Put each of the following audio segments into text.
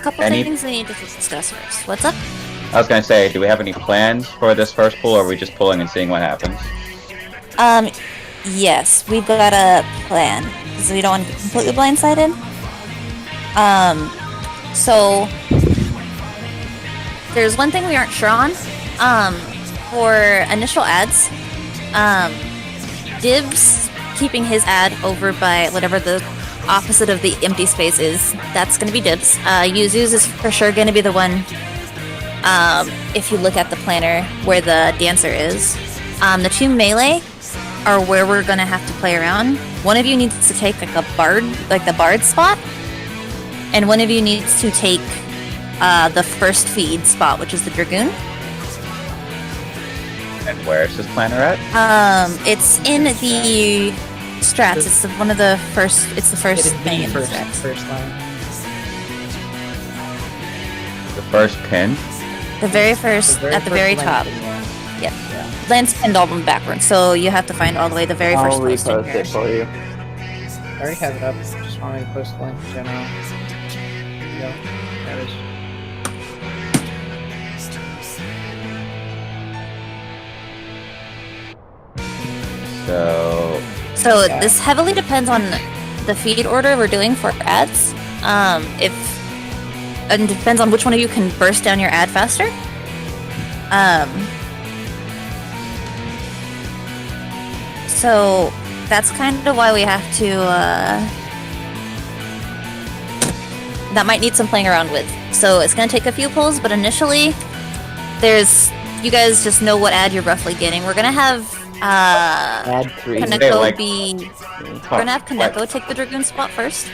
couple things we need to discuss first. What's up? I was gonna say, do we have any plans for this first pull, or are we just pulling and seeing what happens? Yes, we've got a plan because we don't want to be completely blindsided. So there's one thing we aren't sure on. For initial ads, Dibs keeping his ad over by whatever the opposite of the empty space is. That's gonna be Dibs. Yuzu's is for sure gonna be the one. If you look at the planner where the dancer is, the two melee are where we're gonna have to play around. One of you needs to take like the bard spot, and one of you needs to take the first feed spot, which is the dragoon. And where's this planner at? It's in the strats. It's one of the first. It's the first thing in the strats. First line. The first pin? The very first, at the very top. Yep. Yeah. Lance pinned all of them backwards, so you have to find all the way the very first post in here. It for you. I already have it up. Just want me to post the link in general. Yeah, there it is. So this heavily depends on the feed order we're doing for ads. And depends on which one of you can burst down your ad faster. So that's kind of why we have to. That might need some playing around with. So it's gonna take a few pulls, but initially, you guys just know what ad you're roughly getting. We're gonna have ad 3. We're gonna have Kaneko take the dragoon spot first,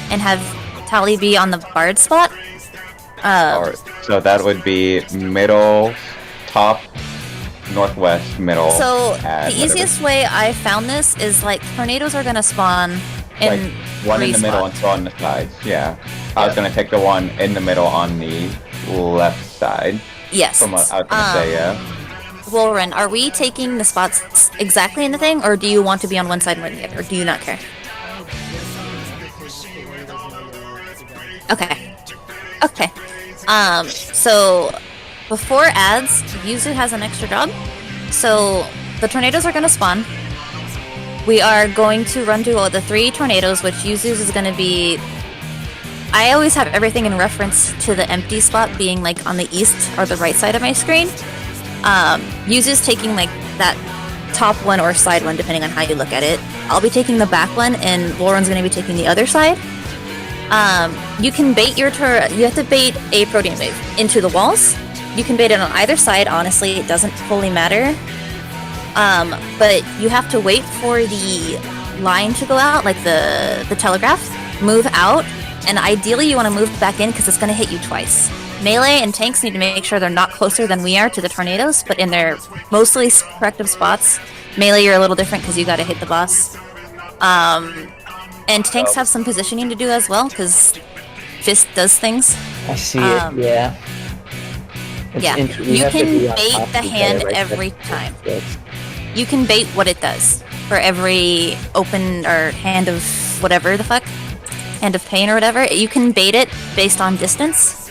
and have Tali be on the bard spot. So that would be middle, top, northwest, middle. So the easiest way I found this is like tornadoes are gonna spawn in like one in the middle and two on the sides. Yeah. I was gonna take the one in the middle on the left side. Yes. From what I was gonna say, yeah. Wolren, are we taking the spots exactly in the thing, or do you want to be on one side more than the other, or do you not care? Okay. Okay. So before ads, Yuzu has an extra job. So the tornadoes are gonna spawn. We are going to run through the 3 tornadoes, which Yuzu's is gonna be. I always have everything in reference to the empty spot being like on the east or the right side of my screen. Yuzu's taking like that top one or side one, depending on how you look at it. I'll be taking the back one, and Lauren's gonna be taking the other side. You can bait you have to bait a protein wave into the walls. You can bait it on either side, honestly, it doesn't fully matter. But you have to wait for the line to go out, like the telegraph, move out, and ideally you want to move back in because it's going to hit you twice. Melee and tanks need to make sure they're not closer than we are to the tornadoes, but in their mostly corrective spots. Melee, you're a little different because you got to hit the boss. And tanks have some positioning to do as well, because Fist does things. I see it, yeah. Yeah, you can bait the hand every time. You can bait what it does for every open or hand of whatever the fuck. Hand of pain or whatever. You can bait it based on distance.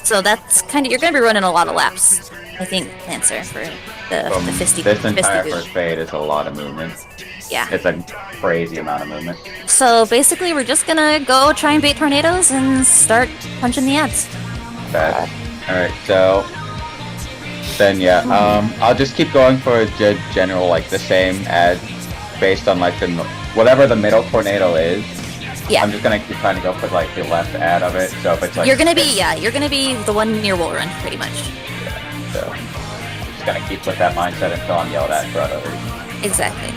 So that's kind of, you're going to be running a lot of laps, I think, Lancer, for the fisty. This entire first fade is a lot of movement. Yeah. It's a crazy amount of movement. So basically, we're just gonna go try and bait tornadoes and start punching the ads. Bad. Alright, so then yeah, I'll just keep going for a general, like the same ad based on like whatever the middle tornado is. Yeah. I'm just gonna keep trying to go for like the left ad of it. So if it's like you're gonna be the one near Wool Run, pretty much. Yeah, so I'm just gonna keep with that mindset until I'm yelled at for other reasons. Exactly.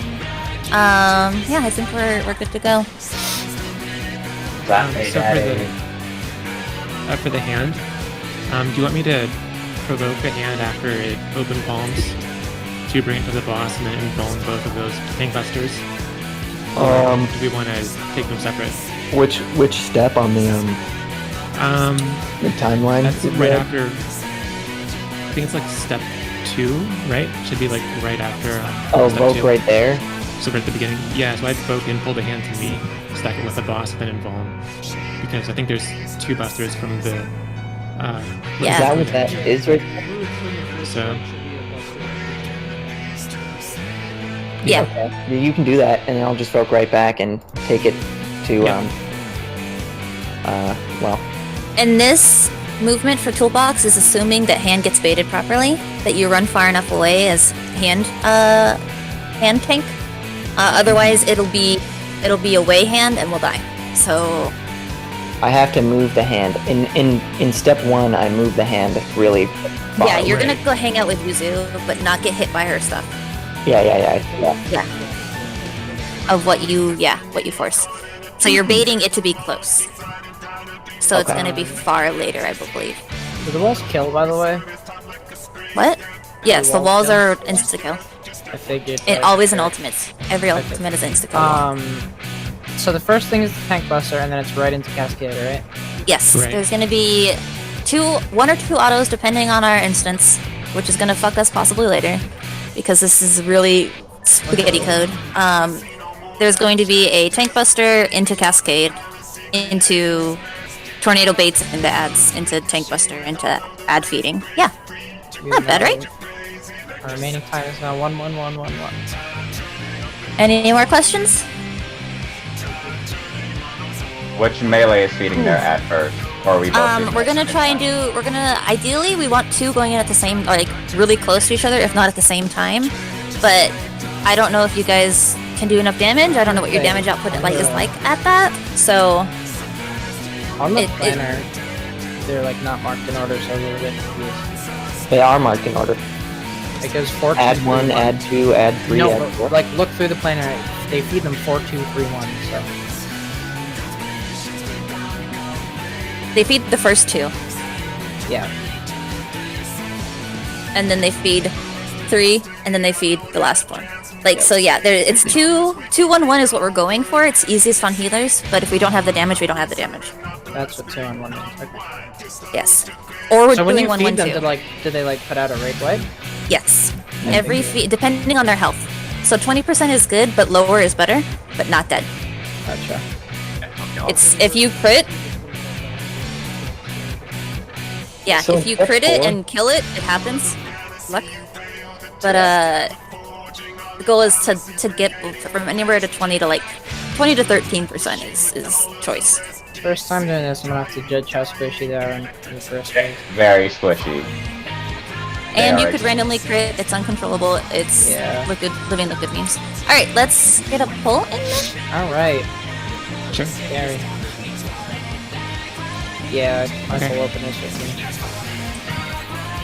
Yeah, I think we're good to go. For the hand, do you want me to provoke a hand after it open palms to bring it to the boss and then embalm both of those tank busters? Or do we want to take them separate? Which step on the timeline? That's right after. I think it's like step 2, right? Should be like right after. Voke right there. So right at the beginning. Yeah, so I'd Voke and pull the hand to me. stack it with the boss, then embalm. Because I think there's 2 busters from the. Yeah. Is that what that is right? So Yeah. Okay. You can do that, and then I'll just vote right back and take it to Yeah. well, And this movement for toolbox is assuming that hand gets baited properly, that you run far enough away as hand tank. Otherwise, it'll be away hand and we'll die. So I have to move the hand. In step 1, I move the hand really far. yeah, you're gonna right. go hang out with Yuzu, but not get hit by her stuff. Yeah. Of what you force. So you're baiting it to be close. So it's Okay. gonna be far later, I believe. Do the walls kill, by the way? What? Yes, the walls walls kill? are insta kill. I figured. It like, always in ultimates. Every ultimate is insta kill. So the first thing is the tank buster, and then it's right into Cascade, right? Yes, Right. there's gonna be 1 or 2 autos depending on our instance, which is gonna fuck us possibly later, because this is really spaghetti code. There's going to be a tank buster into Cascade, into tornado baits, into ads, into tank buster, into ad feeding. Yeah, not bad, right? Our remaining time is now 1-1-1-1-1. Any more questions? Which melee is feeding there at first? Or are we both doing We're it? gonna try and do. We're gonna ideally we want 2 going in at the same, like really close to each other, if not at the same time. But I don't know if you guys can do enough damage. I don't know what your damage output is like at that. So On the It- planner, they're like not marked in order, so I'm a little bit confused. They are marked in order. It goes 4, 2, Add 3, 1, add 2, add 3, No, add 4. but, like look through the planner. They feed them 4, 2, 3, 1. So they feed the first 2, yeah. and then they feed 3, and then they feed the last one. Like so, yeah. There, it's 2-1-1 is what we're going for. It's easiest on healers, but if we don't have the damage, we don't have the damage. That's what 2 and 1 means. Okay. Yes. Or we're So when doing you 1 feed 1 them, 2. do they like put out a raid wipe? Yes. Every feed, depending on their health. So 20% is good, but lower is better, but not dead. Gotcha. It's if you crit. Yeah, So if you step crit it 4 and kill it, it happens. Luck. But the goal is to get from anywhere to 20 to 13% is choice. First time doing this, I'm gonna have to judge how squishy they are in the first phase. Very squishy. And you are. could randomly crit. It's uncontrollable. It's Yeah. living liquid memes. All right, let's get a pull in there. Alright. sure. Scary. Yeah, my Okay. full open is with me.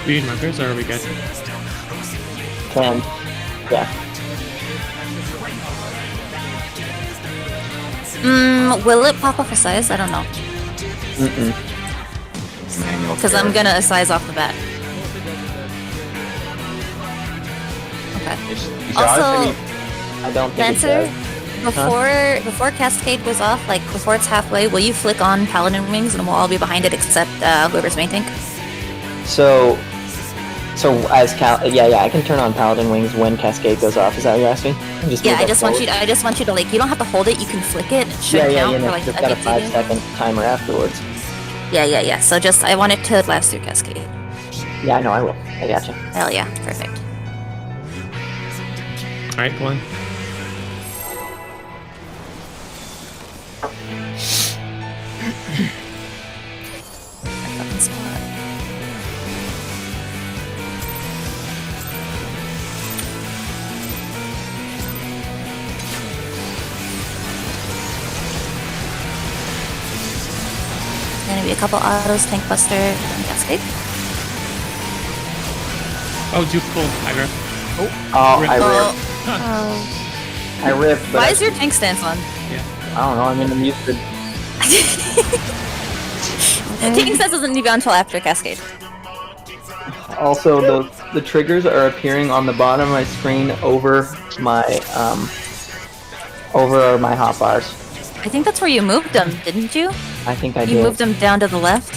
We need markers, or are we good? Can. Yeah. Will it pop off a size? I don't know. Mm-mm. Manual Because I'm cure. gonna size off the bat. Okay. You should Also, honestly I don't think Lancer, it does. before Cascade goes off, like before it's halfway, will you flick on Paladin Wings and we'll all be behind it except whoever's main tank? So as I can turn on Paladin Wings when Cascade goes off. Is that what you're asking? And Yeah, move I up just want forward? you to like, you don't have to hold it, you can flick it. It should count for like It's got a DPD. 5-second timer afterwards. Yeah. So just, I want it to last through Cascade. Yeah, I know. I will. I gotcha. Hell yeah, perfect. All right, go on. Fucking spot. Gonna be a couple autos, tank buster, and Cascade. Oh, Duke pull. Aggro. Oh, Rip. I Oh, ripped. I ripped, but why is your tank stance on? I don't know. I mean, I'm used to. Tank stance doesn't need to be on until after Cascade. Also, the triggers are appearing on the bottom of my screen over my hotbars. I think that's where you moved them, didn't you? I think I You did. moved them down to the left.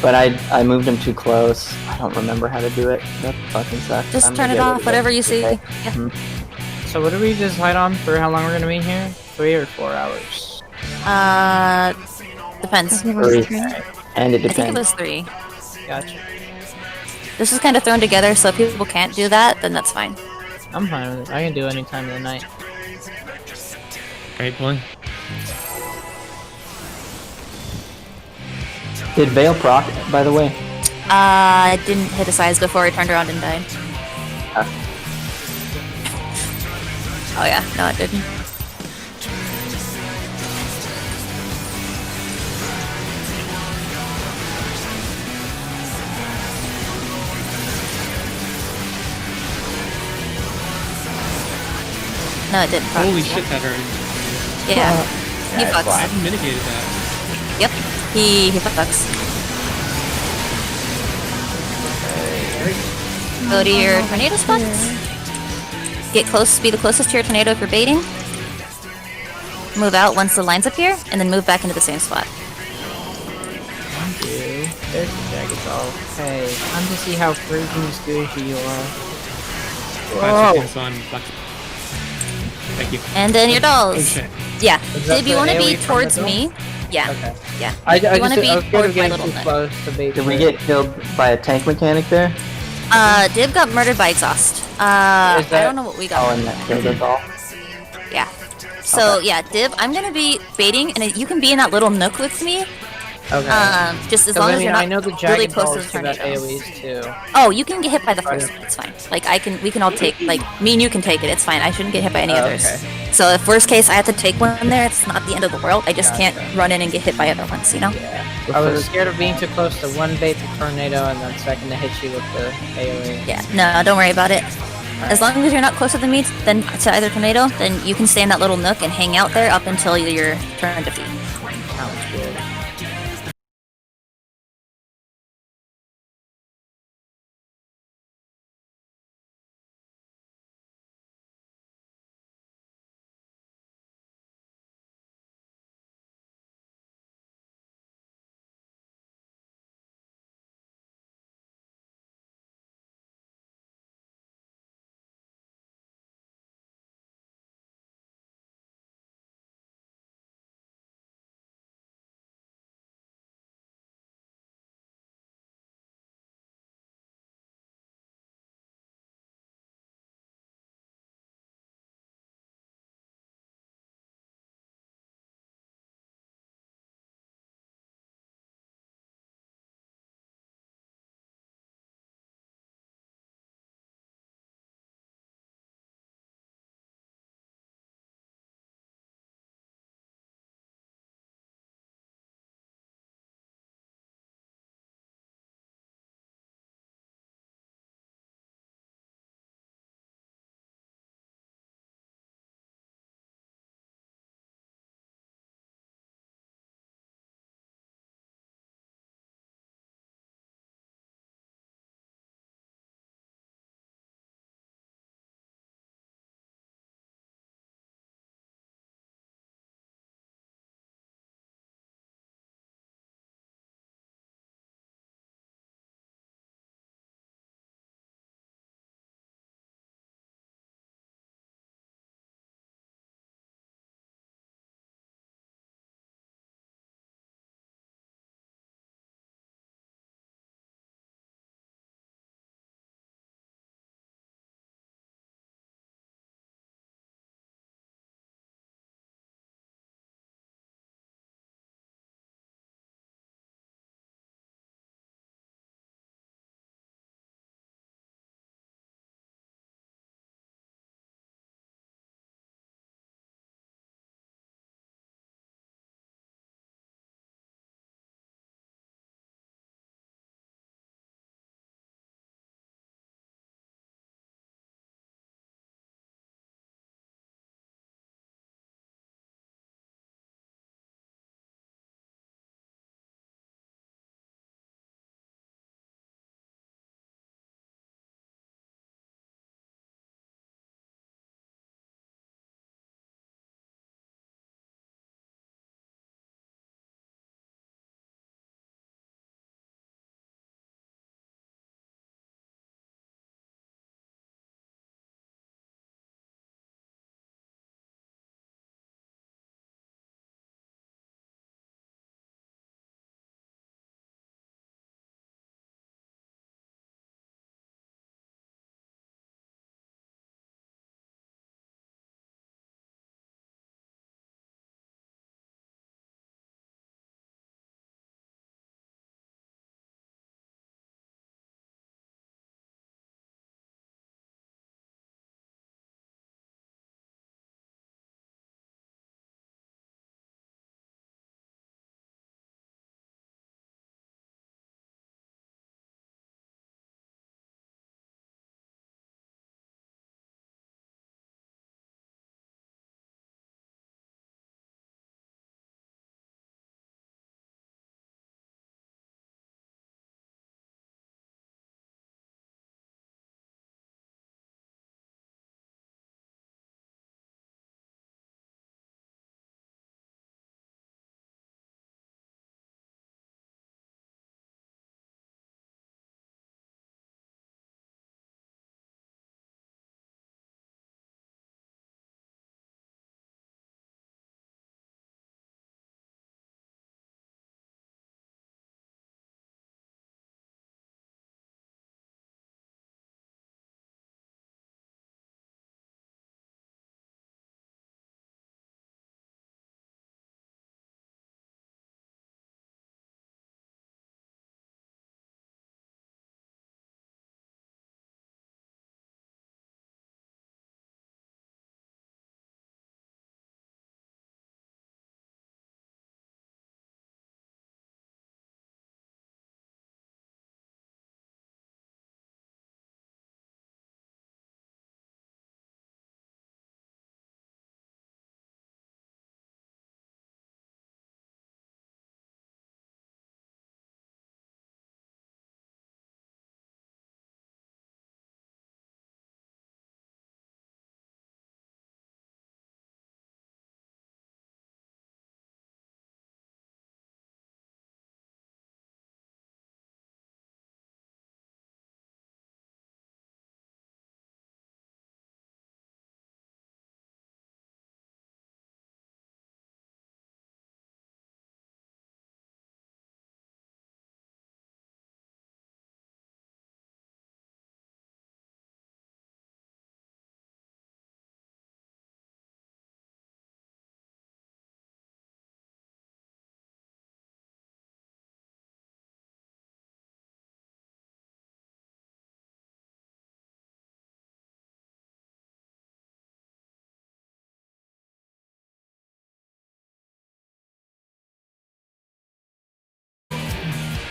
But I moved them too close. I don't remember how to do it. That fucking sucks. Just I'm turn gonna it get rid off, of whatever you see. Okay. Yeah. So what do we decide on for how long we're gonna be here? 3 or 4 hours? Depends. Three. Alright, And it I think it depends. was 3. gotcha. This is kind of thrown together, so if people can't do that, then that's fine. I'm fine with it. I can do any time of the night. Alright, pulling. Did Veil proc, by the way? I didn't hit a size before I turned around and died. Oh yeah, no it didn't. No, it didn't. Holy shit, that hurt. Yeah. He Yeah, it's fucks. fine. I haven't mitigated that. Yep. He fucks. Go to your tornado spots. Get close. Be the closest to your tornado if you're baiting. Move out once the lines appear, and then move back into the same spot. Thank you. There's the jagged ball. Hey, time to see how freaking squishy you are. 5 seconds on flex. Thank you. And then your Oh dolls. shit. Yeah. Is that Dib, you the want to AoE be from towards the doll? me? Yeah. Okay. Yeah. I You wanna just be I was scared towards of my getting little too nook. close to bait. Did we it. get killed by a tank mechanic there? Dib got murdered by exhaust. I don't know what we got. Oh, and that killed us all. Yeah. So yeah, Dib, I'm gonna be baiting, and you can be in that little nook with me. Okay. Just as 'Cause long I as mean, you're not I know the really jagged close to balls the give out tornado. AoEs too. Oh, you can get hit by the Right. first one. It's fine. Like we can all take. Like me and you can take it. It's fine. I shouldn't get hit by any Oh, others. okay. So if worst case I have to take one there, it's not the end of the world. I just Gotcha. can't run in and get hit by other ones. You know? Yeah. I was scared of being too close to one bait the tornado and then second to hit you with the AoE. Yeah. No, don't worry about it. As long as you're not closer than me, then to either tornado, then you can stay in that little nook and hang out there up until your turn to feed. Sounds good.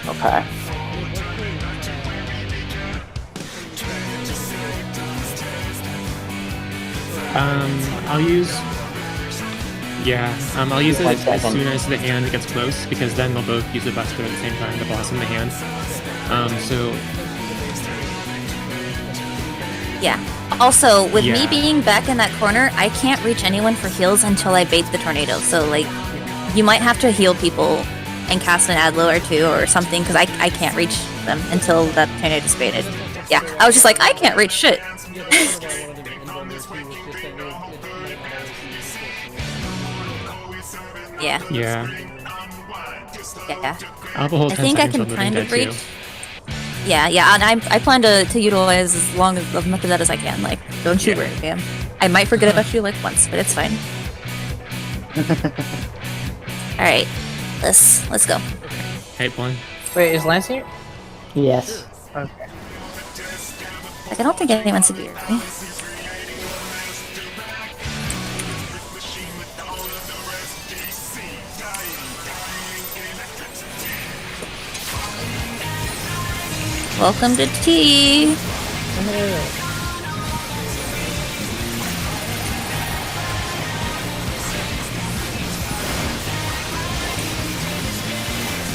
Okay. I'll use. Yeah, I'll use it 1 as second. soon as the hand gets close, because then they'll both use the Buster at the same time, the boss and the hand. So Yeah. Also, with me Yeah. being back in that corner, I can't reach anyone for heals until I bait the tornado. So, like, you might have to heal people and cast an Adlo or two or something, because I can't reach them until that tornado's baited. Yeah, I was just like, I can't reach shit. Yeah, yeah, yeah. I'll have a whole I 10 think I seconds can on Living kind Dead of reach. too. Yeah, and I plan to utilize as long as much of that as I can. Like, don't you worry, man. I might forget about you like once, but it's fine. All right, let's go. Hey, Blonde. Wait, is Lance here? Yes. Okay. Like, I don't think anyone's severe. Right? Welcome to tea.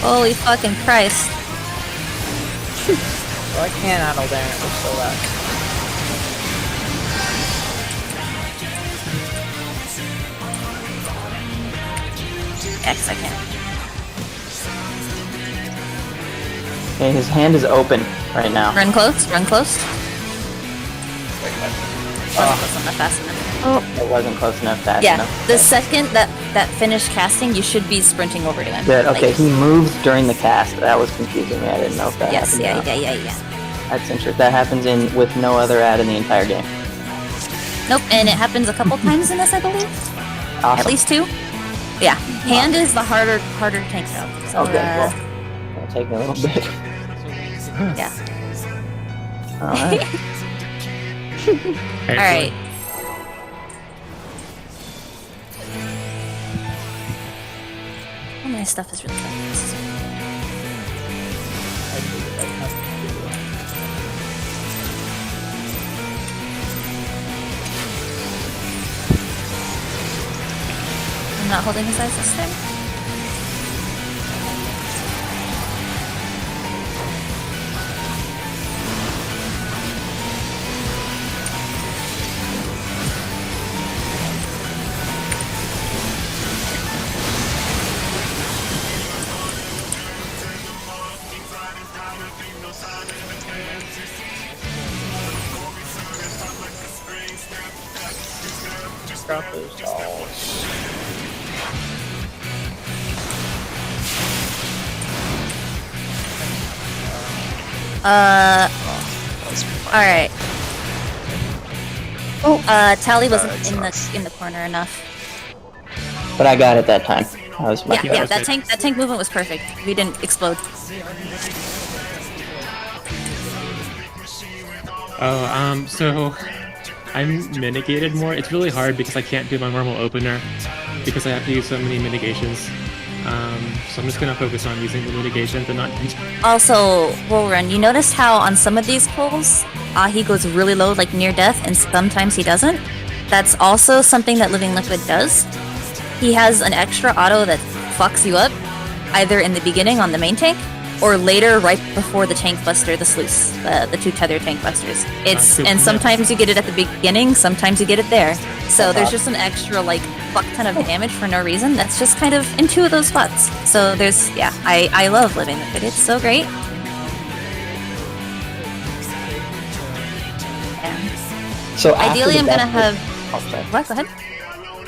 Holy fucking Christ. Well, I can't idle down. It was so loud. X, I can't. Okay, his hand is open right now. Run close, run close. That's not fast enough. It wasn't close enough, fast Yeah, enough. the second that finished casting, you should be sprinting over to him. Good. Okay, Like, he moves during the cast. That was confusing me. I didn't know if that yes, happened. yeah. That's interesting. That happens in with no other ad in the entire game. Nope, and it happens a couple times in this, I believe. Awesome. At least 2. Yeah, hand is the harder tank though. So, Okay, well, it'll take me a little bit. yeah. Alright. Hey, All right. Oh, my stuff is really fast. I'm not holding his eyes this time. Drop those dolls. All right. Tally wasn't in the corner enough. But I got it that time. I was Yeah, Yeah, that that's tank movement was perfect. We didn't explode. Oh, so I'm mitigated more. It's really hard because I can't do my normal opener because I have to use so many mitigations. So I'm just gonna focus on using the mitigations and not. Also, Roll Run, you noticed how on some of these pulls, he goes really low, like near death, and sometimes he doesn't? That's also something that Living Liquid does. He has an extra auto that fucks you up, either in the beginning on the main tank, or later right before the tank buster, the sluice, the 2 tether tank busters. And sometimes you get it at the beginning, sometimes you get it there. So there's just an extra, like, fuck ton of damage for no reason. That's just kind of in 2 of those spots. So there's, yeah, I love Living Liquid. It's so great. So after Ideally, the I'm gonna Buster- have. Oh, sorry. What? Go ahead.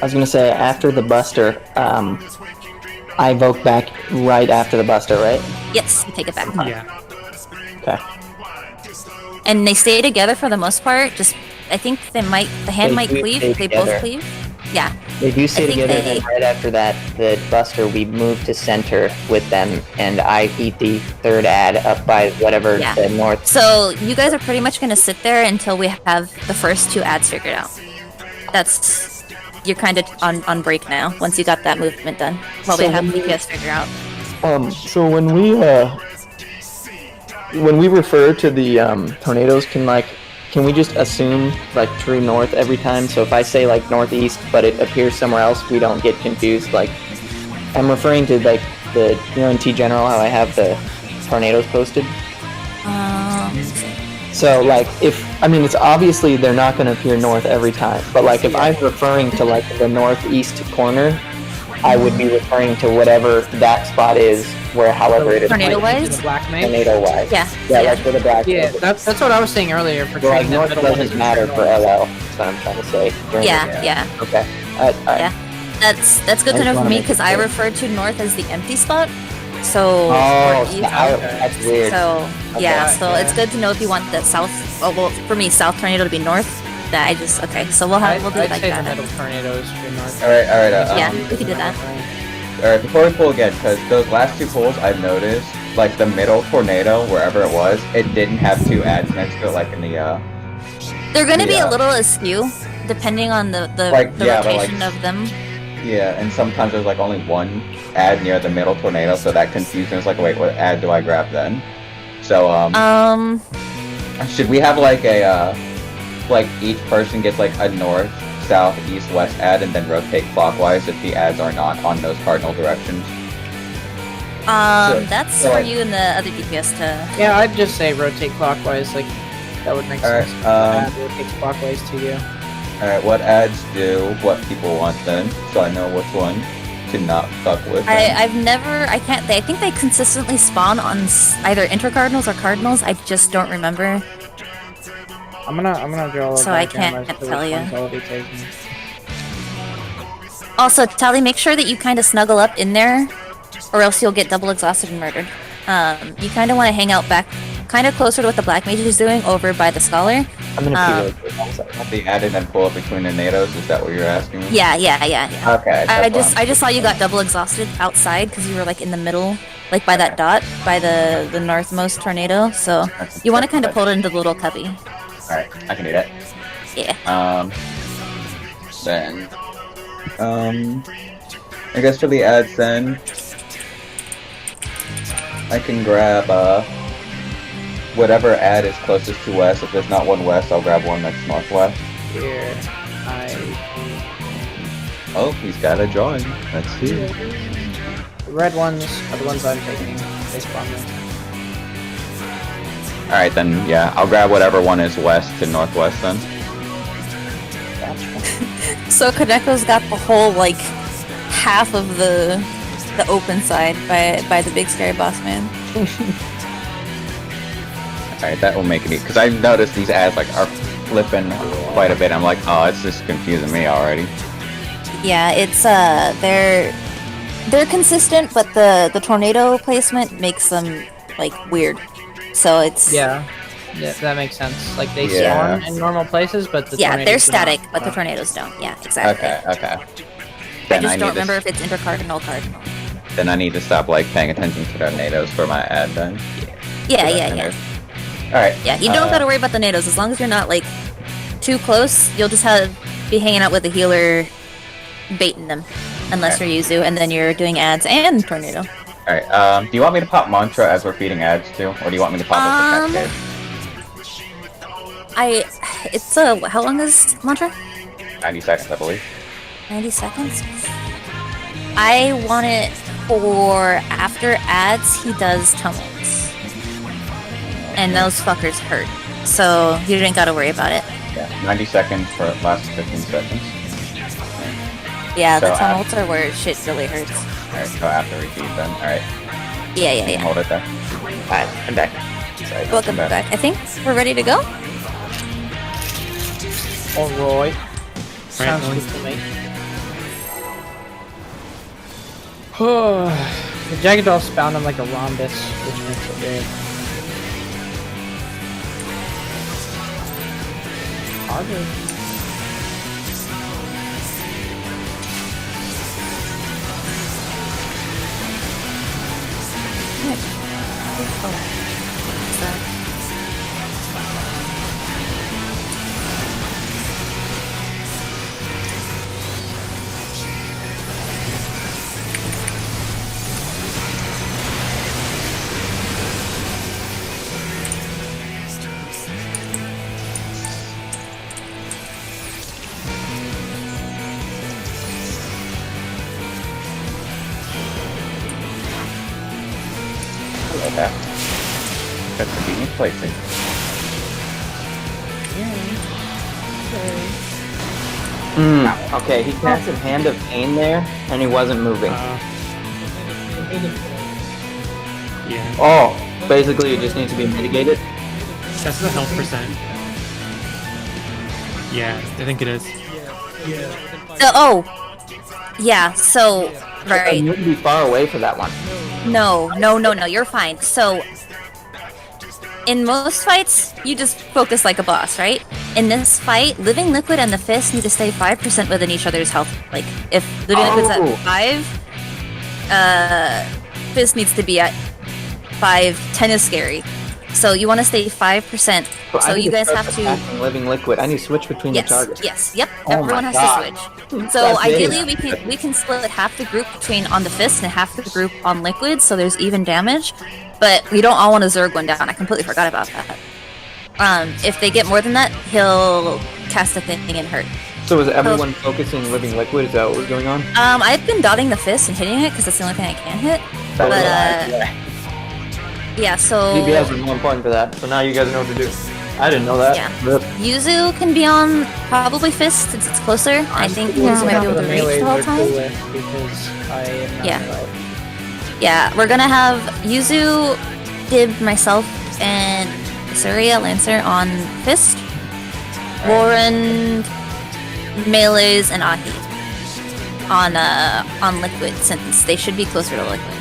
I was gonna say after the Buster, I evoke back right after the Buster, right? Yes, you take it back. Yeah. Okay. And they stay together for the most part. Just, I think the hand They might do cleave. stay They together. both cleave. Yeah. They do stay I think together, they- and right after that, the Buster, we move to center with them, and I eat the third ad up by whatever Yeah. the north. So you guys are pretty much gonna sit there until we have the first 2 ads figured out. You're kind of on break now. Once you got that movement done, while we So have when we- DPS figured out. So when we when we refer to the tornadoes, can we just assume like true north every time? So if I say like northeast, but it appears somewhere else, we don't get confused. Like I'm referring to like the in T general how I have the tornadoes posted. So like it's obviously they're not going to appear north every time, but like if I'm referring to like the northeast corner, I would be referring to whatever that spot is, where however it is. Tornado-wise? The black mage? Tornado-wise. Yeah. Yeah, like with the black. Yeah, that's what I was saying earlier. For Well, like trading north that middle one doesn't is matter for north. LL. That's what I'm trying to say. Yeah. Okay. Alright. Yeah. That's good I to just know for wanna me make it because I clear. refer to north as the empty spot. So Oh, or east. that's weird. So yeah, Okay. so it's good to know if you want the south. Oh well, for me, south tornado to be north. That I just okay. So we'll do I'd it like say that. the middle tornadoes true north. All right. Yeah, we can do that. All right. Before we pull again, because those last two pulls, I've noticed like the middle tornado, wherever it was, it didn't have two ads next to it, like in the They're gonna be Yeah. a little askew depending on the Like, yeah, but, rotation like- of them. yeah, and sometimes there's like only one ad near the middle tornado, so that confused me. It's like, wait, what ad do I grab then? So should we have like a like each person gets like a north, south, east, west ad, and then rotate clockwise if the ads are not on those cardinal directions? That's so for like- you and the other DPS to. Yeah, I'd just say rotate clockwise. Like that would make Alright, sense. Ad rotates clockwise to you. Alright, what ads do what people want then, so I know which one to not fuck with. I've never. I can't. I think they consistently spawn on either intercardinals or cardinals. I just don't remember. I'm gonna draw all of So I diagram can't as to tell which ya. ones I'll be taking. Also, Tally, make sure that you kind of snuggle up in there, or else you'll get double exhausted and murdered. You kind of want to hang out back, kind of closer to what the black mage is doing over by the scholar. I'm gonna Want the ad and then pull it between the nados? Is that what you're asking me? Yeah. Okay. I just saw you got double exhausted outside because you were like in the middle, like by that dot, by the northmost tornado. So you want to kind of pull it into the little cubby. Alright, I can do that. Yeah. Then, I guess for the ads then, I can grab, whatever ad is closest to west. If there's not one west, I'll grab one that's northwest. Here, Oh, he's got a drawing. Let's see. the red ones are the ones I'm taking. They spawn me. Alright then, yeah, I'll grab whatever one is west to northwest then. So Kadeko's got the whole like half of the open side by the big scary boss man. Alright, that will make it easy. Because I've noticed these ads like are flipping quite a bit. I'm like, oh, it's just confusing me already. Yeah, it's they're consistent, but the tornado placement makes them like weird. So it's Yeah, that makes sense. Like they Yeah. spawn in normal places, but the yeah, tornadoes they're do static, not. but the tornadoes don't. Yeah, exactly. Okay. I Then just need don't to- remember if it's intercardinal cardinal. Then I need to stop like paying attention to the nados for my ad then. Yeah. Alright. Yeah, you don't gotta worry about the nados as long as you're not like too close. You'll just be hanging out with the healer, baiting them, unless you're Yuzu, and then you're doing ads and tornado. Alright, do you want me to pop mantra as we're feeding ads too? Or do you want me to pop it for cascade? It's how long is mantra? 90 seconds, I believe. 90 seconds. I want it for after ads. He does tumults, and those fuckers hurt. So you didn't gotta worry about it. Yeah, 90 seconds for last 15 seconds. Yeah, the So tumults are where shit really hurts. Alright, so after we feed then. Alright, Yeah. hold it there. Alright, I'm back. Sorry, Welcome I'm back. I think we're ready to go. Alright. Sounds Alright, good to me. The Jaggedolls spawned him like a rhombus, which makes it weird. Harder. Okay. That's convenient placing. Okay, he casted Hand of Pain there, and he wasn't moving. Yeah. Oh, basically it just needs to be mitigated. That's the health percent. Yeah, I think it is. Yeah, so, right. You need to be far away for that one. No, you're fine. So, in most fights, you just focus like a boss, right? In this fight, Living Liquid and the Fist need to stay 5% within each other's health. Like, if Living Liquid's at 5, Fist needs to be at 5. 10 is scary. So you want to stay 5%. But so you guys have to... Living Liquid. I need to switch between the targets. Yep. Oh Everyone has God. to switch. So ideally, we can split half the group between on the Fist and half the group on Liquid, so there's even damage. But we don't all want to Zerg one down. I completely forgot about that. If they get more than that, he'll cast a thing and hurt. So is everyone focusing Living Liquid? Is that what was going on? I've been dotting the Fist and hitting it because that's the only thing I can hit. Yeah, so... DPS is more important for that, so now you guys know what to do. I didn't know that. Yeah. Yuzu can be on probably Fist since it's closer. I think Yuzu might be able to reach the whole time. Because I am not melee. Yeah, we're gonna have Yuzu, Dib, myself, and Surya Lancer on Fist. Warren, Melees, and Ahi on Liquid since they should be closer to Liquid.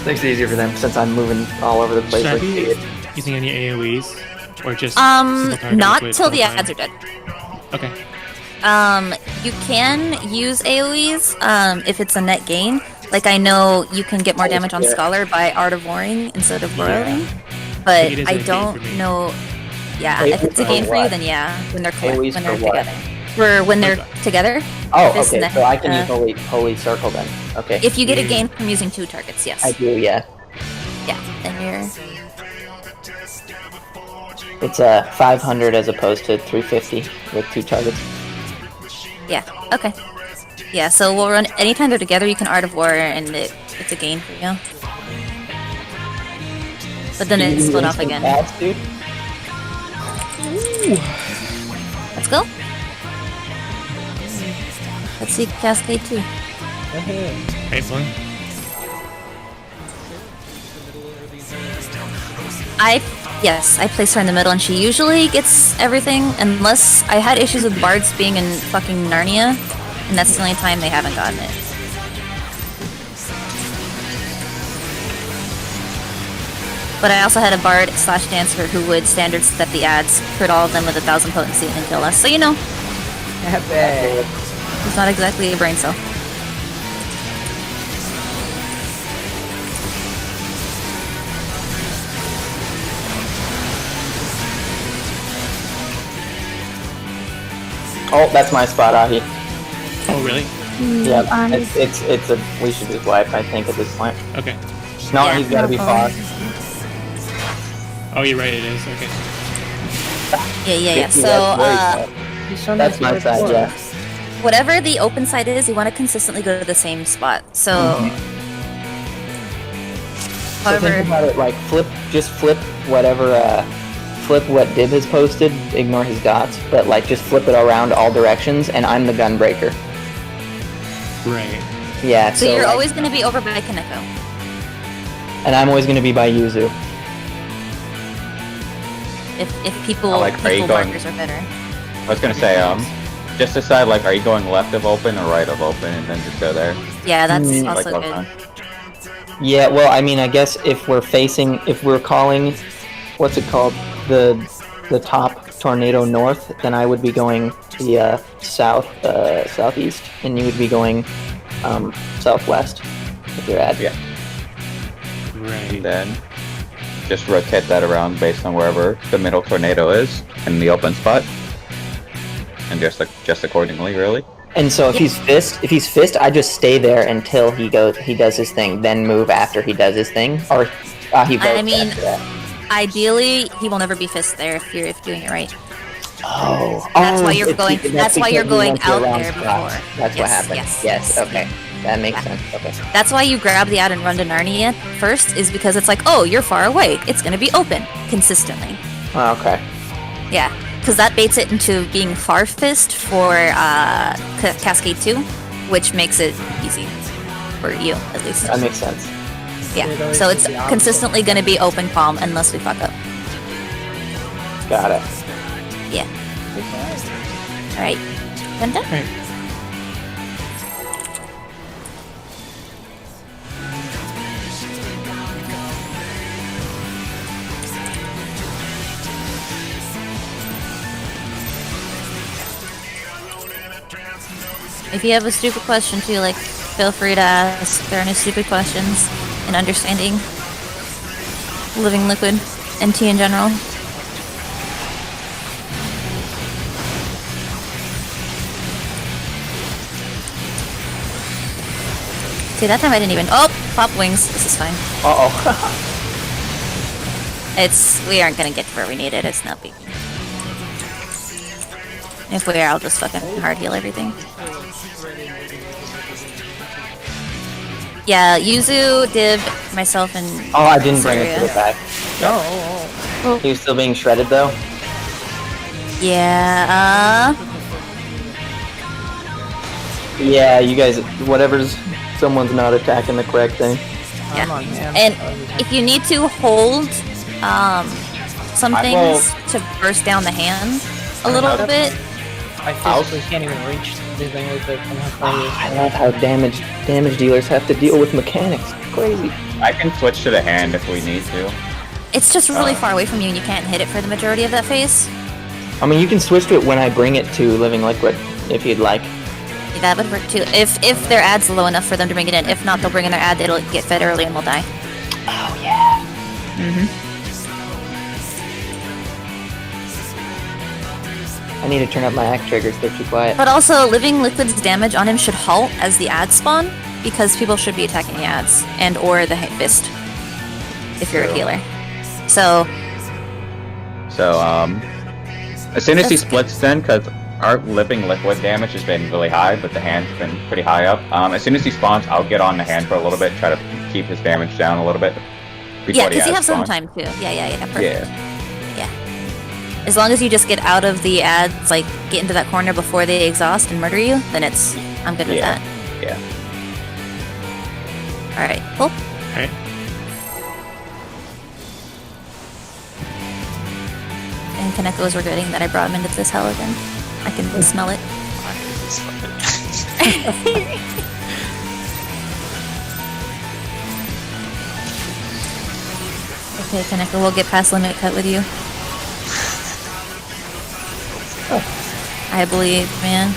Makes it easier for them since I'm moving all over the place. Should I Like be using any AoEs? Or just not till the ads are dead. Okay. You can use AoEs if it's a net gain. Like I know you can get more damage on Scholar by Art of Warring instead of Roiling, but I don't know. Yeah, if it's a gain for you, then yeah, when they're together. When they're together. Oh, okay. So I can use Holy Circle then. Okay. If you get a gain from using 2 targets, yes. I do, yeah. Yeah, then you're. It's 500 as opposed to 350 with 2 targets. Yeah. Okay. Yeah. So we'll run anytime they're together. You can Art of War, and it's a gain for you. But then it's split off again. Dude? Let's go. Let's see Cascade 2. Hey, fun. I place her in the middle, and she usually gets everything, unless I had issues with bards being in fucking Narnia, and that's the only time they haven't gotten it. But I also had a bard / dancer who would standard step the ads, crit all of them with 1,000 potency, and then kill us. So you know, it's not exactly a brain cell. Oh, that's my spot, Ahi. Oh, really? Yeah, it's a we should just wipe, I think, at this point. Okay. No, Yeah. he's gotta be far. Oh, you're right, it is. Okay. Yeah. So, that's my side, yeah. whatever the open side is, you want to consistently go to the same spot. So, So think about it like just flip whatever, flip what Dib has posted, ignore his dots, but like just flip it around all directions, and I'm the gunbreaker. Right. Yeah, so you're always going to be over by Kaneko. And I'm always going to be by Yuzu. If people, Are you going? markers are better. I was gonna say, just decide like, are you going left of open or right of open, and then just go there. Yeah, that's Like, also good. okay. Yeah, well, I mean, I guess if we're calling, what's it called, the top tornado north, then I would be going the southeast, and you would be going southwest with your ad. Yeah. Right. And then just rotate that around based on wherever the middle tornado is in the open spot, and just accordingly, really. And so if he's fist, I just stay there until he does his thing, then move after he does his thing, or he votes I mean, after that. ideally, he will never be fist there if you're doing it right. Oh, That's why you're it's- going. that's That's why because you're we going went to a out wrong there spot. before. That's what happened. Yes. Okay. That makes sense. Okay. That's why you grab the ad and run to Narnia first, is because it's like, oh, you're far away. It's going to be open consistently. Oh, okay. Yeah, because that baits it into being Far Fist for Cascade 2, which makes it easy for you, at least. That makes sense. Yeah, so it's consistently going to be open palm unless we fuck up. Got it. Yeah. Alright. Done done? Alright. If you have a stupid question too, like, feel free to ask. There are no stupid questions in understanding living liquid and tea in general. See, that time I didn't even. Oh, pop wings. This is fine. Uh-oh. We aren't gonna get to where we need it. It's not big. If we are, I'll just fucking hard heal everything. Yeah, Yuzu, Div, myself, and Oh, I didn't bring it to the back. Oh. He was still being shredded, though? Yeah, Yeah, you guys, someone's not attacking the correct thing. Come on, man. and if you need to hold some I things to burst down the hand a little bit, I physically can't even reach the thing with it from how far it is. I love how damage dealers have to deal with mechanics. Crazy. I can switch to the hand if we need to. it's just really far away from you and you can't hit it for the majority of that phase. I mean, you can switch to it when I bring it to Living Liquid, if you'd like. That would work too. If their ad's low enough for them to bring it in. If not, they'll bring in their ad, it'll get fed early and we'll die. Oh, yeah. I need to turn up my act triggers, they're too quiet. But also, Living Liquid's damage on him should halt as the ads spawn, because people should be attacking the ads, and or the fist, if you're a healer. So, as soon as he That's splits then, because our Living Liquid damage has been really high, but the hand's been pretty high up. As soon as he spawns, I'll get on the hand for a little bit, try to keep his damage down a little bit. yeah, Before because the you ads have some spawn. time too. Yeah, perfect. Yeah. As long as you just get out of the ads, like, get into that corner before they exhaust and murder you, then I'm good with Yeah. that. Yeah. Alright, cool. Alright. And Kaneko is regretting that I brought him into this hell again. I can smell it. Okay, Kaneko, we'll get past limit cut with you. I believe, man.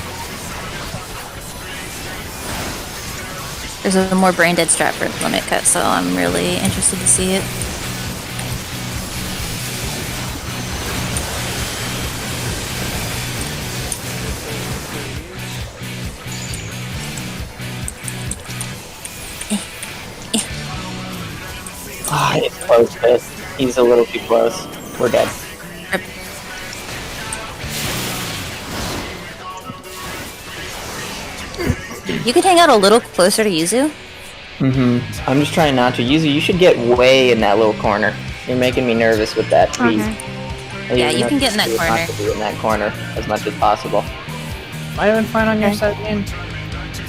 There's a more brain dead strat for limit cut, so I'm really interested to see it. Ah, it's close, but he's a little too close. We're dead. Rip. You could hang out a little closer to Yuzu. I'm just trying not to. Yuzu, you should get way in that little corner. You're making me nervous with that tweet. Yeah, you can get in that corner. Not to be in that corner as much as possible. Am I doing fine on your side, man?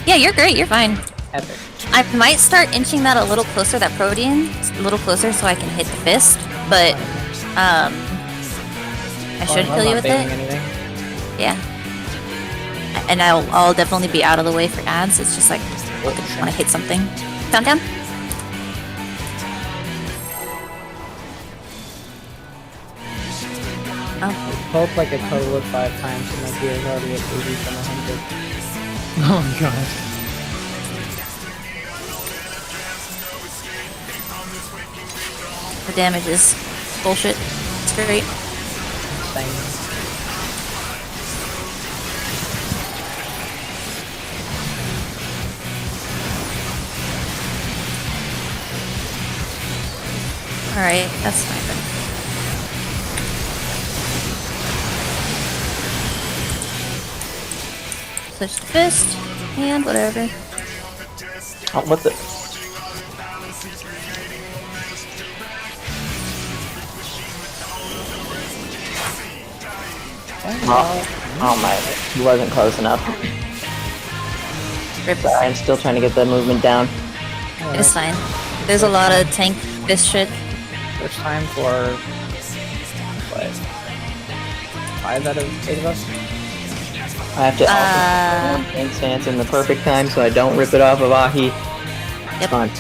Yeah, you're great. You're fine. Epic. I might start inching that a little closer, that protein, a little closer, so I can hit the fist. But I should I'm kill you not with it. baiting anything. Yeah. And I'll definitely be out of the way for ads. It's just like I want to hit something. Down. Oh, Both like a total of 5 times, and my gear is already at 80 from 100. Oh my god. the damage is bullshit. It's great. Same. Alright, that's fine then. Switch to fist, and whatever. Oh, what the? Oh my, he wasn't close enough. Rip. Sorry, I'm still trying to get the movement down. It's fine. There's a lot of tank this shit. First time for what? 5 out of 8 of us? I have to also tank stance in the perfect time so I don't rip it off of Ahi. Yep. Fine.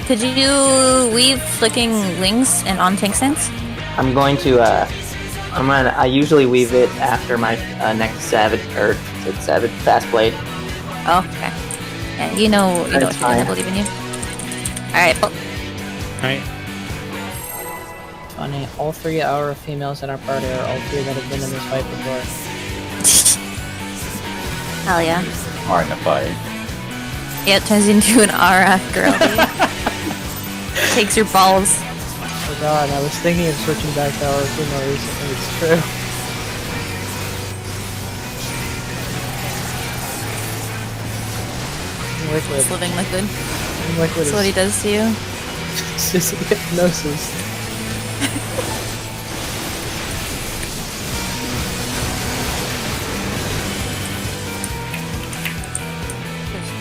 Could you weave flicking wings and on tank stance? I'm going to, I usually weave it after my next Savage, Savage Fast Blade. Oh, okay. Yeah, you know what That's to do, I fine. believe in you. Alright, well, Alright. Funny, all 3 Aura females in our party are all 3 that have been in this fight before. hell yeah. Hard to fight. Yeah, it turns into an Aura girl. Takes your balls. Oh god, I was thinking of switching back to Aura female recently, it's true. Liquid. It's living liquid. Liquid That's what he is does to you. just hypnosis.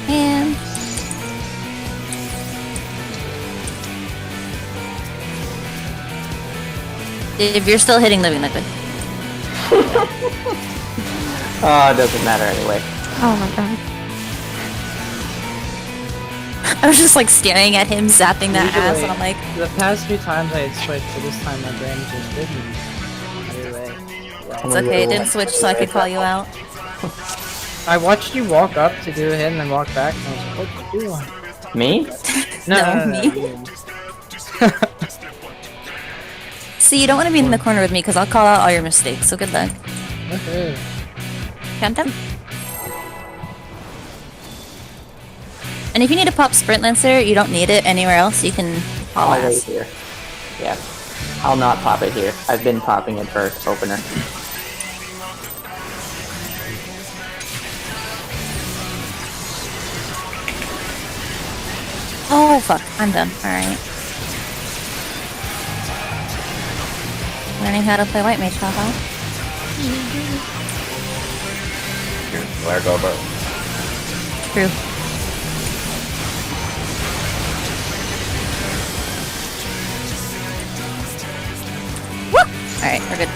And if you're still hitting living liquid. Oh, it doesn't matter anyway. Oh my god. I was just like staring at him zapping that ass and I'm like, The past few times I had switched, but this time my brain just didn't. Anyway, it's okay, it didn't switch so I could call you out. I watched you walk up to do a hit and then walk back, and I was like, what are you doing? Me? No, me. See, you don't want to be in the corner with me because I'll call out all your mistakes, so good luck. Okay. Count them. And if you need to pop Sprint Lancer, you don't need it anywhere else, you can haul I'll wait ass. here. Yeah. I'll not pop it here. I've been popping it for opener. Oh fuck, I'm done. Alright. Learning how to play White Mage, haha. Flare go, bro. True. Woo! Alright, we're good.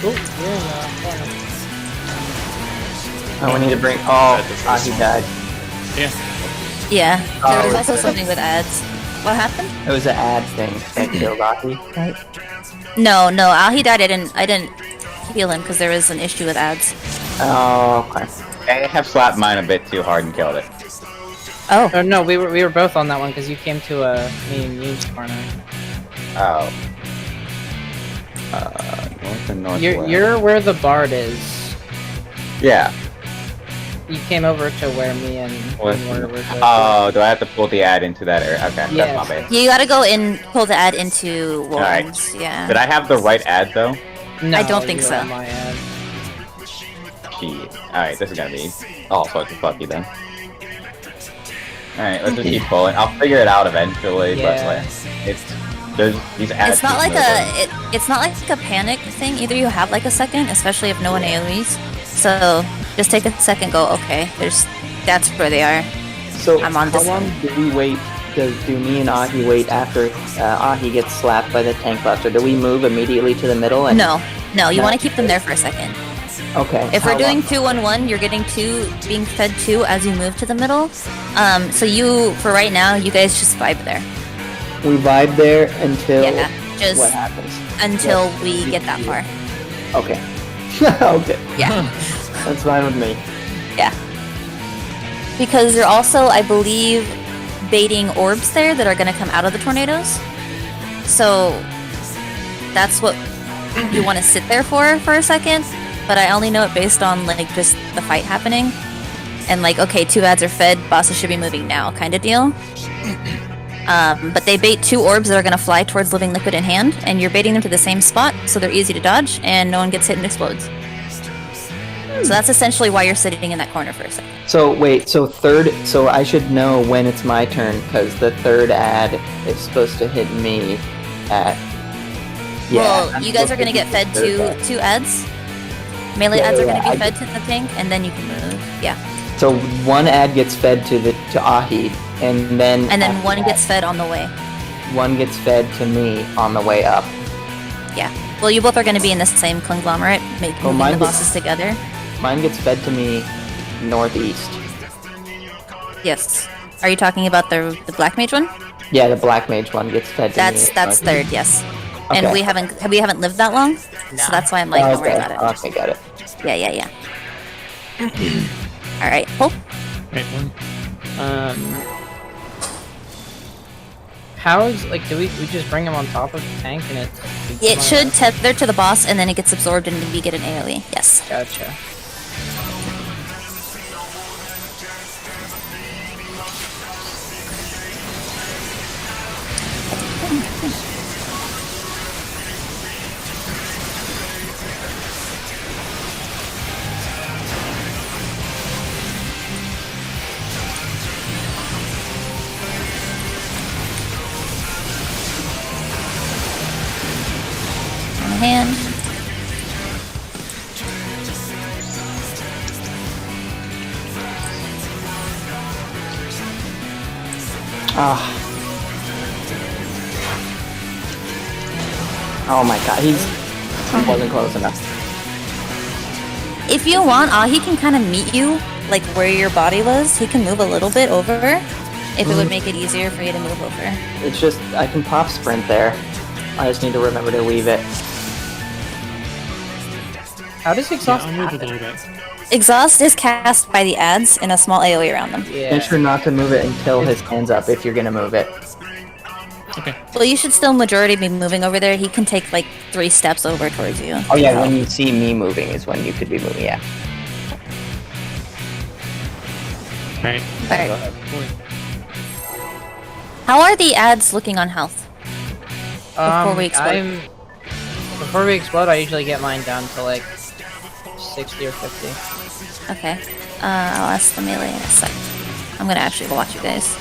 Oh, you're in the corner. Oh, we need to bring. Oh, Ahi died. Yeah. Yeah, there was Oh, also okay. something with ads. What happened? It was an ad thing that killed Ahi, right? No, he died. I didn't heal him because there was an issue with ads. Oh, okay. I have slapped mine a bit too hard and killed it. Oh, Oh no, we were both on that one because you came to me and Yoon's corner. Oh. North and northwest. You're where the bard is. Yeah. You came over to where me and West- were both. Oh, do I have to pull the ad into that area? Okay, Yes. that's my bad. you gotta go in, pull the ad into Alright. Wolverines. Yeah. Did I have the right ad though? No, I don't think you were so. on my ad. Shit. Alright, this is gonna be all sorts of fucky then. Alright, let's just keep pulling. I'll figure it out eventually, but Yeah. like, there's these ads. It's not keep like moving. it's not like a panic thing. Either you have like a second, especially if no one AoEs. So just take a second. Go. Okay. That's where they are. So, I'm on how this long do we wait? Do me and Ahi wait after Ahi gets slapped by the tank buster? Do we move immediately to the middle? And No, you No. want to keep them there for a second. Okay. If how we're doing long? 2-1-1, you're getting being fed 2 as you move to the middle. So for right now, you guys just vibe there. We vibe there until Yeah, just what happens? until we get that far. Okay. Okay. Yeah. That's fine with me. Yeah. Because you're also, I believe, baiting orbs there that are going to come out of the tornadoes. So that's what you want to sit there for a second. But I only know it based on like just the fight happening. and like, okay, 2 ads are fed, bosses should be moving now, kind of deal. But they bait 2 orbs that are going to fly towards living liquid in hand, and you're baiting them to the same spot, so they're easy to dodge, and no one gets hit and explodes. So that's essentially why you're sitting in that corner for a second. So wait, so I should know when it's my turn because the 3rd ad is supposed to hit me at. Yeah, Well, you guys are going to get fed 2 ads. Melee ads are going to be fed to the tank, and then you can move. Yeah. So 1 ad gets fed to Ahi, and then. And then 1 gets fed on the way. 1 gets fed to me on the way up. Yeah. Well, you both are going to be in the same conglomerate, moving the bosses together. Mine gets fed to me northeast. Yes. Are you talking about the black mage one? Yeah, the black mage one gets fed to me. That's 3rd, yes. Okay. And we haven't lived that long, so that's why I'm like, don't worry about it. Okay, got it. Yeah. All right, pull. Right one. How is like? Do we just bring him on top of the tank and It should tether to the boss, and then it gets absorbed, and you get an AOE. Yes. Gotcha. Hand. Oh my god, he wasn't close enough. If you want, he can kind of meet you, like where your body was. He can move a little bit over, if it would make it easier for you to move over. It's just, I can pop sprint there. I just need to remember to leave it. How does exhaust I'll move it a happen? little bit. Exhaust is cast by the ads in a small AOE around them. Yeah. Make sure not to move it until his hand's up if you're gonna move it. Okay. Well, you should still majority be moving over there. He can take like 3 steps over towards you. Oh yeah, when you see me moving is when you could be moving, yeah. Alright. Alright. How are the ads looking on health? Before we explode? Before we explode, I usually get mine down to like 60 or 50. Okay. I'll ask the melee in a sec. I'm gonna actually watch you guys.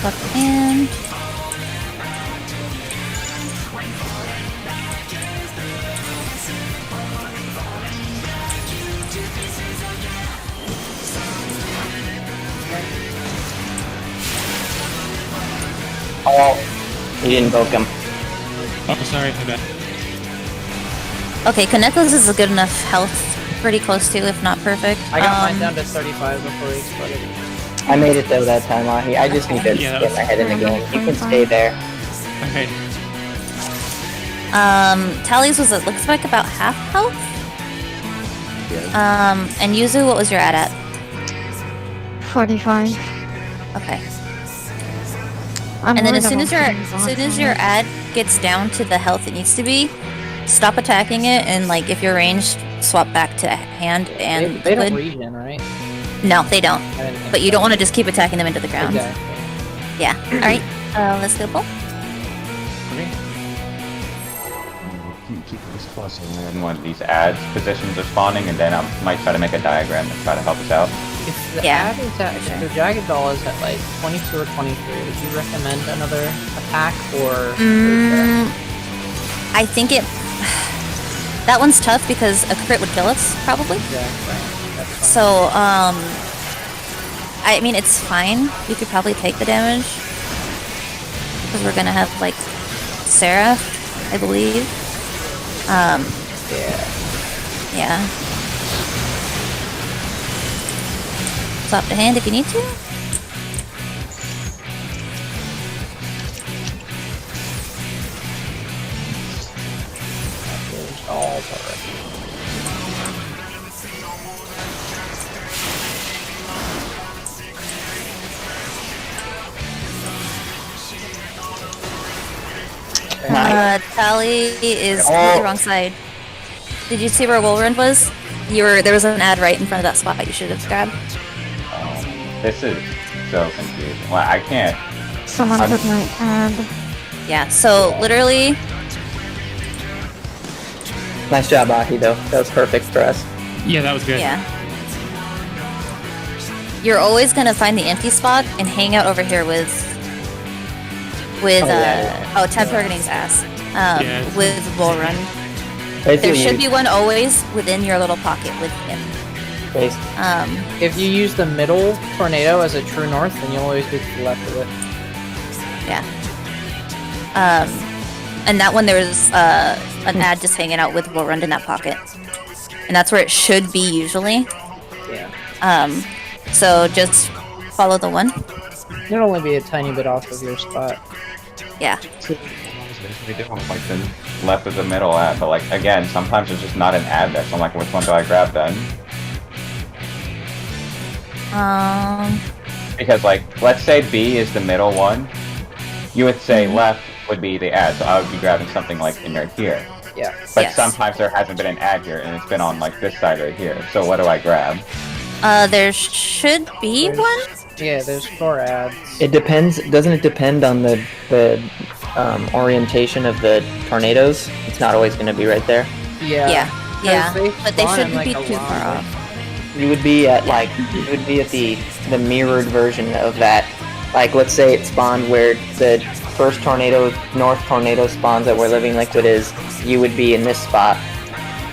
Left hand. Oh, he didn't poke him. Oh, sorry, my bad. Okay, Kanekos is a good enough health. Pretty close to, if not perfect. I got mine down to 35 before we exploded. I made it though that time, Ahi. I just need to Yeah, get my head in the game. You can stay there. Okay. Tally's was, it looks like about half health. And Yuzu, what was your ad at? 45. Okay. I'm And then as worried soon as about your ad gets down to the health it needs to be, stop attacking it, and like if you're ranged, swap back to hand and They don't liquid. regen, right? No, they don't. I didn't think But you so. don't want to just keep attacking them into the ground. Exactly. Yeah. All right. Let's go. Pull. Okay. Keep this close, and then one of these ads positions are spawning, and then I might try to make a diagram and try to help us out. If the Yeah, ad is at, if the Jagged Doll is at like 22 or 23, would you recommend another attack or? I think it. That one's tough because a crit would kill us, probably. Exactly. That's fine. So, I mean, it's fine. You could probably take the damage. Because we're gonna have, like, Sarah, I believe. Yeah. Swap the hand if you need to. Tally is completely wrong side. Did you see where Woolrund was? There was an ad right in front of that spot you should have grabbed. This is so confusing. Well, I can't. Someone took my ad. Yeah, so literally, Nice job, Ahi, though. That was perfect for us. Yeah, that was good. yeah. You're always gonna find the empty spot and hang out over here with Tab Targeting's ass. Yeah. With Bullrun. There should be one always within your little pocket with him. If you use the middle tornado as a true north, then you'll always be to the left of it. Yeah. And that one, there was an ad just hanging out with Bullrun in that pocket. And that's where it should be usually. Yeah. So just follow the one. It'll only be a tiny bit off of your spot. Yeah. We do want like the left of the middle ad, but like again, sometimes there's just not an ad there. So I'm like, which one do I grab then? Because like, let's say B is the middle one. You would say left would be the ad, so I would be grabbing something like in right here. Yeah. But sometimes there hasn't been an ad here, and it's been on like this side right here. So what do I grab? There should be one. Yeah, there's 4 ads. It depends. Doesn't it depend on the orientation of the tornadoes? It's not always going to be right there. Yeah. Yeah. They But they spawn in, shouldn't like, be a too lot far of- off. You would be at the mirrored version of that. Like, let's say it spawned where the first north tornado spawns that where Living Liquid is. You would be in this spot.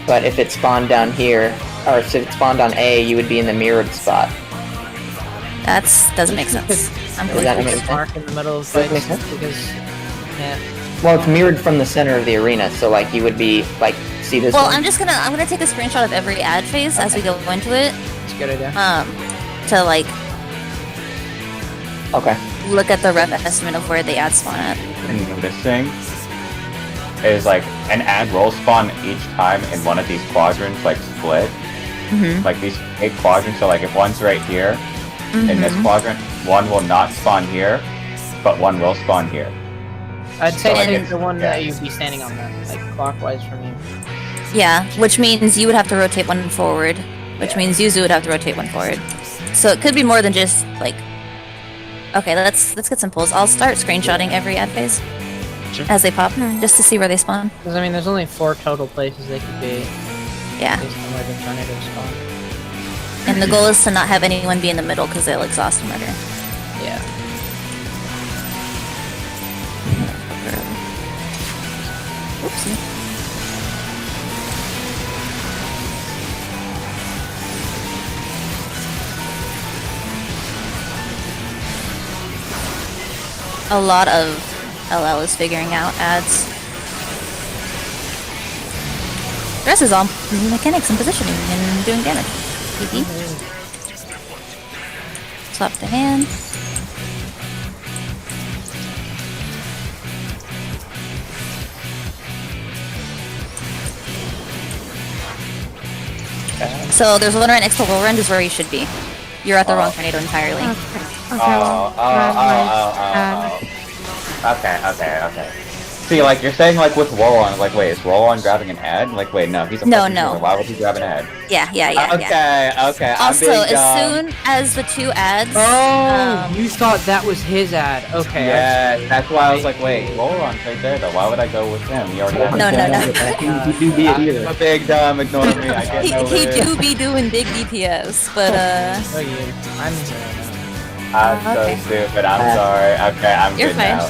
But if it spawned down here, or if it spawned on A, you would be in the mirrored spot. Doesn't make sense. I'm Does that confused. make sense? Mark in the middle of Does that make fights sense? because Well, it's mirrored from the center of the arena, so like you would be like, see this Well, one? I'm gonna take a screenshot of every ad phase as we go into it. it's a good idea. To like Okay. look at the rough estimate of where the ads spawn at. And noticing is like an ad will spawn each time in one of these quadrants, like split. Like these 8 quadrants. So like if one's right here in this quadrant, one will not spawn here, but one will spawn here. I'd say like take it's- the one yeah. that you'd be standing on that, like clockwise from you. Yeah, which means you would have to rotate one forward, which means Yuzu would have to rotate one forward. So it could be more than just like. Okay, let's get some pulls. I'll start screenshotting every ad phase Sure. as they pop, just to see where they spawn. Because I mean, there's only 4 total places they could be Yeah, based on where the tornadoes spawn. and the goal is to not have anyone be in the middle because they'll exhaust and murder. Yeah. Oopsie. A lot of LL is figuring out ads. The rest is all mechanics and positioning and doing damage. Easy. Swap the hand. So there's one right next to Whirlwind is where you should be. You're at the wrong tornado entirely. Okay. See, like you're saying, like with Roll-On, like wait, is Roll-On grabbing an ad? Like wait, no, he's a No, fucking no. user. Why would he grab an ad? Yeah. Okay. Also, I'm being as dumb. soon as the 2 ads, You thought that was his ad. Okay. Yeah, that's why I was like, wait, Roll-On's right there though. Why would I go with him? He already has No. I'm a big dumb. Ignore me. I get he nowhere. do be doing big DPS, but Oh, you. I'm here I'm Okay. so stupid. I'm sorry. Okay, I'm You're good fine. now.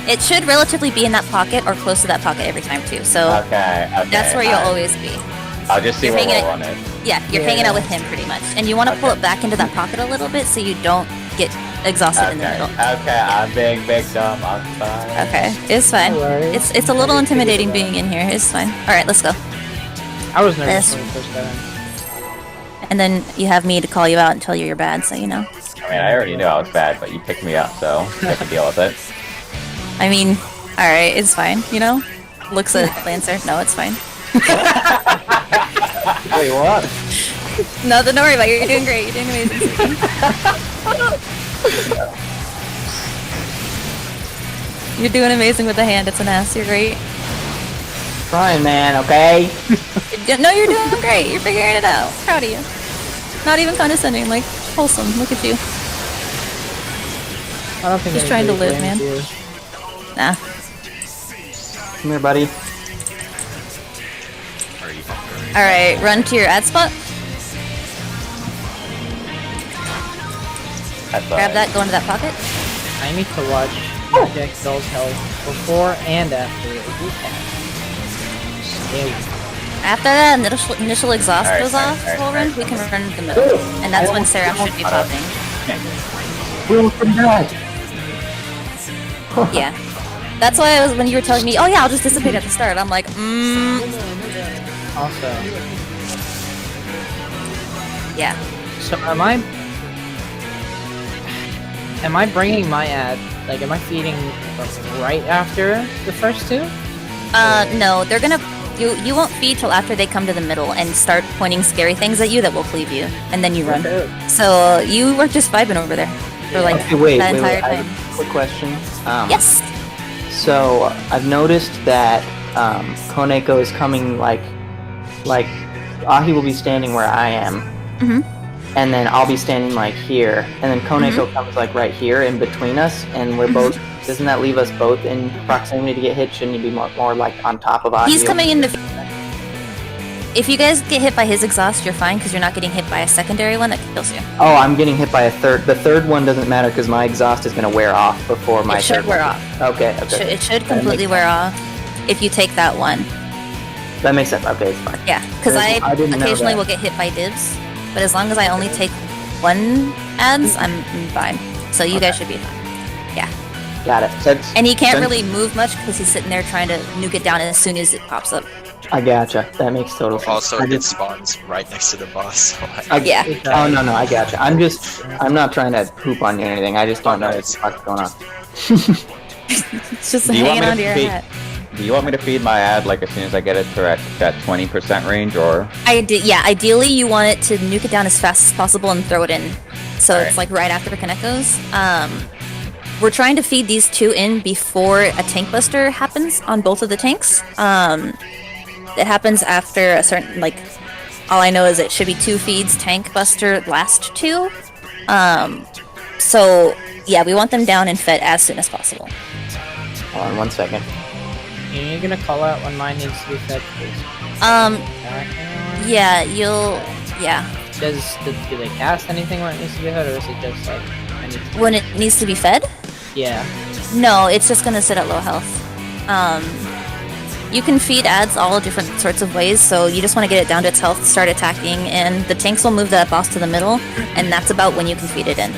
it should relatively be in that pocket or close to that pocket every time too. So Okay. that's where you'll always be. I'll just see You're where hanging Roll-On is. Yeah, you're hanging out with him pretty much, and you want to pull it back into that pocket a little bit so you don't get exhausted in the middle. Okay, I'm being big dumb. I'm sorry. Okay, it's fine. No worries. It's a little intimidating being in here. It's fine. All right, let's go. I was nervous This. when we first got in. And then you have me to call you out and tell you you're bad, so you know. I mean, I already knew I was bad, but you picked me up, so I have to deal with it. I mean, all right, it's fine. You know, looks at Lancer. No, it's fine. Wait, what? No, don't worry about it. You're doing great. You're doing amazing. You're doing amazing with the hand. It's an ass. You're great. Trying, man. Okay. No, you're doing great. You're figuring it out. Proud of you. Not even condescending, like wholesome. Look at you. I don't think Just trying to anybody live, blames man. you. Nah. Come here, buddy. Alright, run to your ad spot. Grab that, go into that pocket. I need to watch Jack Doll's health before and after a group pass. Scary. After that initial exhaust Alright, goes off, alright, we'll run, alright. we can run into the middle. And that's when Sarah should be popping. We're from that. Yeah. That's why I was, when you were telling me, oh yeah, I'll just dissipate at the start, I'm like, Also, yeah. so am I bringing my ad, like, am I feeding right after the first two? No, they're gonna, you won't feed till after they come to the middle and start pointing scary things at you that will cleave you, and then you run. So, you were just vibing over there for like Okay, wait, that wait, entire wait. I time. have a quick question. Yes! So I've noticed that Koneko is coming like Ahi will be standing where I am, and then I'll be standing like here, and then Koneko comes like right here in between us, and we're both. Doesn't that leave us both in proximity to get hit? Shouldn't you be more like on top of Ahi? He's coming in to... If you guys get hit by his exhaust, you're fine, because you're not getting hit by a secondary one that kills you. Oh, I'm getting hit by a third. The third one doesn't matter because my exhaust is gonna wear off before my. It should third wear one. off. Okay. Okay. It should completely wear off if you take that one. That makes sense. Okay, it's fine. Yeah, because I didn't know occasionally that. will get hit by dibs, but as long as I only take one ads, I'm fine. So you guys should be fine. Yeah. Got it. And he can't really move much because he's sitting there trying to nuke it down as soon as it pops up. I gotcha. That makes total sense. Also, I it just- spawns right next to the boss. So Yeah. Oh no, I gotcha. I'm not trying to poop on you or anything. I just don't know what's going on. It's just Do you want hanging me to on to your feed- hat. Do you want me to feed my ad like as soon as I get it to that 20% range, or? Yeah, ideally you want it to nuke it down as fast as possible and throw it in. So it's like right after the Kanekos. We're trying to feed these two in before a tank buster happens on both of the tanks. It happens after a certain, like, all I know is it should be 2 feeds, tank buster, last 2. So, yeah, we want them down and fed as soon as possible. Hold on 1 second. You're gonna call out when mine needs to be fed, please. Yeah, Do they cast anything when it needs to be fed, or is it just like I need to... when it needs to be fed? Yeah. No, it's just gonna sit at low health. You can feed ads all different sorts of ways, so you just want to get it down to its health, start attacking, and the tanks will move that boss to the middle, and that's about when you can feed it in.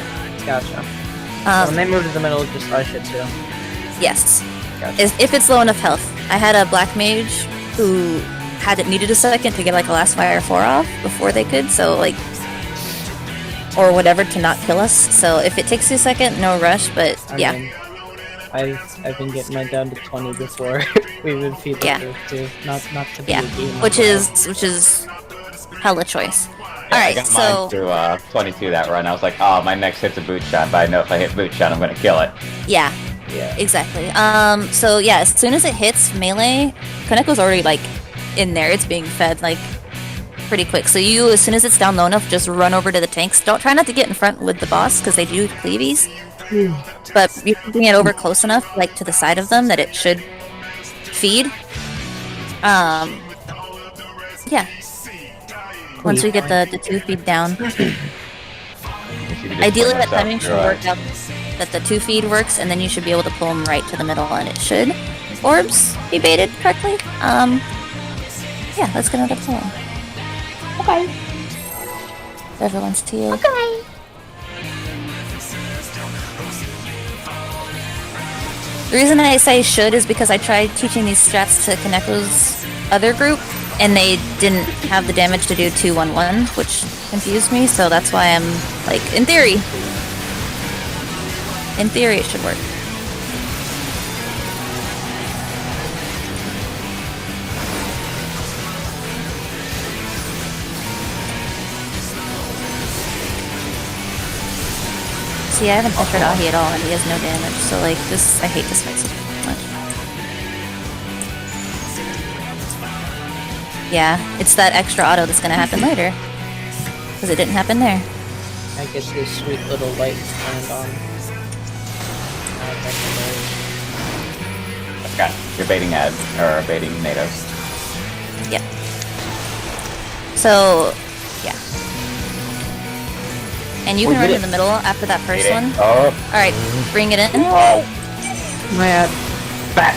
Gotcha. When they move to the middle, just rush it too. Yes. Gotcha. If it's low enough health. I had a black mage who needed a second to get like a last fire 4 off before they could, so like, or whatever to not kill us. So if it takes you a second, no rush, but yeah. I mean, I've been getting mine down to 20 before we would feed the first two. Not to be a game. Which is hella choice. I Alright, got so mine through 22 that run. I was like, oh, my next hit's a boot shot, but I know if I hit boot shot, I'm gonna kill it. yeah. Exactly. So yeah, as soon as it hits melee, Kaneko's already like in there. It's being fed like pretty quick. So you, as soon as it's down low enough, just run over to the tanks. Don't try not to get in front with the boss because they do cleavies. But you're keeping it over close enough, like to the side of them, that it should feed. Yeah. Once we get the 2 feed down. Ideally, that timing should work out. That the 2 feed works, and then you should be able to pull them right to the middle, and it should. Orbs be baited correctly. Yeah, let's get another pull. Okay. Everyone's to you. Okay. The reason I say should is because I tried teaching these strats to Kaneko's other group, and they didn't have the damage to do 2-1-1, which confused me, so that's why I'm like, in theory, it should work. See, I haven't altered Ahi at all, and he has no damage, so like, I hate this fight so much. Yeah, it's that extra auto that's gonna happen later. Because it didn't happen there. I get this sweet little light turned on. Okay, you're baiting ads, or baiting natives. Yep. So, yeah. And you We can run did in the middle after that first Baiting. one. Oh, Alright, bring it in. My ad. back!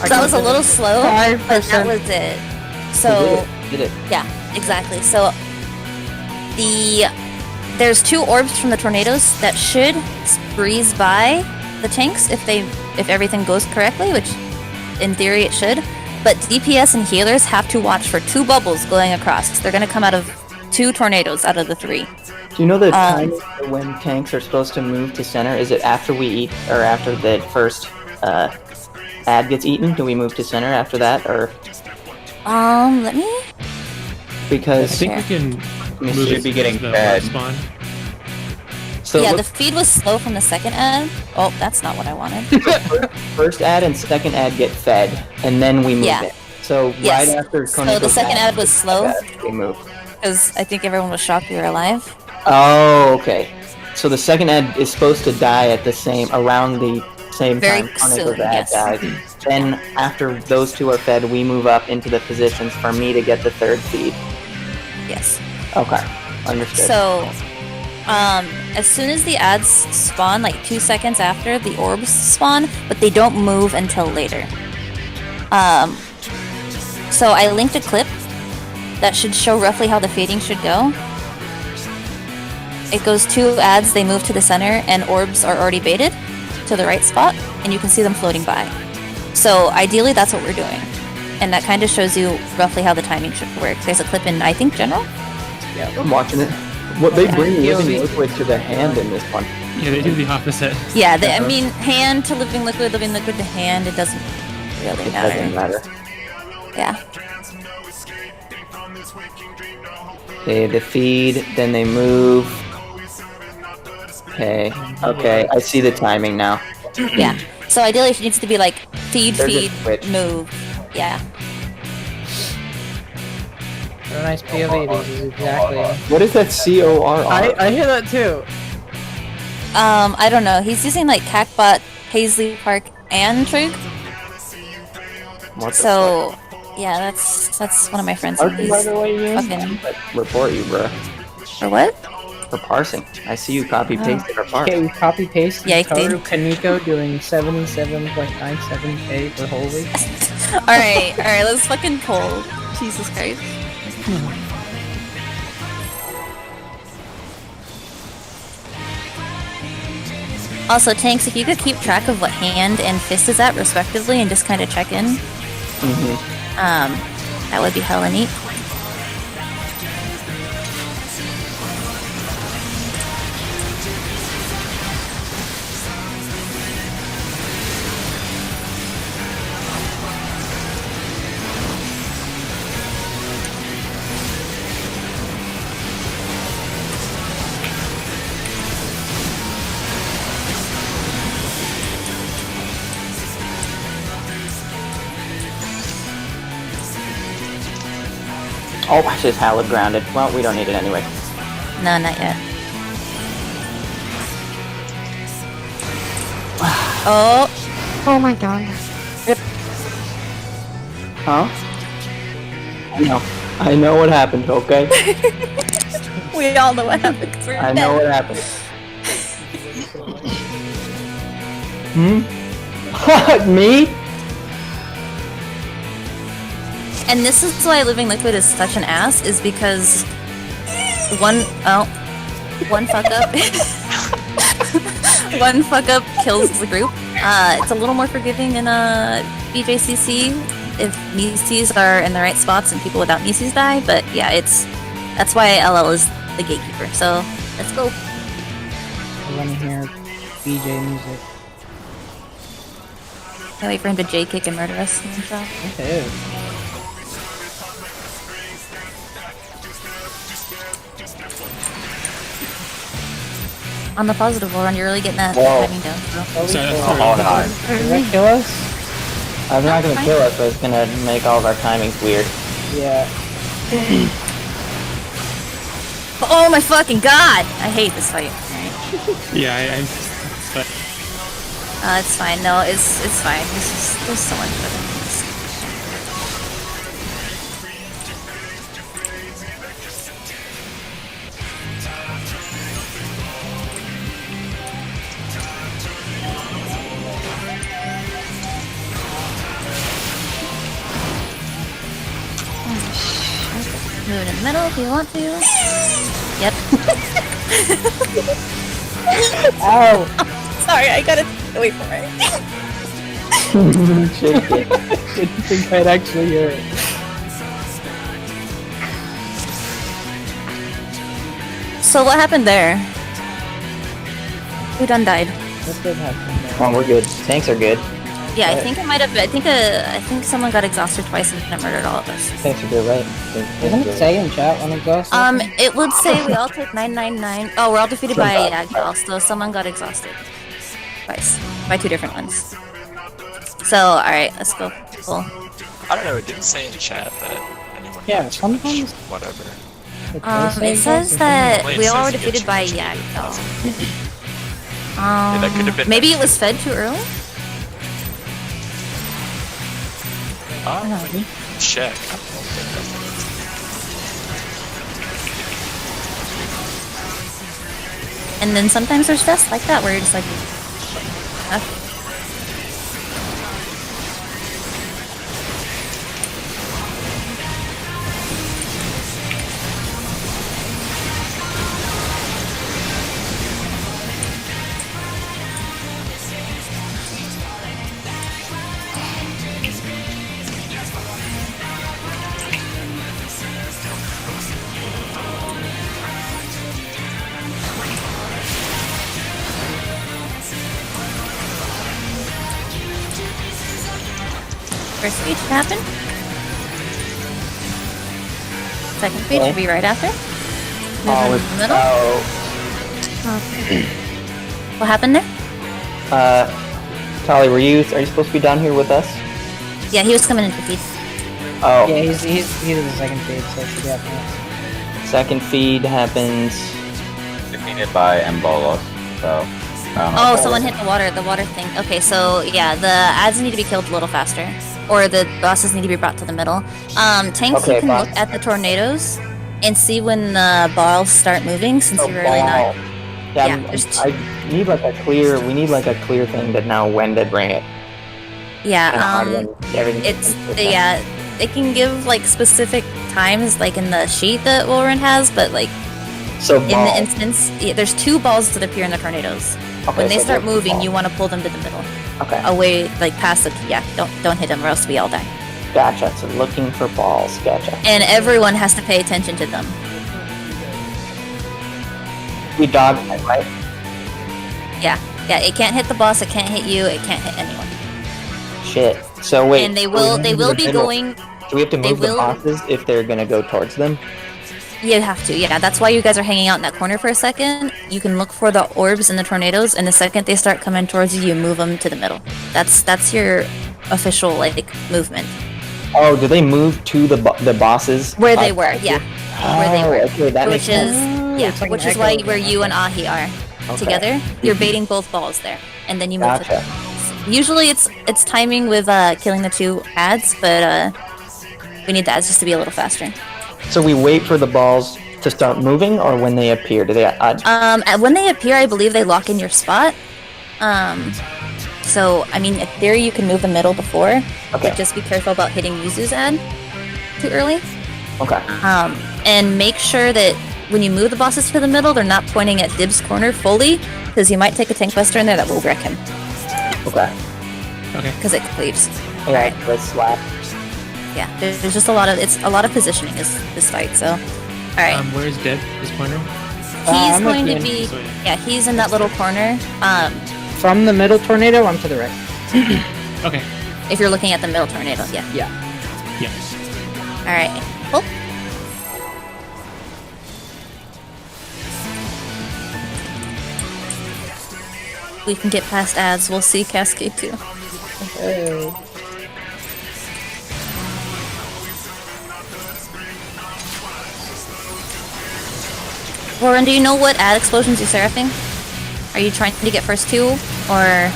So that was a little slow, but that was it. So, We did it. yeah, exactly. So, there's 2 orbs from the tornadoes that should breeze by the tanks if everything goes correctly, which in theory it should. But DPS and healers have to watch for 2 bubbles going across. They're going to come out of 2 tornadoes out of the 3. Do you know the time when tanks are supposed to move to center? Is it after we eat, or after the first ad gets eaten? Do we move to center after that, or Let me. I because think we can we move should it be getting to the fed. spawn. so Yeah, look, the feed was slow from the second ad. Oh, that's not what I wanted. first ad and second ad get fed, and then we move Yeah. it. So Yes. right after So Koneko's the second ad was slow we move. because I think everyone was shocked we were alive. Oh, okay. So the second ad is supposed to die at the around the same Very time Koneko's soon, ad yes. dies. Then after those 2 are fed, we move up into the positions for me to get the third feed. Yes. Okay, understood. So, as soon as the ads spawn, like 2 seconds after, the orbs spawn, but they don't move until later. So I linked a clip that should show roughly how the fading should go. It goes 2 ads, they move to the center, and orbs are already baited to the right spot, and you can see them floating by. So ideally, that's what we're doing. And that kind of shows you roughly how the timing should work. There's a clip in, I think, General? I'm watching it. What they bring POV. living liquid to the hand in this one. Yeah, they do the opposite. Yeah, I mean, hand to living liquid to hand, it doesn't really It matter. doesn't matter. Yeah. The feed, then they move. Okay, okay, I see the timing now. Yeah. So ideally, it needs to be like feed, There's a feed, switch. move. Yeah. What a nice POV. This is exactly. What is that CORR? I hear that too. I don't know. He's using like Cacbot, Paisley Park, and Trig. What the So, yeah, that's one of my friends. fuck? He's By the way, you fucking report you, bro. for what? For parsing. I see you copy pasted for parse. Okay, we copy paste Yeah, Toru dude. Kaneko doing 77.97k for whole week. all right, let's fucking pull. Jesus Christ. Also, tanks, if you could keep track of what hand and fist is at respectively, and just kind of check in, that would be hella neat. Oh, I just hallowed grounded. Well, we don't need it anyway. No, not yet. Oh, Oh my god. Huh? I know what happened, okay? we all know what happened. 'Cause we're I know dead. what happened. Hmm? Me? And this is why Living Liquid is such an ass, is because one fuck up one fuck up kills the group. It's a little more forgiving in BJCC if Nieces are in the right spots and people without Nieces die, but yeah, that's why LL is the gatekeeper. So let's go. I want to hear BJ music. Can't wait for him to J kick and murder us and stuff. Okay. On the positive run, you're really getting that Whoa. timing down. So. So that's Oh, hold on. Does that kill us? I'm not gonna kill us, but it's gonna make all of our timings weird. Yeah. Oh my fucking god! I hate this fight. Alright. Yeah, but It's fine. No, it's fine. There's so much better things. Move it in the middle if you want to. Yep. Ow! Sorry, I gotta wait for it. Shake it. Didn't think I'd actually hear it. So what happened there? Who done died? What did happen there? Come on, we're good. Tanks are good. Yeah, I think it might have been. I think someone got exhausted twice and then murdered all of us. Tanks are good, right? Doesn't it say in chat when exhausted? It would say we all take 999. Oh, we're all defeated by a Yagdal, so someone got exhausted. Twice. By two different ones. So, alright, let's go. Cool. I don't know, it didn't say in chat that anyone Yeah, got sometimes- whatever. It says that Well, it we all were says you get defeated by a two Yagdal. that could have been Maybe it was fed too early? Check. And then sometimes there's deaths like that where you're just like... First speech should happen. Second speech should be right after. Move in the middle. Okay. What happened there? Tali, are you supposed to be down here with us? Yeah, he was coming in to feed. Oh. Yeah, he's in the second feed, so it should be happening. Second feed happens. Defeated by Embolos, so. Oh, someone hit the water thing. Okay, so yeah, the ads need to be killed a little faster. Or the bosses need to be brought to the middle. Tanks, Okay, you can boss. look at the tornadoes and see when the balls start moving since you're really not... Yeah, Yeah, there's I need like a clear. We need like a clear thing that now when to bring it. Yeah, And everything. it's... Yeah, they can give like specific times like in the sheet that Wolverine has, but like So in the instance, yeah, there's two balls that appear in the tornadoes. Okay, When they so start they're moving, balls. you want to pull them to the middle. Okay, Away, like past the... Yeah, don't hit them or else we all die. gotcha. So looking for balls. Gotcha. And everyone has to pay attention to them. We dodge it, right? Yeah, it can't hit the boss, it can't hit you, it can't hit anyone. Shit. So wait. And they so we will move they to will the be middle. going... Do we have to they move the will- bosses if they're gonna go towards them? You have to, yeah. That's why you guys are hanging out in that corner for a second. You can look for the orbs and the tornadoes, and the second they start coming towards you, you move them to the middle. That's your official, like, movement. Oh, do they move to the bosses? Where they were, yeah. Where they were. Okay, that Which makes is, sense. yeah, it's like which an is why echo where game. you and Ahi are Okay. together. You're baiting both balls there, and then you move to Gotcha. the... Usually it's timing with killing the two ads, but we need the ads just to be a little faster. So we wait for the balls to start moving, or when they appear? Do they? When they appear, I believe they lock in your spot. So, I mean, in theory, you can move the middle before. Okay. But just be careful about hitting Yuzu's ad too early. Okay. And make sure that when you move the bosses to the middle, they're not pointing at Dib's corner fully, because you might take a tank buster in there that will wreck him, Okay. okay. because it cleaves. Yeah. Let's slap. Yeah, there's just a lot of positioning this fight. So, all right, Where's Deb? His corner? he's I'm going to looking. be he's in that little corner. From the middle tornado, I'm to the right. Okay. If you're looking at the middle tornado, yeah. Yeah. Yeah. All right, cool. We can get past ads. We'll see Cascade too. Hey. Warren, do you know what ad explosions you're seraphing? Are you trying to get first 2, or...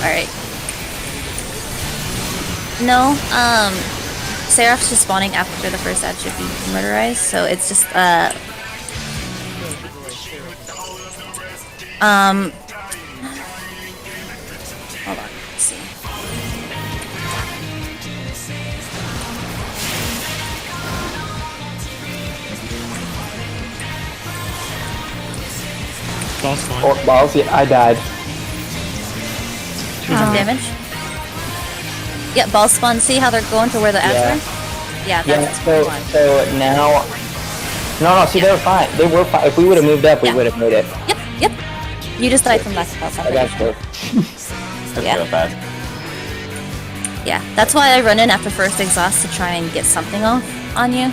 Alright. No, Seraph's just spawning after the first ad should be murderized, so it's just, hold on, let's see. Ball spawn. Or balls, yeah, I died. Some damage. Yeah, ball spawn. See how they're going to where the ads Yeah. were? Yeah, Yeah, that's fine. so now... No, see, they were fine. They were fine. If we would have moved up, we Yeah. would have made it. Yep. You just died from lack of health. I got you. That's Yeah. real bad. Yeah, that's why I run in after first exhaust to try and get something off on you.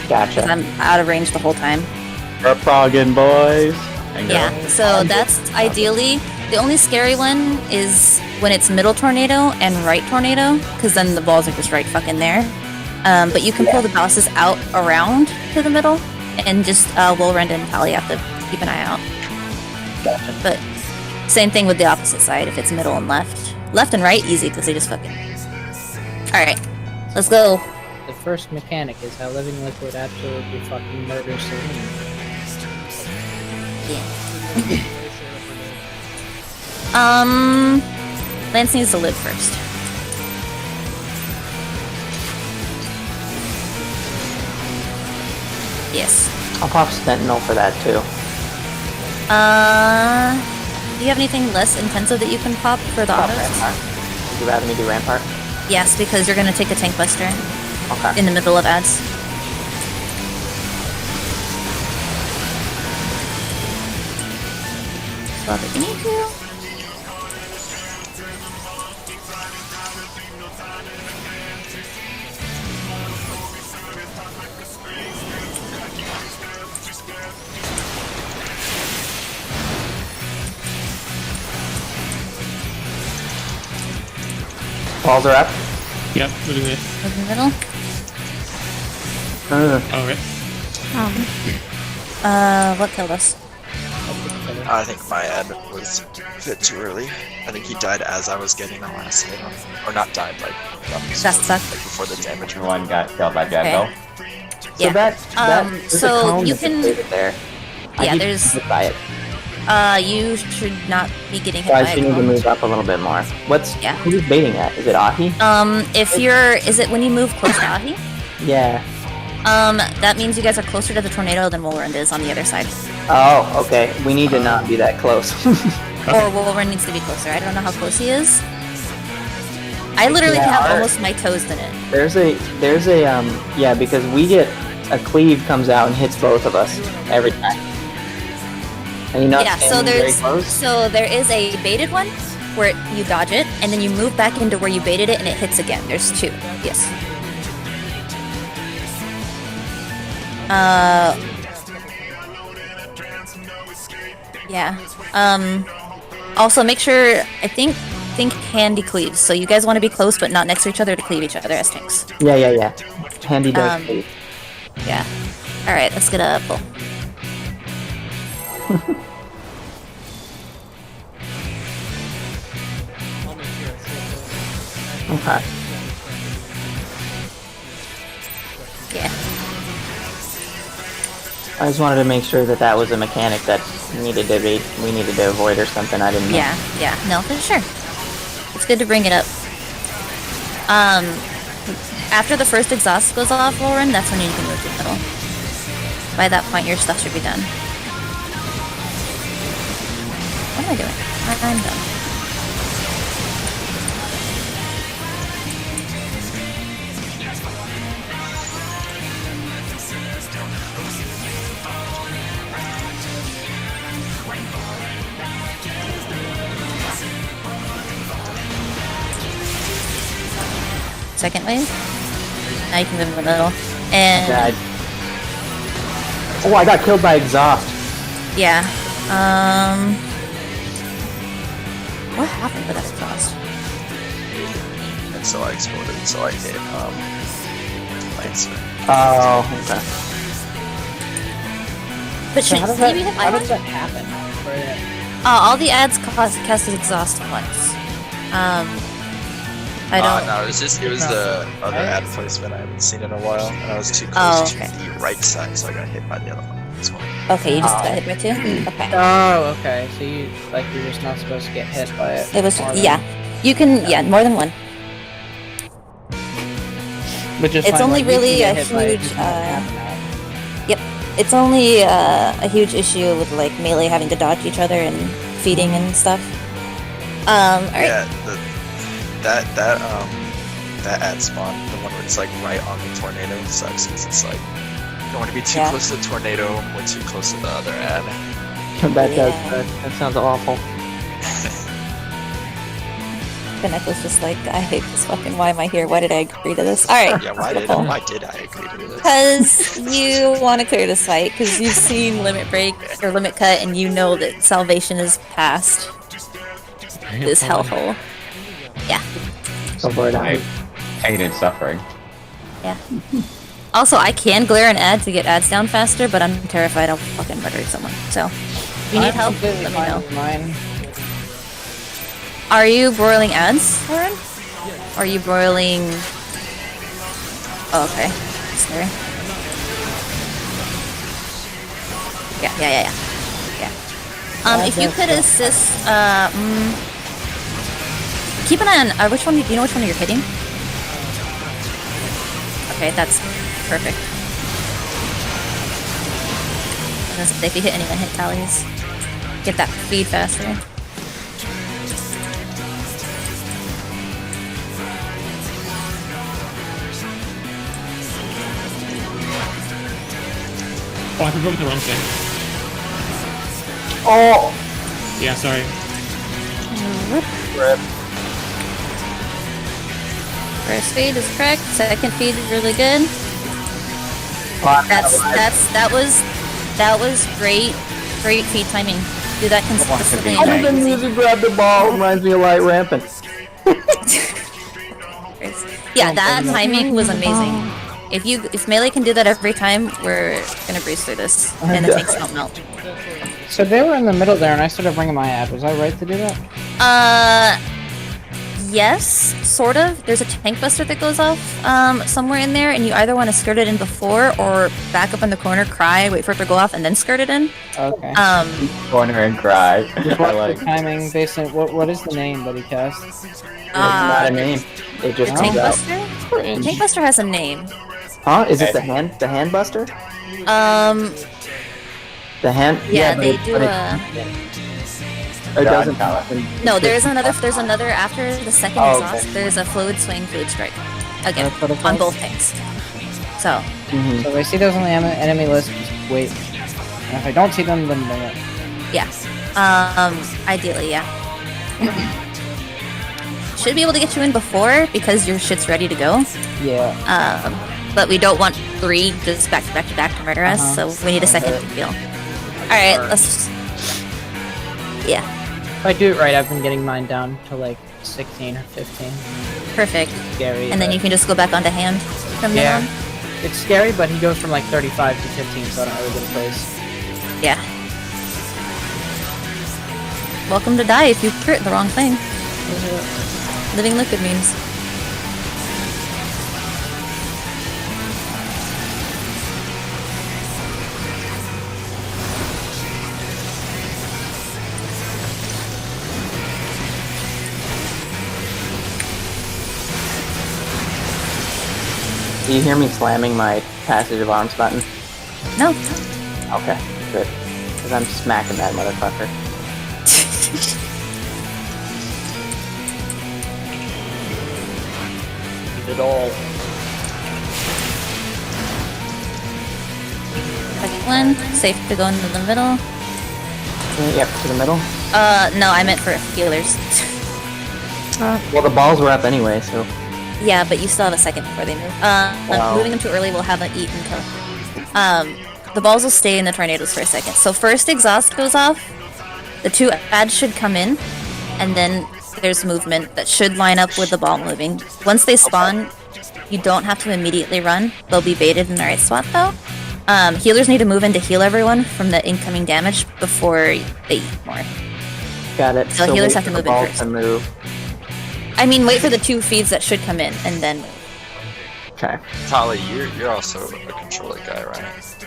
Because Gotcha. I'm out of range the whole time. We're progging, boys. And Yeah, girls. so that's ideally... The only scary one is when it's middle tornado and right tornado, because then the balls are just right fucking there. But you can pull the bosses out around to the middle, and just Will Rend and Tally have to keep an eye out. Gotcha. But same thing with the opposite side, if it's middle and left. Left and right, easy, because they just fucking... Alright, let's go. The first mechanic is how Living Liquid absolutely fucking murders Celine. Yeah. Lance needs to live first. Yes. I'll pop Sentinel for that too. Do you have anything less intensive that you can pop for the Pop autos? Rampart. Would you rather me do Rampart? Yes, because you're gonna take a tank buster Okay. in the middle of ads. Swap if you need to. Balls are up. Yep, moving it. In the middle. Oh, right. What killed us? I think my ad was a bit too early. I think he died as I was getting the last hit on him. Or not died, like, That sucked. before the damage. One got killed by Jadbo. So Yeah. there's so a cone you that's can- activated there. I Yeah, keep there's- getting hit by it. You should not be getting hit So I by should a need to cone. move up a little bit more. Yeah. Who's baiting at? Is it Ahi? If you're, is it when you move close to Ahi? Yeah. That means you guys are closer to the tornado than Wolverine is on the other side. Oh, okay. We need to not be that close. Or Wolverine needs to be closer. I don't know how close he is. I literally Yeah, have our- almost my toes in it. there's a yeah, because we get a cleave comes out and hits both of us every time. And you're not Yeah, so standing very there's, close? so there is a baited one where you dodge it, and then you move back into where you baited it, and it hits again. There's two. Yes. Yeah. Also make sure, I think handy cleaves. So you guys want to be close, but not next to each other to cleave each other as tanks. Yeah. Handy does cleave. Yeah. All right, let's get a pull. Okay. Yeah. I just wanted to make sure that that was a mechanic that needed to be we needed to avoid or something. I didn't know. Yeah. No, for sure. It's good to bring it up. After the first exhaust goes off, Lauren, that's when you can move to the middle. By that point, your stuff should be done. What am I doing? I'm done. Second wave. Now you can move in the middle. And Died. Oh, I got killed by exhaust. yeah. What happened with that exhaust? and so I exploded, so I hit Lancer. Oh, okay. But So should how does maybe hit that my one? happen? For it? All the ads casted exhaust once. I don't. No, it was the other ad placement I haven't seen in a while, and I was too Oh, close okay. to the right side, so I got hit by the other one. That's one. Okay, you just got hit by two? Okay. Oh, okay. So you're just not supposed to get hit by it. It was, more than- yeah. You can, yeah, more than one. But just It's fine, only like, you can really get a hit by it, huge, just not happen out. It's only a huge issue with like melee having to dodge each other and feeding and stuff. Alright. Yeah, that ad spawn, the one where it's like right on the tornado, sucks because it's like you don't want to be too Yeah. close to the tornado or too close to the other ad. That sounds awful. Connect was just like, I hate this fucking, why am I here? Why did I agree to this? Alright. Yeah, why did I agree to this? Because you want to clear this fight, because you've seen Limit Break or Limit Cut, and you know that salvation is past this hellhole. Yeah. So far down. I hated suffering. Yeah. Also, I can glare an ad to get ads down faster, but I'm terrified I'll fucking murder someone. So, if you need I'm help, completely let me fine know. with mine. Are you broiling ads, Lauren? Are you broiling... Oh, okay. Sorry. Yeah. If you could assist, keep an eye on, which one, do you know which one you're hitting? Okay, that's perfect. I was gonna say, if you hit anyone, hit tallies. Get that feed faster. Oh, I provoked the wrong thing. Oh! Yeah, sorry. Rip. First feed is correct. Second feed is really good. Fuck, That was great feed timing. Do that consistently. Other than music grab the ball reminds me of Light Rampant. Yeah, that timing was amazing. If melee can do that every time, we're gonna breeze through this, and the tanks don't melt. So they were in the middle there, and I started bringing my ad. Was I right to do that? Yes, sort of. There's a tank buster that goes off somewhere in there, and you either want to skirt it in before or back up in the corner, cry, wait for it to go off, and then skirt it in. Okay. Corner and cry. Just I watch like. the timing based on what is the name that he cast? It's not a name. It just The comes tank out. buster? The tank buster has a name. Huh? Is it the hand buster? The hand? Yeah, but they it- do but it- a. It God, doesn't. Colin. No, there's another after the second Oh, exhaust. okay. There's a fluid swing, fluid strike. Again, That's what it on calls? both tanks. So, Mhm. So if I see those on the enemy list, just wait. And if I don't see them, then bring it. yeah. Ideally, yeah. Should be able to get you in before because your shit's ready to go. Yeah. But we don't want 3 just back to back to back to murder us, so we need a second to heal. Alright, let's. Yeah, If I do it right, I've been getting mine down to like 16 or 15. perfect. Scary. And then but- you can just go back onto hand from Yeah. then on. It's scary, but he goes from like 35 to 15, so I don't really get a place. Yeah. Welcome to die if you crit the wrong thing. Those are living liquid memes. Do you hear me slamming my passage of arms button? No. Okay, good. Because I'm smacking that motherfucker. It all. Second one, safe to go into the middle. Yep, to the middle. No, I meant for healers. Well, the balls were up anyway, so. Yeah, but you still have a second before they move. Wow. Moving them too early will have an eat until. The balls will stay in the tornadoes for a second. So first exhaust goes off, the 2 ads should come in, and then there's movement that should line up with the ball moving. Once they spawn, you don't have to immediately run. They'll be baited in the right spot though. Healers need to move in to heal everyone from the incoming damage before they eat more. Got it. So healers have to wait for move the in ball first. to move. I mean, wait for the 2 feeds that should come in and then move. Okay. Tali, you're also a controller guy, right?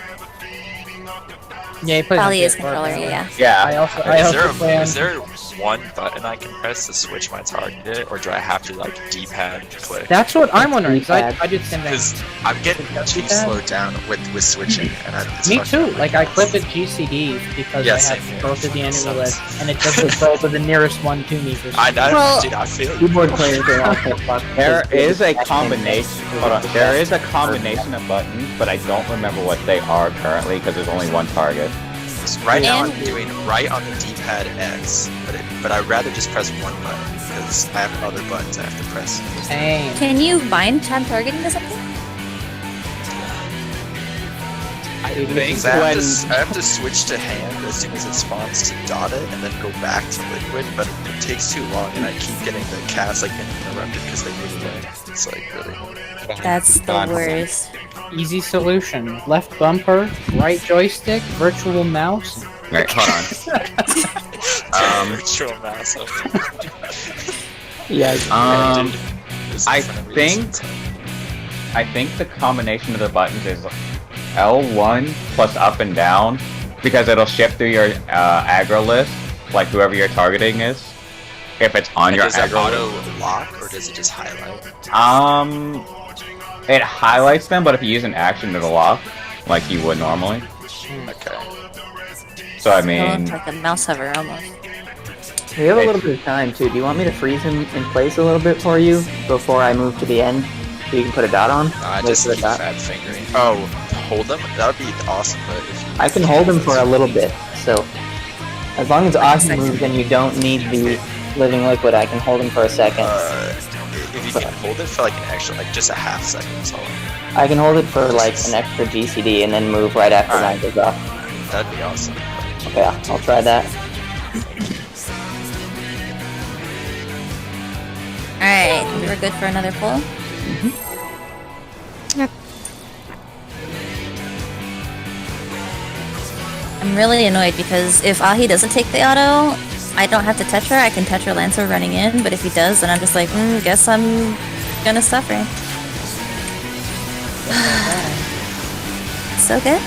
Yeah, he plays Probably on is PS4, controller, apparently. yeah. Yeah. I also play on. Is there one button I can press to switch my target, or do I have to like D-pad click? That's what I'm wondering. Cause D-pad. I did the same thing. Because I'm getting too D-pad? slowed down with switching, and it's Me fucking too. up Like my I guts. clip at GCD because Yeah, I same have here. both of the enemy Sucks. list, and it does result to the nearest one to me. For some reason. Well- dude, I feel you. Keyboard players are also fucked. There because is a it's combination. Hold on. There is a combination of buttons, but I don't remember what they are currently because there's only one target. Right now I'm And- doing right on the D-pad X, but I'd rather just press one button because I have other buttons I have to press. Same. Can you bind tab targeting to something? I think I when- have to switch to hand as soon as it spawns to dotted, and then go back to liquid, but it takes too long, and I keep getting the cast like interrupted because they move away. It's like really. That's the Done. worst. Easy solution. Left bumper, right joystick, virtual mouse. Right, hold on. Virtual mouse. Yeah. I think the combination of the buttons is L1 plus up and down because it'll shift through your aggro list, like whoever you're targeting is. If it's on your does it aggro auto list. lock or does it just highlight? It highlights them, but if you use an action, it'll lock, like you would normally. Okay. So I It mean, looks like a mouse hover almost. We have a little bit of time too. Do you want me to freeze him in place a little bit for you before I move to the end, so you can put a dot on? Wait Just for the keep dot. fat fingering. Oh, hold them? That would be awesome, but if you... I can hold him for a little bit. So as long as Ahi second. moves, and you don't need the living liquid, I can hold him for a second. If you can hold it for like an extra, like just a half second, that's all. I can hold it for like an extra GCD and then move right after Alright. mine goes off. That'd be awesome. Okay, I'll try that. Alright, we're good for another pull. I'm really annoyed because if Ahi doesn't take the auto, I don't have to Tetra. I can Tetra Lancer running in, but if he does, then I'm just like, guess I'm gonna suffer. So good.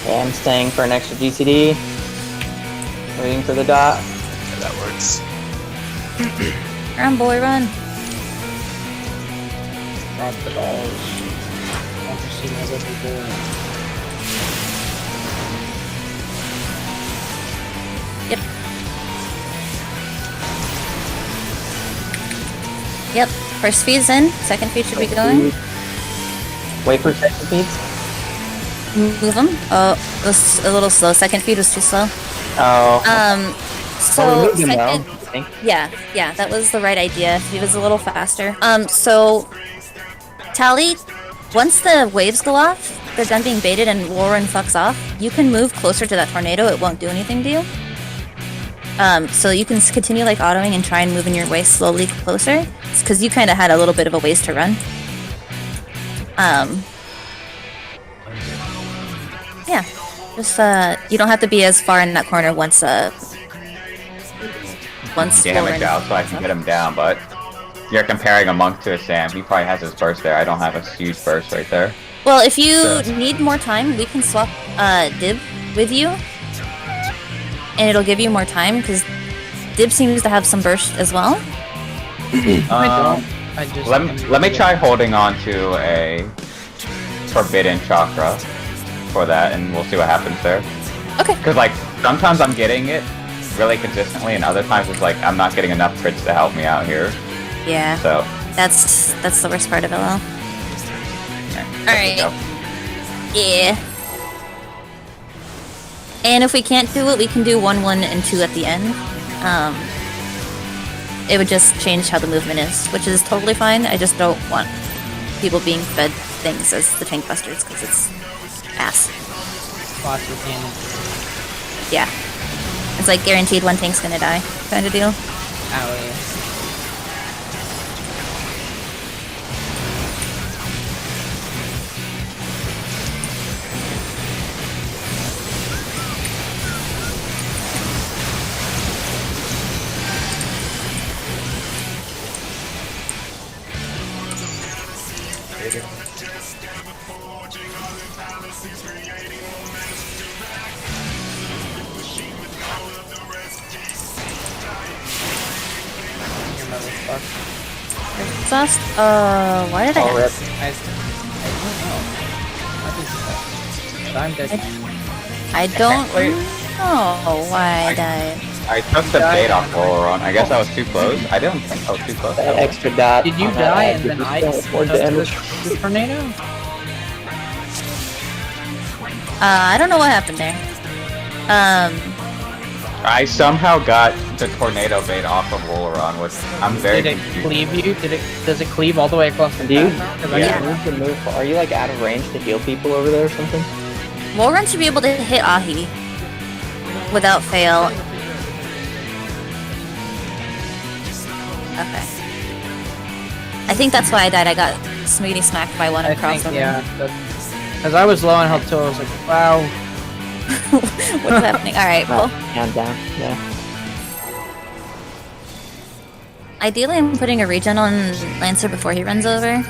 Okay, I'm staying for an extra GCD. Waiting for the dot. Yeah, that works. Run, boy, run. Drop the balls. Want to see my little boy. Yep, first feed's in, second feed should be going. Wait for second feeds. Move them. Oh, it was a little slow. Second feed was too slow. Oh. Well, we so moved him second, though, I think. yeah, that was the right idea. He was a little faster. So Tally, once the waves go off, they're done being baited and Warren fucks off. You can move closer to that tornado. It won't do anything to you. So you can continue like autoing and try and moving your way slowly closer. It's because you kind of had a little bit of a ways to run. Yeah, just you don't have to be as far in that corner once damage Warren out so I can get him down, but you're comparing a monk to a Sam. He probably has his burst there. I don't have a huge burst right there. Well, if you So- need more time, we can swap Dib with you, and it'll give you more time because Dib seems to have some burst as well. I don't. I just. Let me try holding on to a forbidden chakra for that, and we'll see what happens there. Okay. Because like sometimes I'm getting it really consistently, and other times it's like I'm not getting enough crits to help me out here. Yeah, So that's the worst part of it all. there we Alright. go. Yeah. And if we can't do it, we can do 1, 1, and 2 at the end. It would just change how the movement is, which is totally fine. I just don't want people being fed things as the tank busters because it's ass. Lots of cannon. Yeah. It's like guaranteed one tank's gonna die kind of deal. Oh, yeah. Your motherfucker. Exhaust? Why did I... All rip. I don't know. What is that? But I'm dead. I don't Wait. know why I died. I took the bait off Roller I guess I was too close. I didn't think I was too close. That extra dot. Did you on that die edge and then is I just just going toward the end. the tornado? I don't know what happened there. I somehow got the tornado bait off of Roller which I'm very Did it confused. cleave you? Does it cleave all the way across the Do you? background? 'Cause I Yeah. can't- You need to move. Are you like out of range to heal people over there or something? Wolrun should be able to hit Ahi without fail. Okay. I think that's why I died. I got smoothie smacked by one I across think, the yeah. Because I was low on health too, I was like, wow. What's happening? Alright, well. Hand down. Yeah. Ideally, I'm putting a regen on Lancer before he runs over.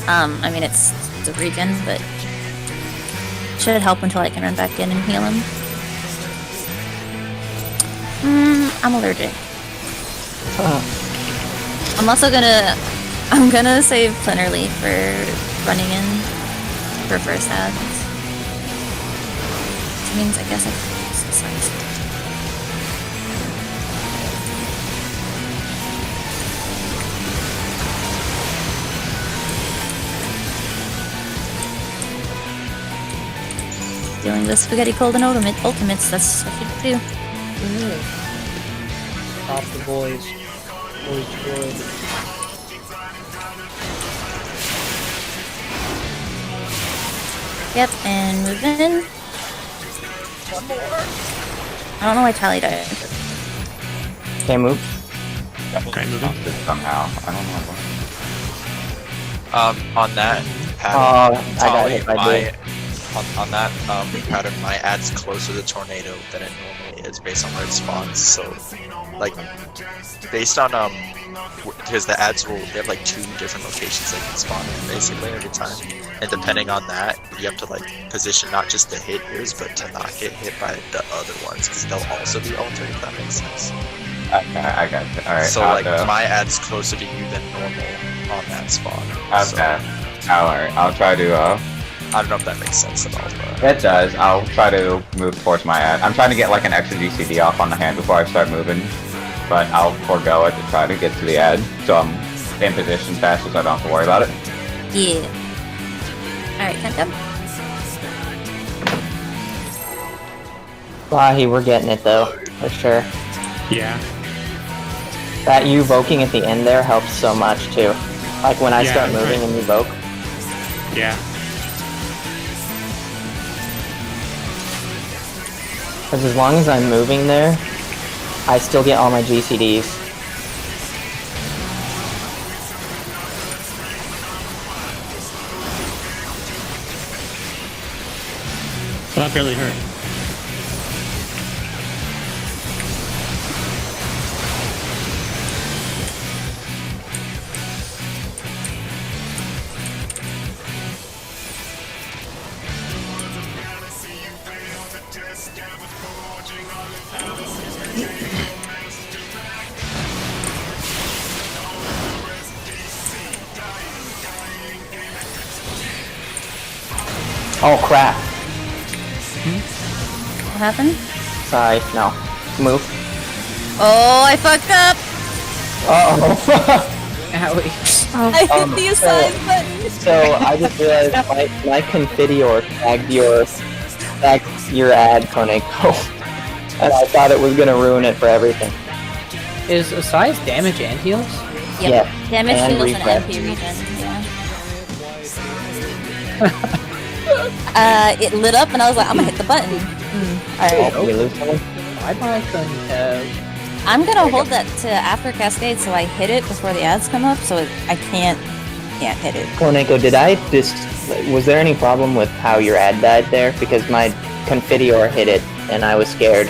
I mean, it's a regen, but should help until I can run back in and heal him. I'm allergic. I'm also I'm gonna save Plenarly for running in for first ads. Which means I guess I sucks. Dealing with spaghetti cold and ultimates, that's what you do. Stop the boys. Boys good. Yep, and move in. One more. I don't know why Tally died. Can't move. Okay, moving. Somehow. I don't know why. On that pattern, Oh, I got Tolly, hit by my on that pattern, my ad's closer to the tornado than it normally is based on where it spawns. So, like, based on because the ads they have like 2 different locations they can spawn in basically every time, and depending on that, you have to like position not just to hit yours, but to not get hit by the other ones because they'll also be altered. If that makes sense. Okay, I got it. Alright. So like my ad's closer to you than normal on that spawn. So, Okay. Alright, I'll try to I don't know if that makes sense at all, but it does. I'll try to move towards my ad. I'm trying to get like an extra GCD off on the hand before I start moving, but I'll forego it to try to get to the ad, so I'm in position fast so I don't have to worry about it. Yeah. Alright, can I come? Wahi, we're getting it though, for sure. Yeah. That you evoking at the end there helps so much too. Like when I Yeah, start that's moving right. and you evoke. Yeah. Because as long as I'm moving there, I still get all my GCDs. Well, that barely hurt. Oh crap. What happened? Sorry, no. Move. Oh, I fucked up! Uh-oh. Owie. I hit the so- assign button! So I just realized my Confidior tagged your back your ad, Koneko. And I thought it was gonna ruin it for everything. Is Asai's damage and heals? Yep. Yeah, Damage, and heals, and refresh. MP regen. Yeah. It lit up, and I was like, I'm gonna hit the button. Alright. Oh, we lose someone? Bye-bye, Koneko. I'm gonna hold that to after Cascade, so I hit it before the ads come up, so I can't hit it. Koneko, was there any problem with how your ad died there? Because my Confiteor hit it, and I was scared.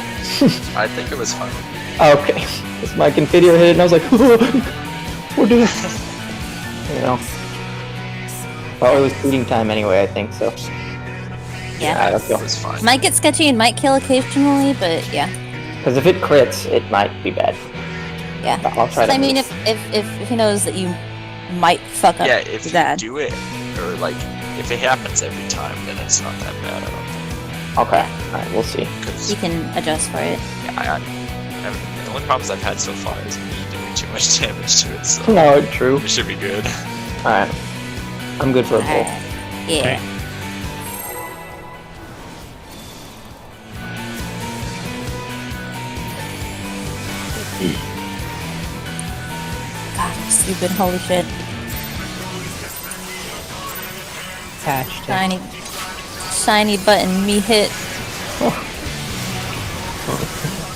I think it was fun. Okay. Because my Confiteor hit it, and I was like, we're doing You know. Well, it was feeding time anyway, I think, so. Yeah. Let's go. It was fine. Might get sketchy and might kill occasionally, but yeah. Because if it crits, it might be bad. Yeah. But I'll try to I mean, move. if he knows that you might fuck up Yeah, if his you ad. do it, or like, if it happens every time, then it's not that bad, I don't think. Okay, alright, we'll see. Because You can adjust for it. the only problems I've had so far is me doing too much damage to it, so No, true. it should be good. Alright. I'm good for a pull. Alright. Yeah. God, I'm stupid. Holy shit. Hashtag. Shiny button. Me hit.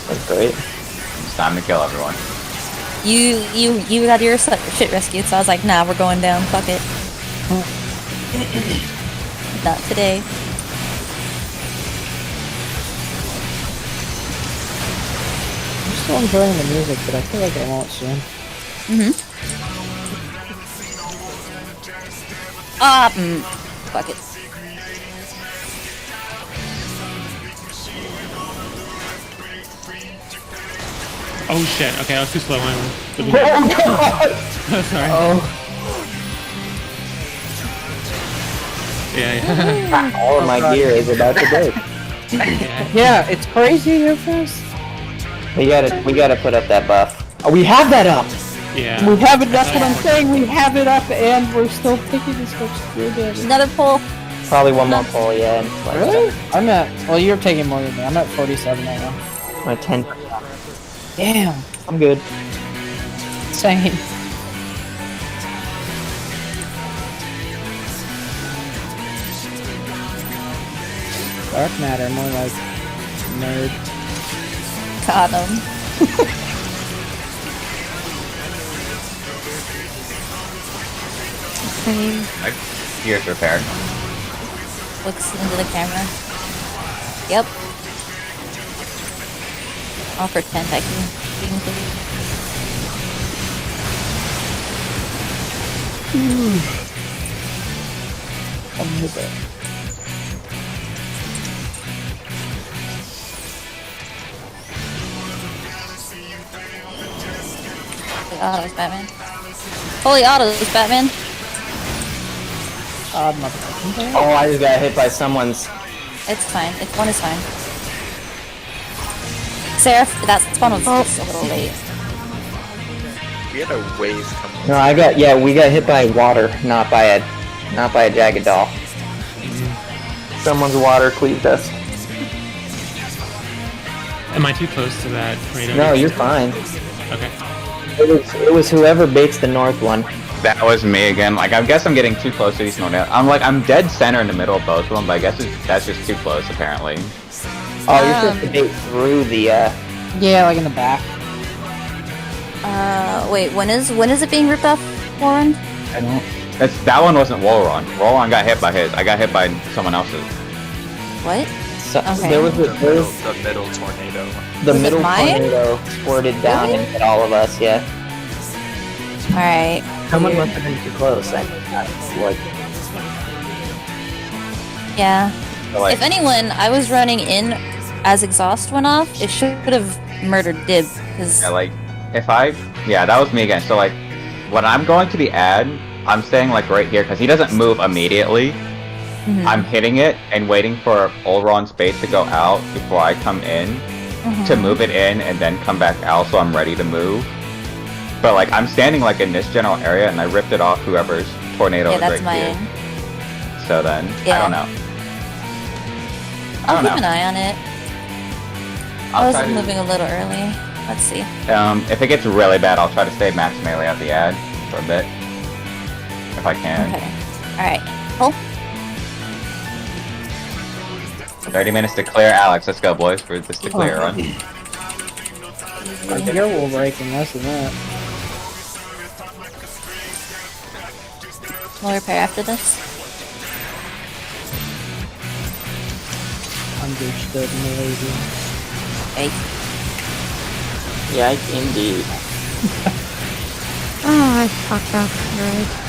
That's great. It's time to kill everyone. You got your shit rescued, so I was like, nah, we're going down. Fuck it. Not today. I'm still enjoying the music, but I feel like I won't soon. Fuck it. Oh shit, okay, I was too slow on Sorry. Oh, Yeah. All of my gear is about to break. yeah, it's crazy how fast. We gotta put up that buff. Oh, we have that up! Yeah. We have it, that's what I'm saying, we have it up and we're still taking this much spear damage. Another pull. Probably one more pull, yeah. And like Really? I'm at, well, you're taking more than me. I'm at 47 right now. I'm at 10. Damn. I'm good. Same. Dark matter, more like nerd. Got him. My gear's repaired. Looks into the camera. Yep. I'll pretend I can. Holy autos, Batman. Holy autos, Batman. Odd motherfucking. Oh, I just got hit by someone's. It's fine. One is fine. Seraph, that spawn was just a little late. We had a wave coming. No, we got hit by water, not by a jagged doll. Someone's water cleaved us. Am I too close to that tornado? No, you're fine. Okay. It was whoever baits the north one. That was me again. Like, I guess I'm getting too close to these tornadoes. I'm dead center in the middle of both of them, but I guess that's just too close, apparently. Oh, you're supposed to bait through the, Yeah, like in the back. Wait, when is it being ripped off, Warren? I don't... That one wasn't Wolron. Wolron got hit by his. I got hit by someone else's. What? So, Okay. there was The the middle tornado. the Was it middle mine? tornado squirted down Really? and hit all of us, yeah. Alright. Someone must have been too close. Like, Yeah. So, like, If anyone, I was running in as exhaust went off, it should have murdered Dib, because... yeah, like, that was me again. So, like, when I'm going to the ad, I'm staying, like, right here, because he doesn't move immediately. Mhm. I'm hitting it and waiting for Olron's bait to go out before I come in to move it in and then come back out so I'm ready to move. But, like, I'm standing, like, in this general area and I ripped it off whoever's tornado Yeah, is that's right mine. here. So then, I Yeah. don't know. I'll don't keep know. an eye on it. I I'll was try to- moving a little early. Let's see. If it gets really bad, I'll try to stay max melee at the ad for a bit. If I can. Okay. Alright. Cool. 30 minutes to clear. Alex, let's go, boys, for this to clear run. Your will break in less than that. We'll repair after this. Understood, milady. Okay. Yikes, indeed. Oh, I fucked up. Right.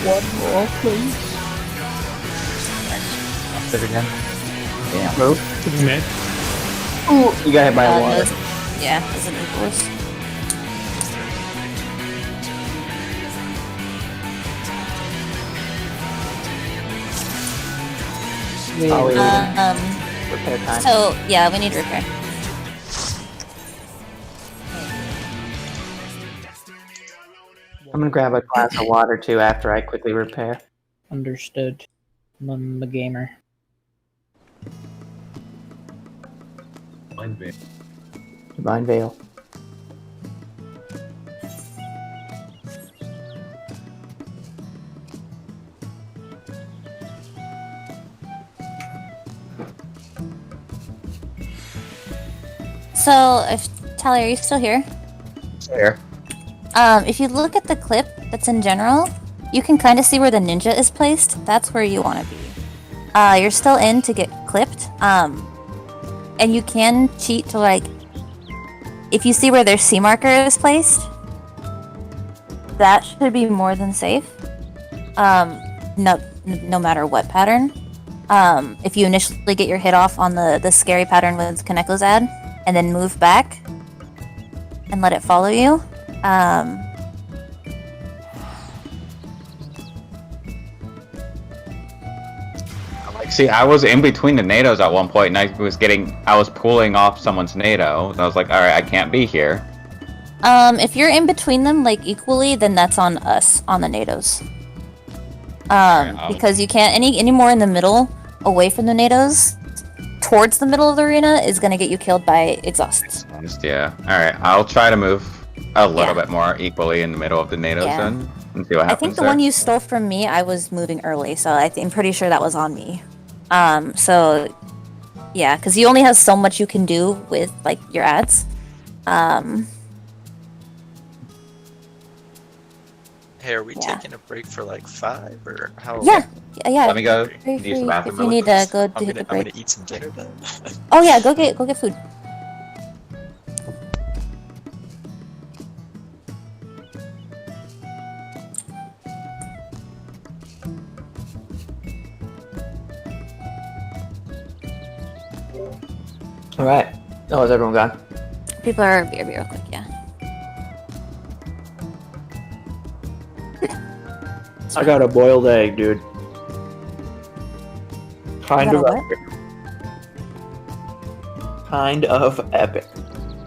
One more, please. Sit again. Damn. Move. Mid. Ooh, you got hit by a water. those- yeah, those are equals. Oh, yeah. Um, Repair time. so, yeah, we need repair. I'm gonna grab a glass of water too after I quickly repair. Understood. I'm the gamer. Divine Veil. So, if Tally, are you still here? Here. If you look at the clip that's in general, you can kind of see where the ninja is placed. That's where you want to be. You're still in to get clipped. And you can cheat to like, if you see where their C marker is placed, that should be more than safe. No matter what pattern. If you initially get your hit off on the scary pattern with Kaneko's ad, and then move back and let it follow you. See, I was in between the NATOs at one point, and I was pulling off someone's NATO, and I was like, alright, I can't be here. If you're in between them, like, equally, then that's on us, on the NATOs. Because you can't, any more in the middle, away from the NATOs, towards the middle of the arena, is gonna get you killed by exhausts. Yeah. Alright, I'll try to move a little Yeah. bit more equally in the middle of the NATOs Yeah. then, and see what I happens think the there. one you stole from me, I was moving early, so I'm pretty sure that was on me. So, yeah, because you only have so much you can do with, like, your ads. Hey, are we Yeah. taking a break for like 5 or how? Yeah, yeah. Let me go Feel use the free bathroom if you really need quick. to go I'm take gonna, a I'm break. gonna eat some dinner then. Oh yeah, go get food. Alright. Oh, is everyone gone? People are BRB real quick, yeah. I got a boiled egg, dude. Kind Got of a epic. Kind of epic.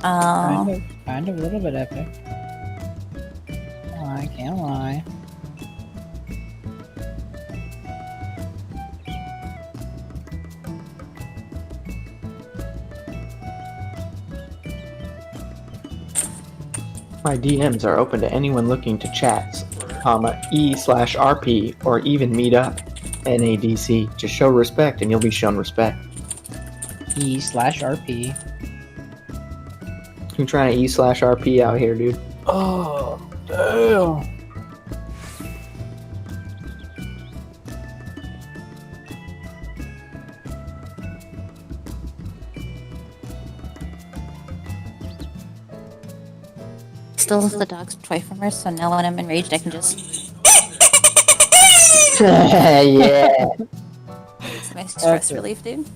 Oh, Kind of a little bit epic. Oh, I can't lie. My DMs are open to anyone looking to chat, E/RP, or even meet up. NADC. Just show respect and you'll be shown respect. E/RP. I'm trying to E/RP out here, dude. Oh, damn. still the dog's toy from her, so now when I'm enraged, I can just. Yeah. It's my stress Okay. relief, dude.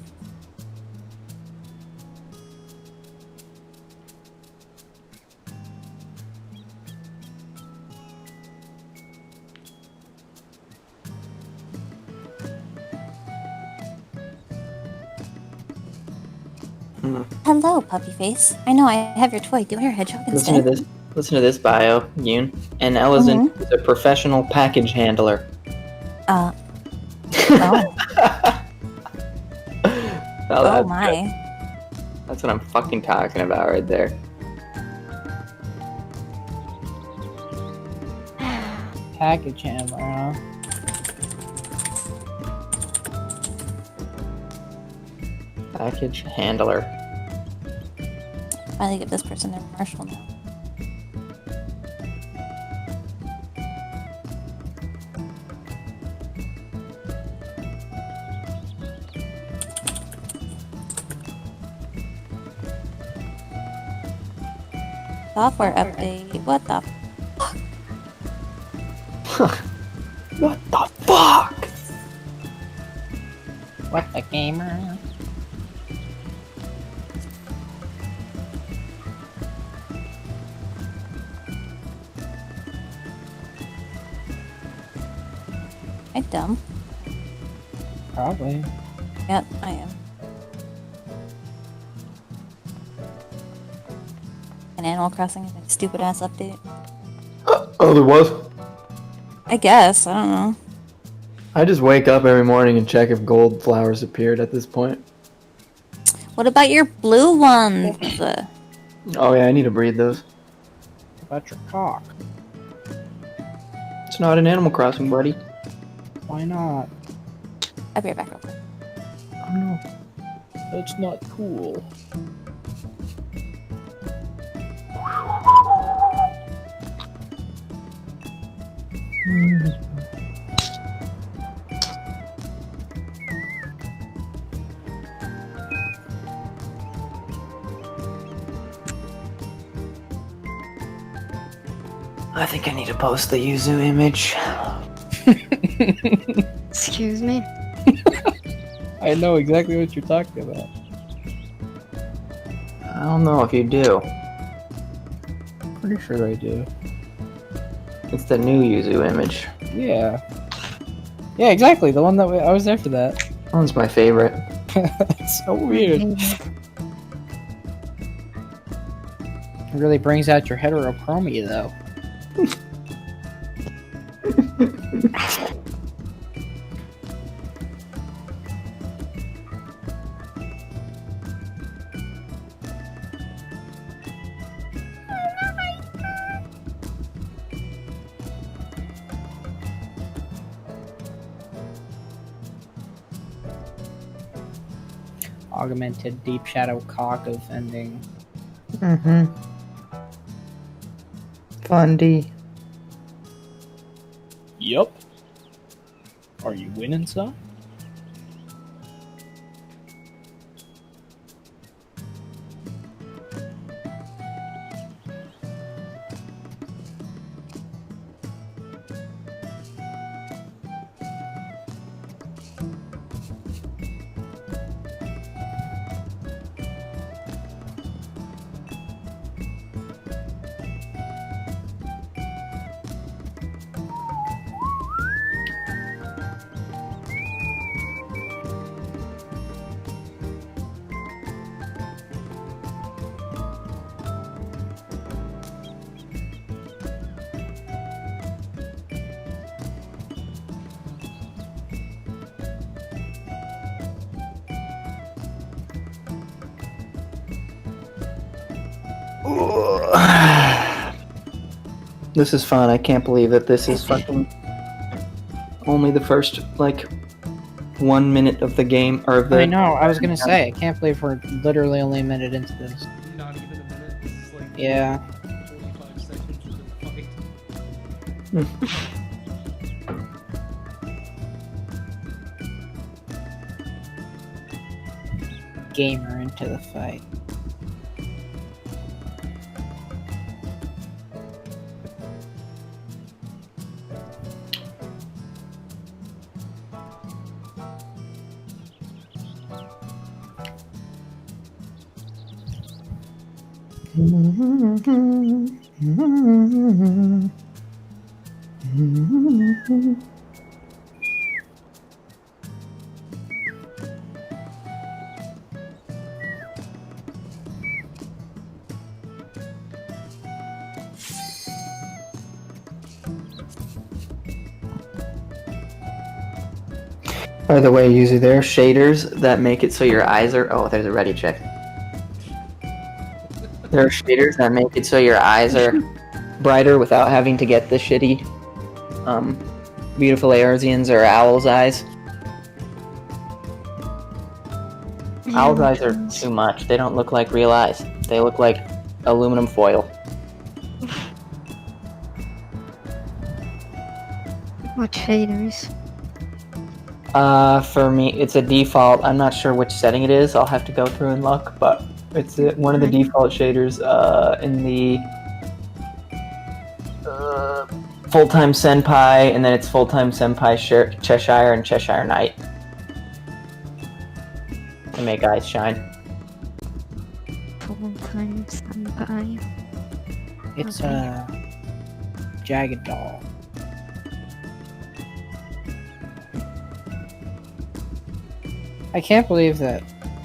Hello, puppy face. I know I have your toy. Do your hedgehog Listen instead. to this. Listen to this bio, Yoon. An elephant is a professional package handler. Oh. Oh, Oh my. That's what I'm fucking talking about right there. Package handler, huh? Package handler. Finally give this person their Marshall now. Software update. What the? What the fuck? What the gamer? I'm dumb. Probably. Yep, I am. An Animal Crossing is a stupid ass update. Oh, there was? I guess. I don't know. I just wake up every morning and check if gold flowers appeared at this point. What about your blue ones? Oh yeah, I need to breed those. What about your cock? It's not an Animal Crossing, buddy. Why not? I'll be right back real quick. Oh no. That's not cool. I think I need to post the Yuzu image. Excuse me? I know exactly what you're talking about. I don't know if you do. Pretty sure I do. It's the new Yuzu image. Yeah. Yeah, exactly. The one that I was there for that. That one's my favorite. It's so weird. It really brings out your heterochromia, though. Augmented deep shadow cock of ending. Mm-hmm. Fundy. Yup. Are you winning, son? This is fun. I can't believe that this is fucking only the first, like, 1 minute of the game, or of the... I know, I was gonna say, I can't believe we're literally only a minute into this. Not even a minute. This is like Yeah. 45 seconds of the fight. Gamer into the fight. By the way, user, there are shaders that make it so your eyes are. Oh, there's a ready check. There are shaders that make it so your eyes are brighter without having to get the shitty, beautiful Eorzeans or owl's eyes. Owl's eyes are too much. They don't look like real eyes. They look like aluminum foil. What shaders? For me, it's a default. I'm not sure which setting it is. I'll have to go through and look, but it's one of the default shaders in the full-time senpai, and then it's full-time senpai Cheshire and Cheshire Knight to make eyes shine. Full-time senpai. It's Okay. a jagged doll. I can't believe that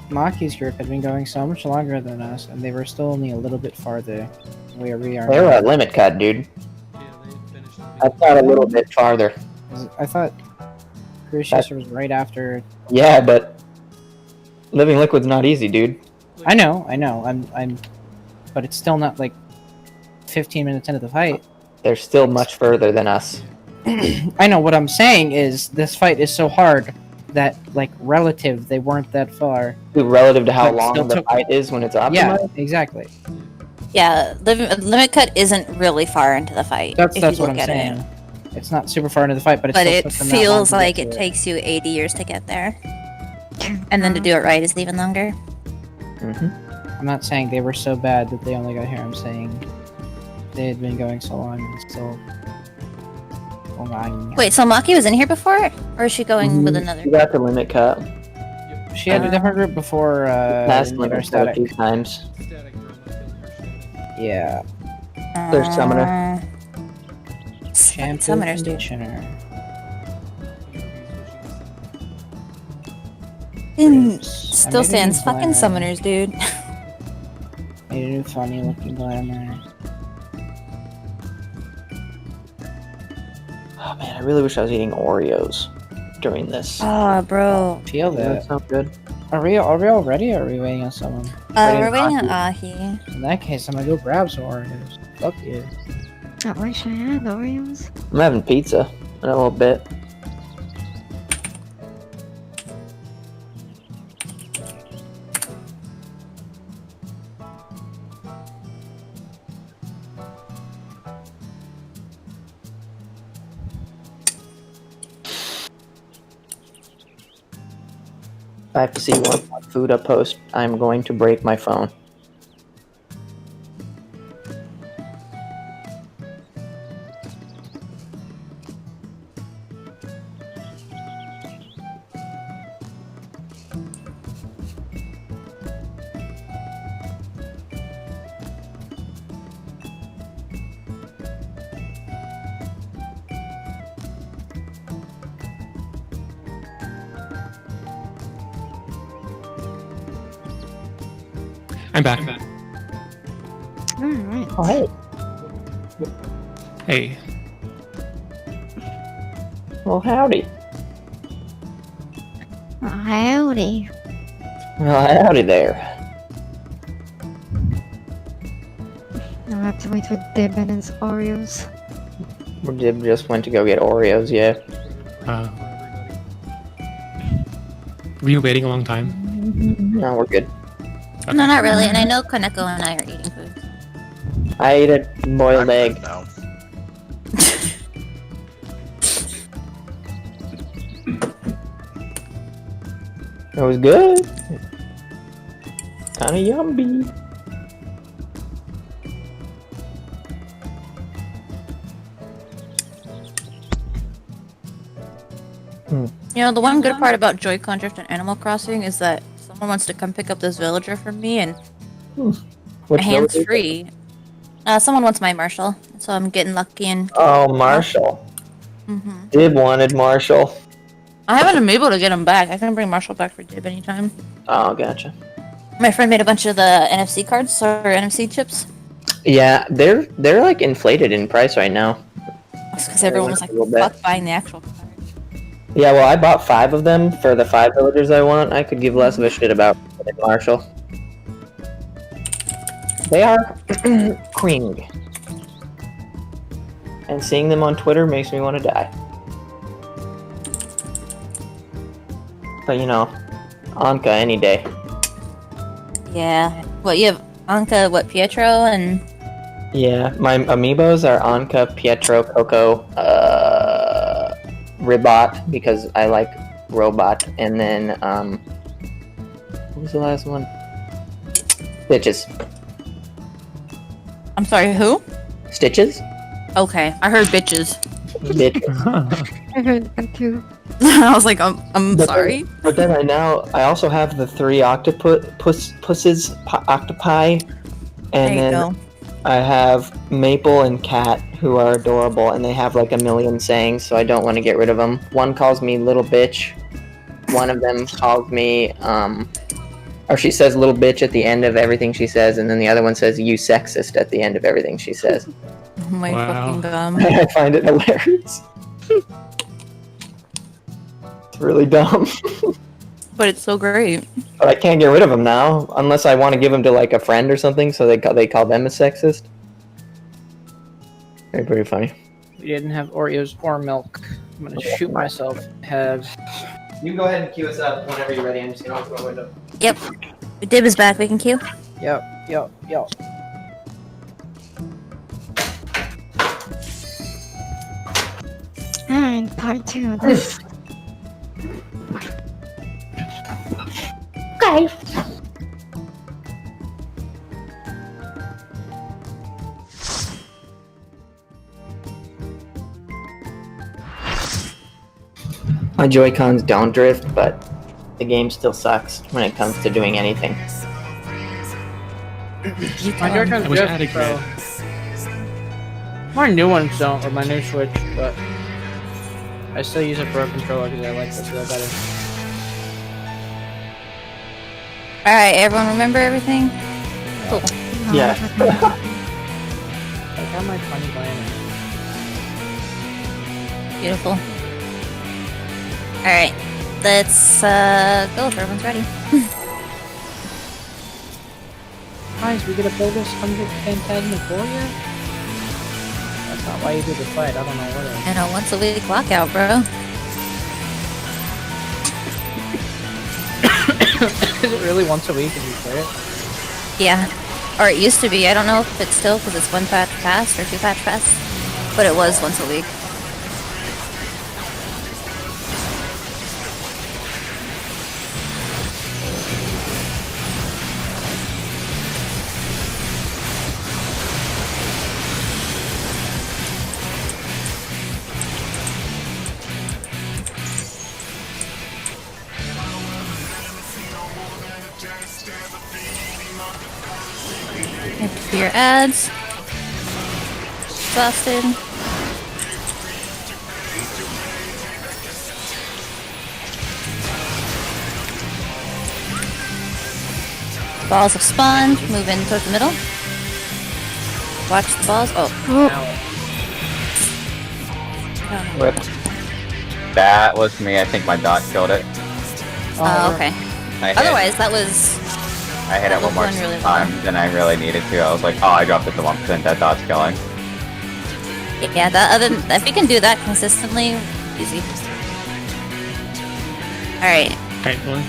Maki's group had been going so much longer than us, and they were still only a little bit farther where we are. They were at limit cut, dude. Yeah, they finished. I thought a little bit farther. I thought Cruise Chaser was right after. Yeah, but Living Liquid's not easy, dude. I know. But it's still not like 15 minutes into the fight. They're still much further than us. I know. What I'm saying is this fight is so hard that, like, relative, they weren't that far. Dude, relative to how But long still the took- fight is when it's optimized. Yeah, exactly. Yeah, limit cut isn't really far into the fight. That's if what you I'm look at saying. it. It's not super far into the fight, but it's But still it took them that long feels to get like to it takes you 80 years to get there. And then to do it right is even longer. Mm-hmm. I'm not saying they were so bad that they only got here. I'm saying they had been going so long and still. Oh my. Wait, so Maki was in here before? Or is she going with another? You got the limit cut. She had a different group before. Past we did our limit cut a static. few times. Static room, I killed her static. Yeah. There's Summoner. Shampoo Summoners, dude. conditioner. Still made a stands new fucking glamour. summoners, dude. Made a new funny looking glamour. Oh man, I really wish I was eating Oreos during this. Oh, bro. Feel That that. sounds good. Are we all ready? Or are we waiting on someone? We're waiting on Ahi. In that case, I'm gonna go grab some Oreos. Fuck you. I wish I had Oreos. I'm having pizza in a little bit. If I have to see one more food up post, I'm going to break my phone. I'm back. Alright. Oh, hey. Hey, Well, howdy. Oh, howdy. Well, howdy there. I'll have to wait for Dib and his Oreos. Dib just went to go get Oreos, yeah. were you waiting a long time? No, we're good. No, not really. And I know Kaneko and I are eating food. I ate a boiled I'm egg. good now. It was good. Kinda yummy. You know, the one good part about Joy-Con Drift and Animal Crossing is that someone wants to come pick up this villager from me, and What Which hands village is it? free. Someone wants my Marshall, so I'm getting lucky and. Oh, Marshall. Mm-hmm. Dib wanted Marshall. I haven't been able to get him back. I can bring Marshall back for Dib anytime. Oh, gotcha. My friend made a bunch of the NFC cards or NFC chips. Yeah, they're like inflated in price right now. That's because everyone was like, A little bit. "Fuck buying the actual card." Yeah, well, I bought 5 of them for the 5 villagers I want. I could give less of a shit about Marshall. They are queen. And seeing them on Twitter makes me want to die. But you know, Anka any day. Yeah. What you have? Anka, what Pietro and Yeah, my amiibos are Anka, Pietro, Coco, Ribot because I like Robot, and then what was the last one? Stitches. I'm sorry, who? Stitches? Okay, I heard bitches. Bitches. I heard that too. I was like, I'm But sorry. But then I also have the 3 octopi, and There you then go. I have Maple and Cat, who are adorable, and they have like a million sayings, so I don't want to get rid of them. One calls me little bitch. One of them calls me, or she says little bitch at the end of everything she says, and then the other one says you sexist at the end of everything she says. Oh my Wow. fucking gum. I find it hilarious. It's really dumb. But it's so great. But I can't get rid of them now, unless I want to give them to like a friend or something, so they call them a sexist. Very pretty funny. We didn't have Oreos or milk. I'm gonna shoot myself. Have. You can go ahead and queue us up whenever you're ready. I'm just gonna open the window. Yep. Dib is back. We can queue. Yep. Alright, part 2 of this. Okay. My Joy-Cons don't drift, but the game still sucks when it comes to doing anything. My Joy-Cons I wish I had a drift, grid. so... My new ones don't, or my new Switch, but... I still use a Pro controller because I like the feel better. Alright, everyone remember everything? Cool. No, Yeah. I got my funny plan. Beautiful. Alright. Let's go if everyone's ready. Guys, we gonna build this 100 Phantasmagoria? That's not why you do the fight, I don't know what it is. And a once a week lockout, bro. Is it really once a week if you play it? Yeah. Or it used to be. I don't know if it's still because it's 1 patch past or 2 patch past. But it was once a week. Have to do your ads. Exhausted. Balls have spawned. Move in towards the middle. Watch the balls. Oh. Rip. That was me. I think my dot killed it. Oh, okay. I hit, Otherwise, that was. I hit it one more going really well. time than I really needed to. I was like, oh, I dropped it to 1%. That dot's killing. Yeah, that other. If you can do that consistently, easy. Alright. Alright, Dylan.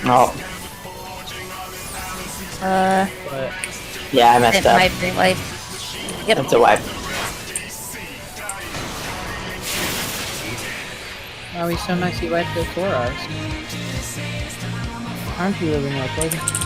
Oh, But yeah, I messed It up. might be like. Yep. That's a wipe. Oh, he's so nice. He wiped it for us. Aren't you really, Milkwood?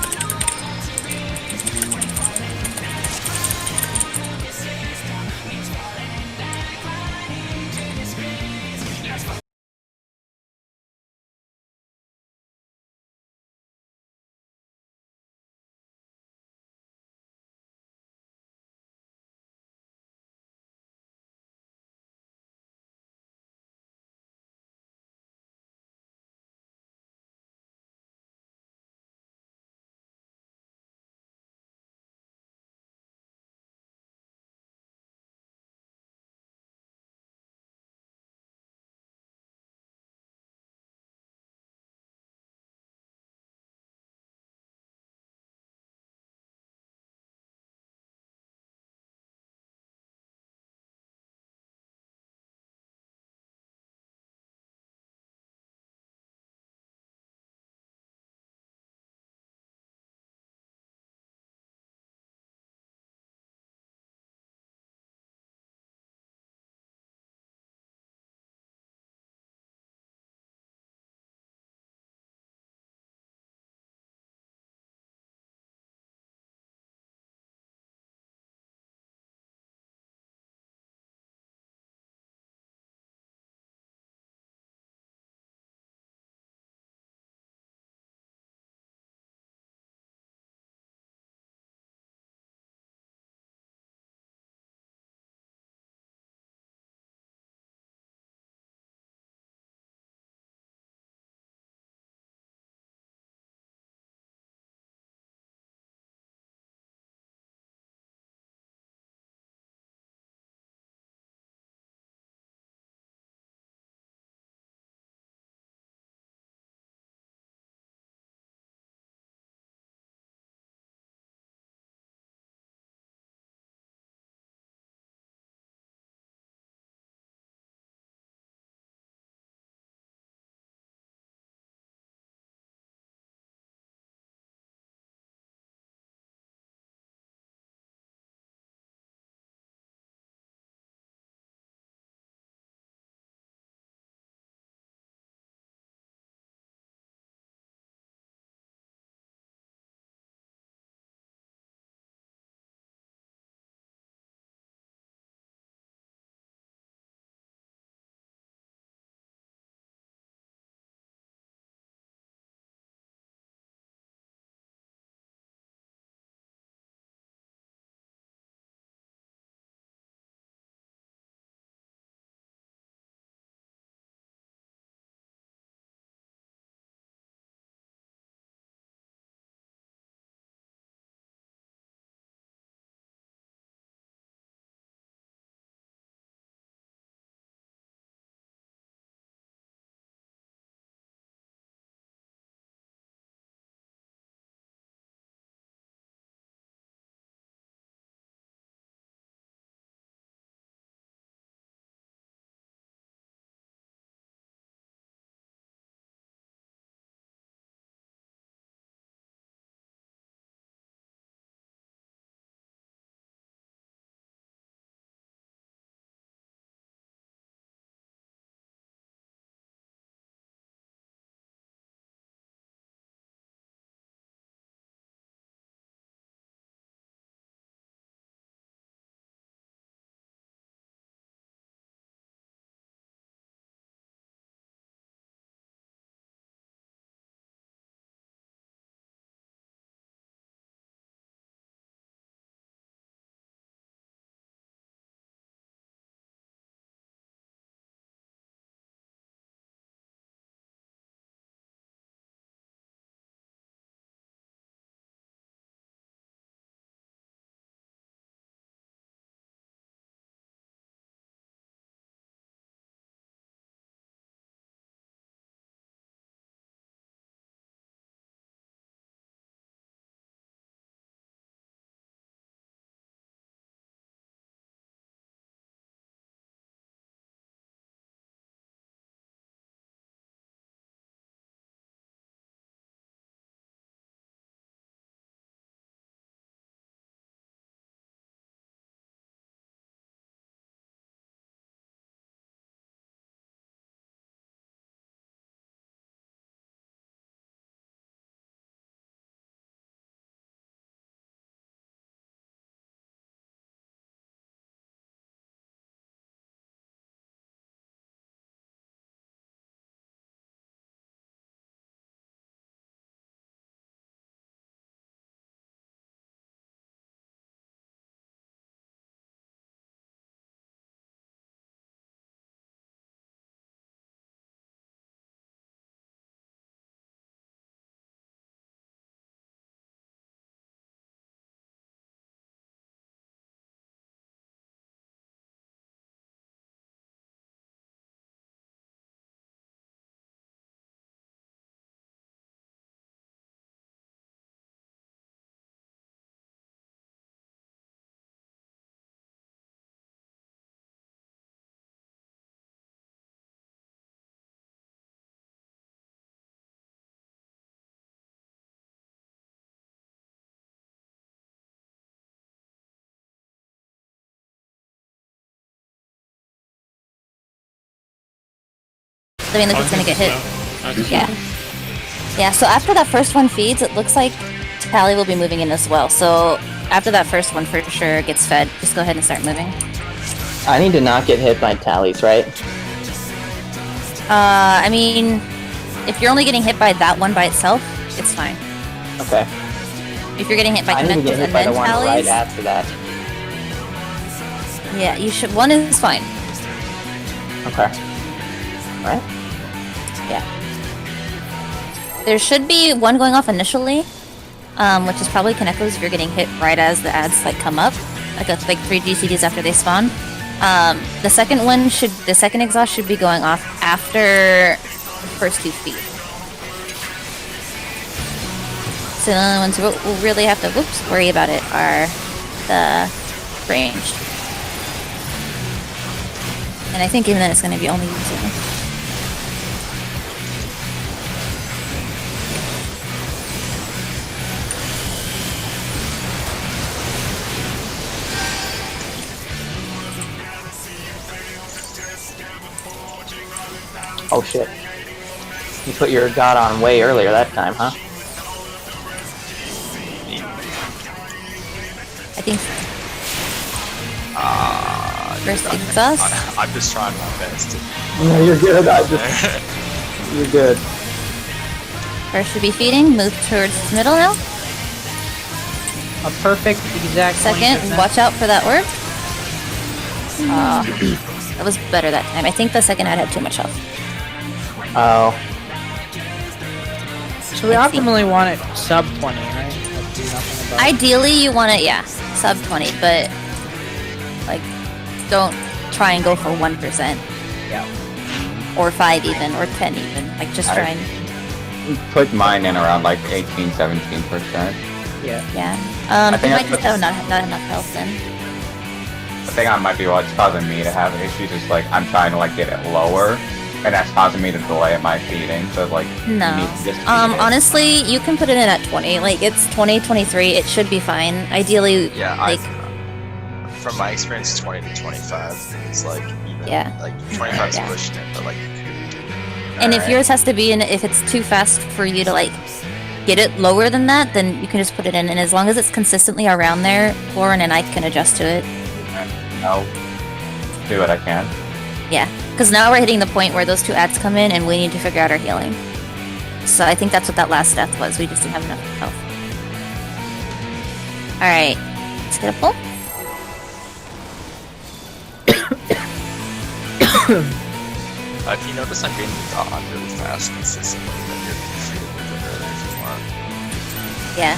mean, look, it's gonna get hit. Yeah. Yeah, so after that first one feeds, it looks like Tally will be moving in as well. So after that first one for sure gets fed, just go ahead and start moving. I need to not get hit by tallies, right? I mean, if you're only getting hit by that one by itself, it's fine. Okay. If you're getting hit by I need to get connectors hit and by then the one right tallies, after that. yeah, you should. One is fine. Okay. Alright. Yeah. There should be one going off initially, which is probably connectors if you're getting hit right as the ads like come up, like 3 GCDs after they spawn. The second exhaust should be going off after the first 2 feet. So the only ones we'll really have to worry about it are the ranged. And I think even then it's going to be only using. Oh shit. You put your god on way earlier that time, huh? I think first exhaust. I'm just trying my best. No, you're good. You're good. First should be feeding. Move towards the middle now. A perfect exact. Second, 20%. watch out for that orb. That was better that time. I think the second ad had too much health. Oh. So we optimally want it sub 20, right? Like, do nothing above. Ideally, you want it, yeah, sub 20, but like, don't try and go for 1%. Yeah. Or 5 even, or 10 even. Like, just try and. Put mine in around like 18-17%. Yeah. Yeah. I You think might that's just have not enough health then. I think that might be what's causing me to have issues. Is like I'm trying to like get it lower, and that's causing me to delay my feeding. So like, No. you need to just feed it. Honestly, you can put it in at 20. Like, it's 20, 23. It should be fine. Ideally, Yeah, like, from my experience, 20 to 25 is like even. Yeah. Like 25 is Yeah. pushing it, but like. and if Alright. yours has to be in, if it's too fast for you to, like, get it lower than that, then you can just put it in. And as long as it's consistently around there, Lauren and I can adjust to it. I'll do what I can. Yeah. Because now we're hitting the point where those 2 ads come in and we need to figure out our healing. So I think that's what that last death was. We just didn't have enough health. Alright. Let's get a pull. If you notice, I'm getting got on really fast consistently. Then you're free to move it earlier if you want. Yeah.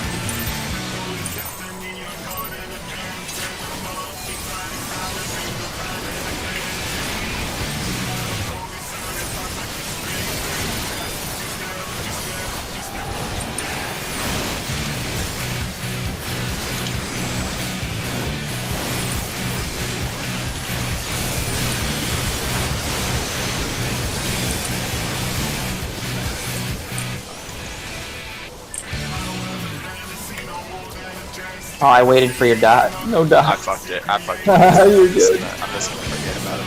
Oh, I waited for your dot. No I dot. fucked it. I fucked it. You're good. I'm just gonna forget about it.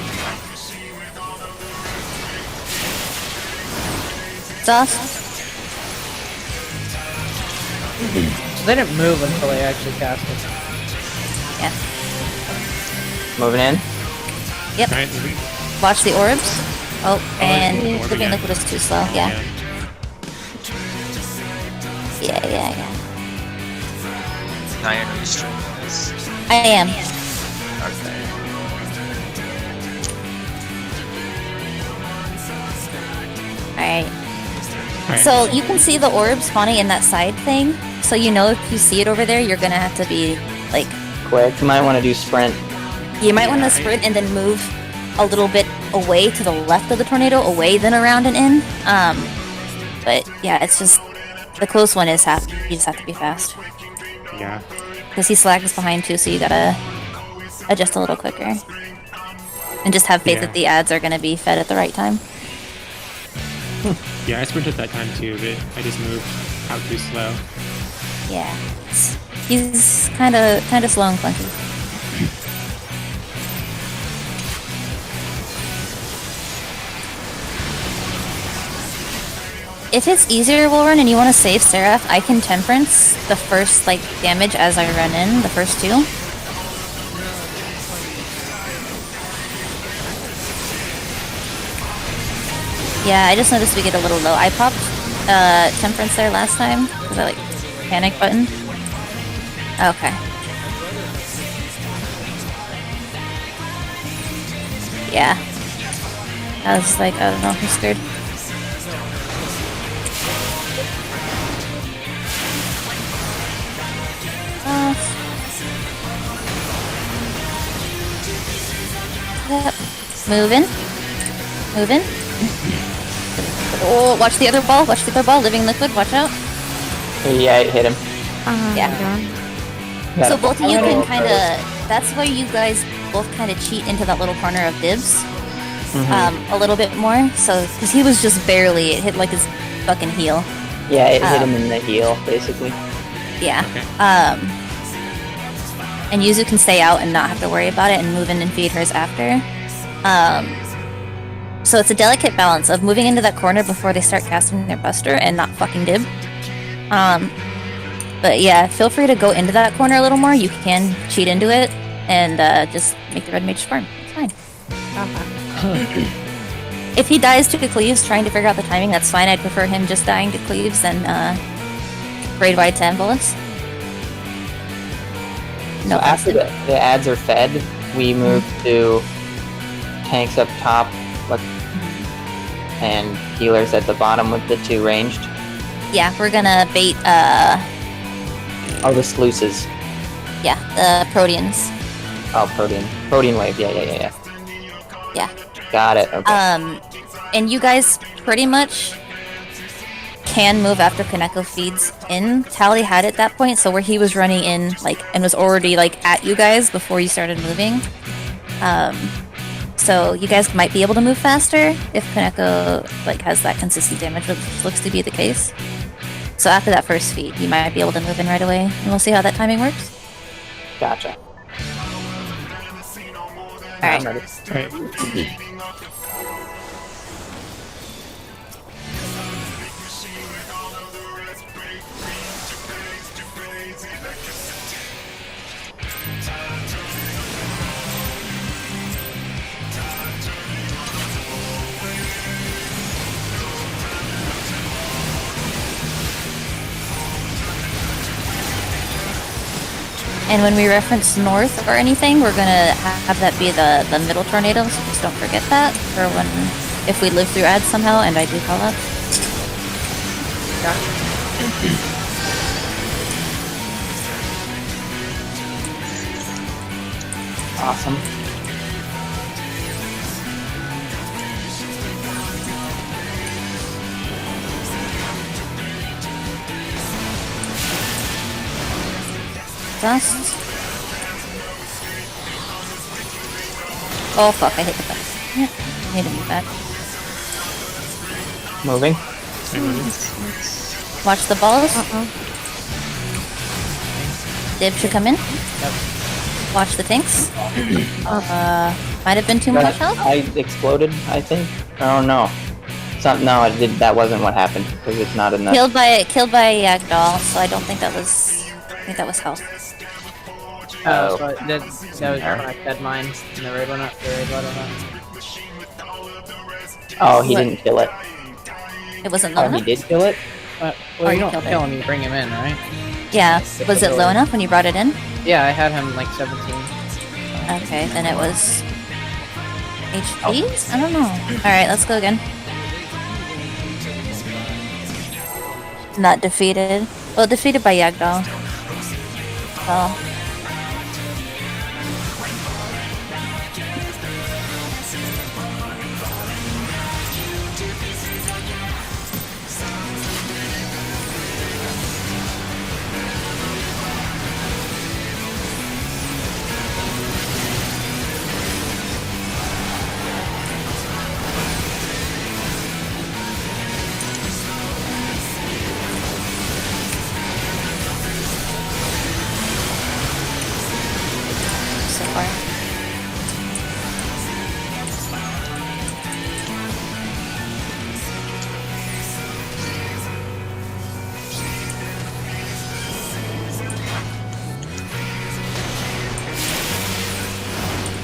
Exhaust. So they didn't move until they actually cast it. Yeah. Moving in. Yep. Right? Watch the orbs. Oh, and the orb Living again. Liquid is too slow. Yeah. Yeah. Now you know you're streaming this. I am. Okay. Alright. Alright. So you can see the orb spawning in that side thing. So you know if you see it over there, you're gonna have to be like, Quick. You might want to do sprint. you might want to sprint and then move a little bit away to the left of the tornado, away then around and in. But yeah, it's just the close one is you just have to be fast Yeah. because he slags behind too, so you gotta adjust a little quicker and just have faith Yeah. that the ads are gonna be fed at the right time. Yeah, I sprinted that time too, but I just moved out too slow. Yeah, he's kind of slow and clunky. If it's easier, Wilrun, and you want to save Seraph, I can Temperance the first, like, damage as I run in, the first 2. Yeah, I just noticed we get a little low. I popped Temperance there last time. Was that, like, panic button? Okay. Yeah. I was like, I don't know, I'm scared. Yep. Moving. Moving. Oh, watch the other ball. Watch the other ball. Living liquid. Watch out. Yeah, it hit him. Yeah. Got So it. both of you can kind of. That's why you guys both kind of cheat into that little corner of dibs. A little bit more. So, because he was just barely. It hit like his fucking heel. Yeah, it hit him in the heel, basically. Yeah. Okay. And Yuzu can stay out and not have to worry about it and move in and feed hers after. So it's a delicate balance of moving into that corner before they start casting their buster and not fucking dib. But yeah, feel free to go into that corner a little more. You can cheat into it and just make the red mage farm. It's fine. If he dies to Cleaves trying to figure out the timing, that's fine. I'd prefer him just dying to Cleaves than grade wide 10 bullets. So after the ads are fed, we move to tanks up top, and healers at the bottom with the 2 ranged. Yeah, we're gonna bait, Oh, the sluices. yeah, the Proteans. Oh, Protean wave. Yeah. Yeah. Got it. Okay. And you guys pretty much can move after Kaneko feeds in. Tally had it that point, so where he was running in, like, and was already, like, at you guys before you started moving. So you guys might be able to move faster if Kaneko, like, has that consistent damage, which looks to be the case. So after that first feed, you might be able to move in right away, and we'll see how that timing works. Gotcha. Alright. Alright. And when we reference north or anything, we're gonna have that be the middle tornado, so just don't forget that for when, if we live through ads somehow, and I do call up. Awesome. Dust. Oh fuck, I hit the button. Yeah, I need to move back. Moving. Watch the balls. Dib should come in. Watch the tanks. Might have been too much health. I exploded, I think. Oh no. No, I did. That wasn't what happened because it's not enough. Killed by Yagdal, so I don't think that was. I think that was health. Oh, so that was when I fed mine and the raid went up. The raid went up. Oh, he didn't kill it. It wasn't low Oh, enough. he did kill it. Well, Or you you don't killed it. kill him, you bring him in, right? Yeah. Was it low enough when you brought it in? Yeah, I had him like 17. Okay, then it was HPs? I don't know. Alright, let's go again. Not defeated. Well, defeated by Yagdal. Well.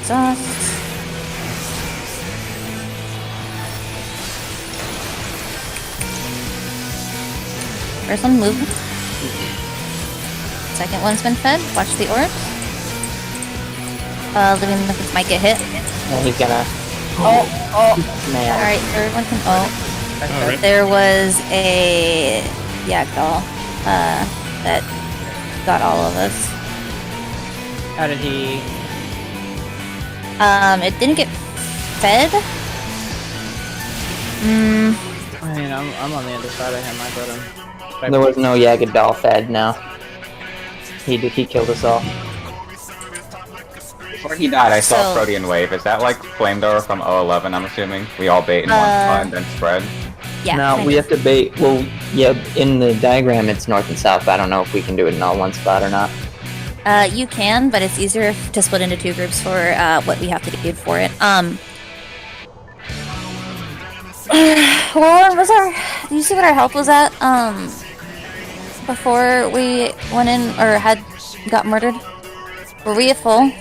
exhaust. First one moved. Second one's been fed. Watch the orbs. Living liquids might get hit. And he's gonna. Man. Alright, third one can. Alright. There was a doll that got all of us. How did he? It didn't get fed. I mean, I'm on the other side of him. I got him. There was no Yagdal fed, no. He killed us all. Before he died, I saw So- Protean Wave. Is that like Flamethrower from 011, I'm assuming? We all bait in one spot and then spread? Yeah. No, kind we of. have to bait. Well, yeah, in the diagram it's north and south. I don't know if we can do it in all one spot or not. You can, but it's easier to split into two groups for what we have to do for it. Well, do you see what our health was at? Before we went in or got murdered? Were we at full?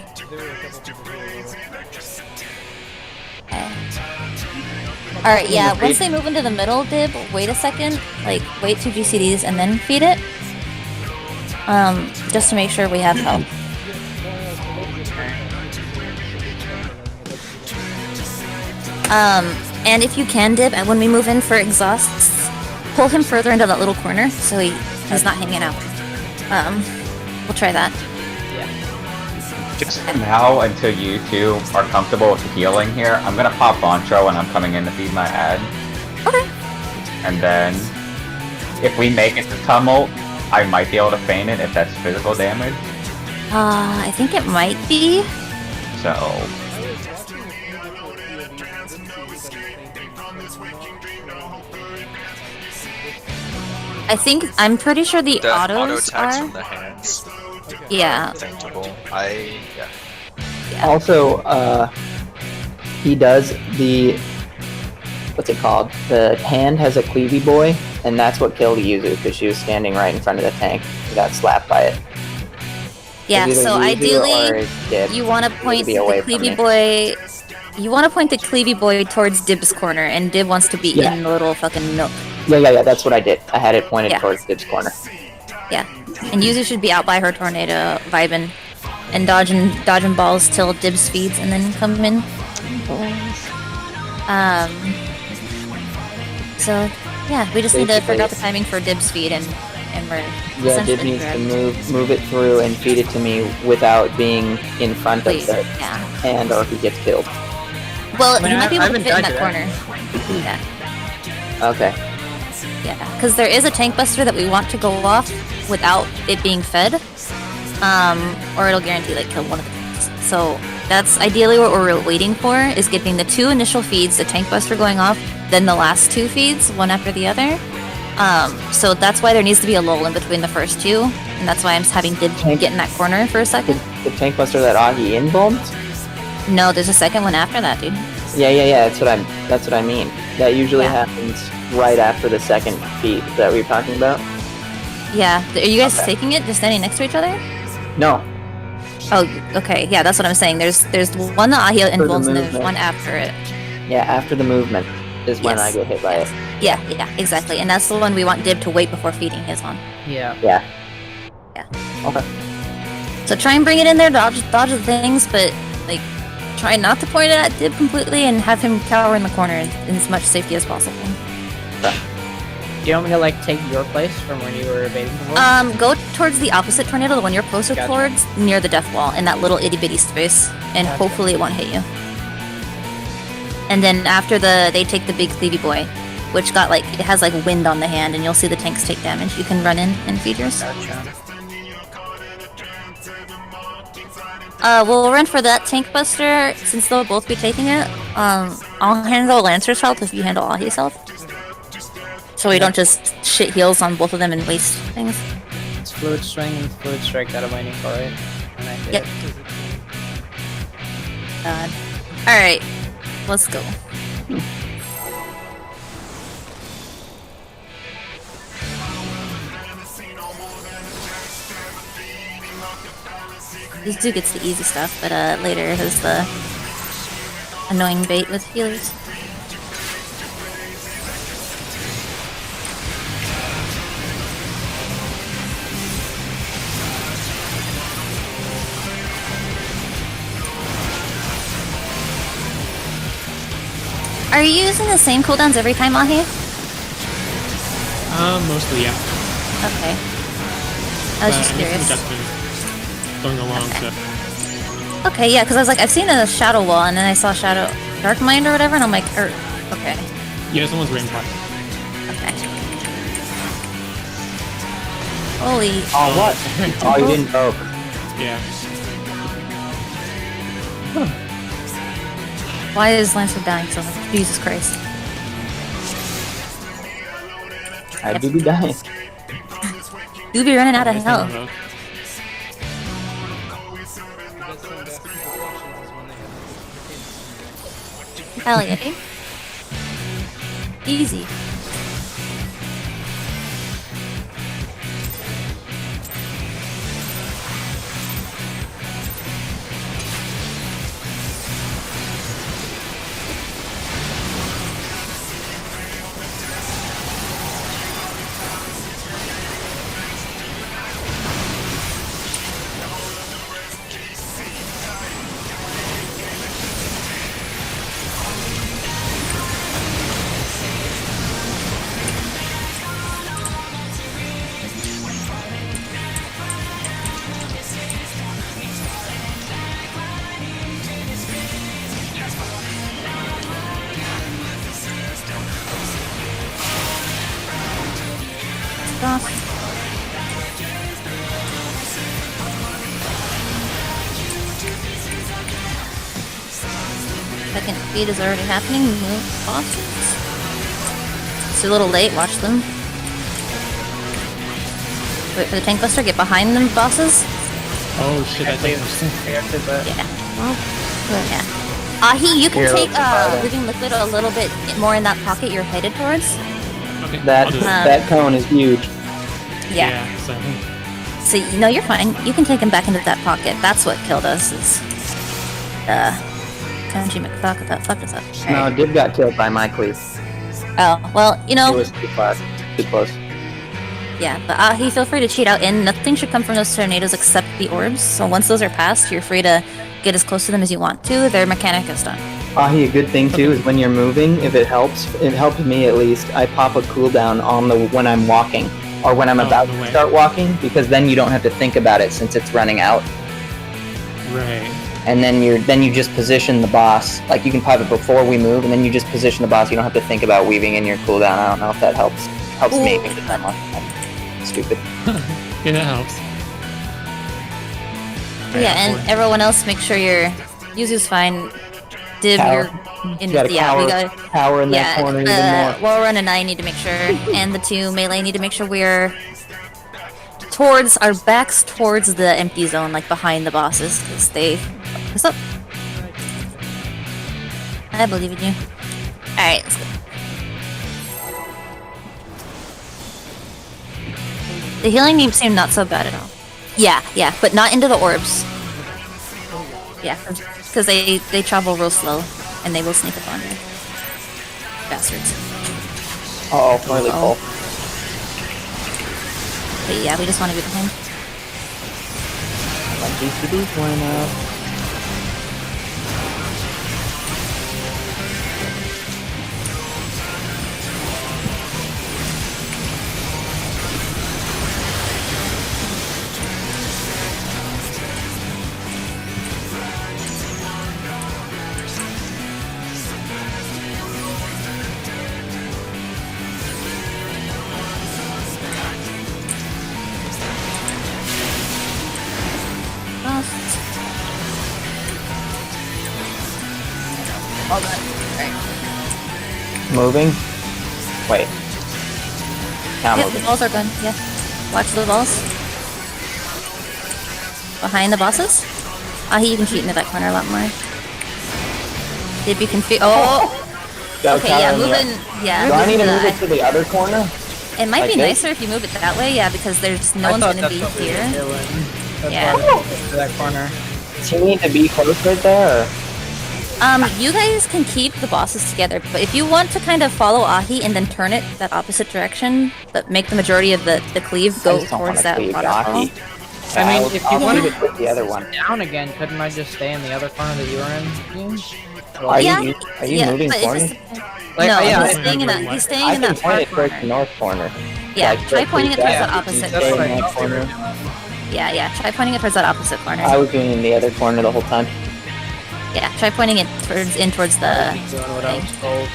Alright, yeah, once they move into the middle, Dib, wait a second. Like, wait 2 GCDs and then feed it. Just to make sure we have health. And if you can, Dib, and when we move in for exhausts, pull him further into that little corner so he's not hanging out. We'll try that. Just for now, until you two are comfortable with healing here, I'm gonna pop Boncho when I'm coming in to feed my ad. Okay. And then, if we make it to Tumult, I might be able to feign it if that's physical damage. I think it might be. So, I'm pretty sure the The auto autos attacks are. from the hands. Yeah. Faintable. Yeah. Also, he does the. What's it called? The hand has a cleavy boy, and that's what killed Yuzu because she was standing right in front of the tank. She got slapped by it. Yeah, It's either so Yuzu ideally, or Dib. you want to point be the away from cleavy me. boy. You want to point the cleavy boy towards Dib's corner, and Dib wants to be Yeah. in the little fucking nook. Yeah, that's what I did. I had it pointed Yeah. towards Dib's corner. Yeah, and Yuzu should be out by her tornado, vibing, and dodging balls till Dibs feeds, and then come in. So yeah, we just need to Basically- figure out the timing for Dibs feed, and we're Yeah, Dib essentially needs to correct. move it through and feed it to me without being in front Please, of the yeah. hand or if he gets killed. Well, I mean, you might be I able to haven't fit in died that corner. Yeah. Okay. Yeah, because there is a tank buster that we want to go off without it being fed, or it'll guarantee like kill one of the tanks. So that's ideally what we're waiting for, is getting the 2 initial feeds, the tank buster going off, then the last 2 feeds, one after the other. So that's why there needs to be a lull in between the first 2, and that's why I'm just having Dib Tank- get in that corner for a second. The tank buster that Ahi involved? No, there's a second one after that, dude. Yeah. That's what I mean. That usually Yeah. happens right after the second feed that we were talking about. Yeah, are you guys Okay. taking it, just standing next to each other? No. Oh, okay, yeah, that's what I'm saying. There's one that Ahia involves, and there's movement. one after it. Yeah, after the movement is when Yes. I get hit by it. Yeah, exactly. And that's the one we want Dib to wait before feeding his on. Yeah. Yeah. Yeah. Okay. So try and bring it in there, dodge the things, but like try not to point it at Dib completely and have him cower in the corner in as much safety as possible. Do you want me to like take your place from when you were baiting before? Go towards the opposite tornado, the one you're closer Gotcha. towards, near the death wall, in that little itty bitty space, and Gotcha. hopefully it won't hit you. And then after they take the big cleavy boy, which got like, it has like wind on the hand, and you'll see the tanks take damage. You can run in and feed yours. Gotcha. We'll run for that tank buster since they'll both be taking it. I'll handle Lancer's health if you handle Ahi's health. So we don't just shit heals on both of them and waste things. It's fluid swing and fluid strike that I'm waiting for, right? And I did. Yep. Alright, let's go. Yuzu gets the easy stuff, but later is the annoying bait with healers. Are you using the same cooldowns every time, Mahi? Mostly, yeah. Okay. I was just I made curious. some adjustments going along, so... Okay, yeah, because I was like, I've seen a Shadow Wall, and then I saw Shadow Dark Mind or whatever, and I'm like, okay. Yeah, someone's rain pot. Okay. Holy. Oh, what? Oh, you didn't poke. Yeah. Why is Lancer dying so much? Jesus Christ. I do be dying. You be running out of Nice health. invoke. The best thing about people functions is when they have Hell yeah. Easy. Off. Second feed is already happening. Move bosses. It's a little late. Watch them. Wait for the tank buster. Get behind them bosses. Oh shit, that's interesting. Yeah. Yeah. Ahi, you can Here, take I'll living liquid a little bit more in that pocket you're headed towards. Okay, That I'll do it. that cone is huge. Yeah. So, So no, you're fine. You can take him back into that pocket. That's what killed us. Is Tenji McFuck that fucked us up. No, Alright. Dib got killed by my cleave. Oh well, you It know. was too far. Too close. Yeah, but Ahi, feel free to cheat out in. Nothing should come from those tornadoes except the orbs. So once those are passed, you're free to get as close to them as you want to. Their mechanic is done. Ahi, a good thing too is when you're moving, if it helps me at least, I pop a cooldown on the when I'm walking. Or when I'm about to start walking, because then you don't have to think about it since it's running out. right. And then you just position the boss. Like you can pop it before we move, and then you just position the boss. You don't have to think about weaving in your cooldown. I don't know if that helps me Ooh. because I'm stupid. Yeah, that helps. Yeah, and everyone else, make sure your Yuzu's fine. Div, Tower. you're in. You got a Yeah, we got. power in that corner even more. Warren and I need to make sure, and the two melee need to make sure we're towards our backs towards the empty zone, like behind the bosses, because they. What's up? I believe in you. All right, let's go. The healing needs seem not so bad at all. Yeah, but not into the orbs. Yeah, because they travel real slow, and they will sneak up on you. Bastards. Oh, really Uh-oh. cool. But yeah, we just want to be behind. My GCD's going up. All that. Right. Moving. Wait. Now Yep, moving. the balls are gone. Yeah. Watch the balls. Behind the bosses. Ahi, you can shoot into that corner a lot more. If you can oh! Got a Okay, tower yeah, in the- moving. Yeah. Do I need to move the- it to the other corner? It might like be this? nicer if you move it that way, yeah, because there's no one's gonna be here. That's Yeah. why I was to that corner. Does he need to be close right there? Or? You guys can keep the bosses together, but if you want to kind of follow Ahi and then turn it that opposite direction, but make the majority of the cleave I go just don't towards wanna that cleave waterfall. Ahi. I mean, I'll- if you I'll want leave it with the other one. down again, couldn't I just stay in the other corner that you were in? Are Yeah, you moving but it for just me? depends. Like, No, yeah, he's I- staying in that. He's staying I in can that point far it towards the corner. north corner. Yeah, Like, try just pointing it leave towards that. that opposite. That's what I that thought you were corner. doing. Yeah, try pointing it towards that opposite corner. I was doing in the other corner the whole time. Yeah, try pointing it towards the Doing what I thing. was told.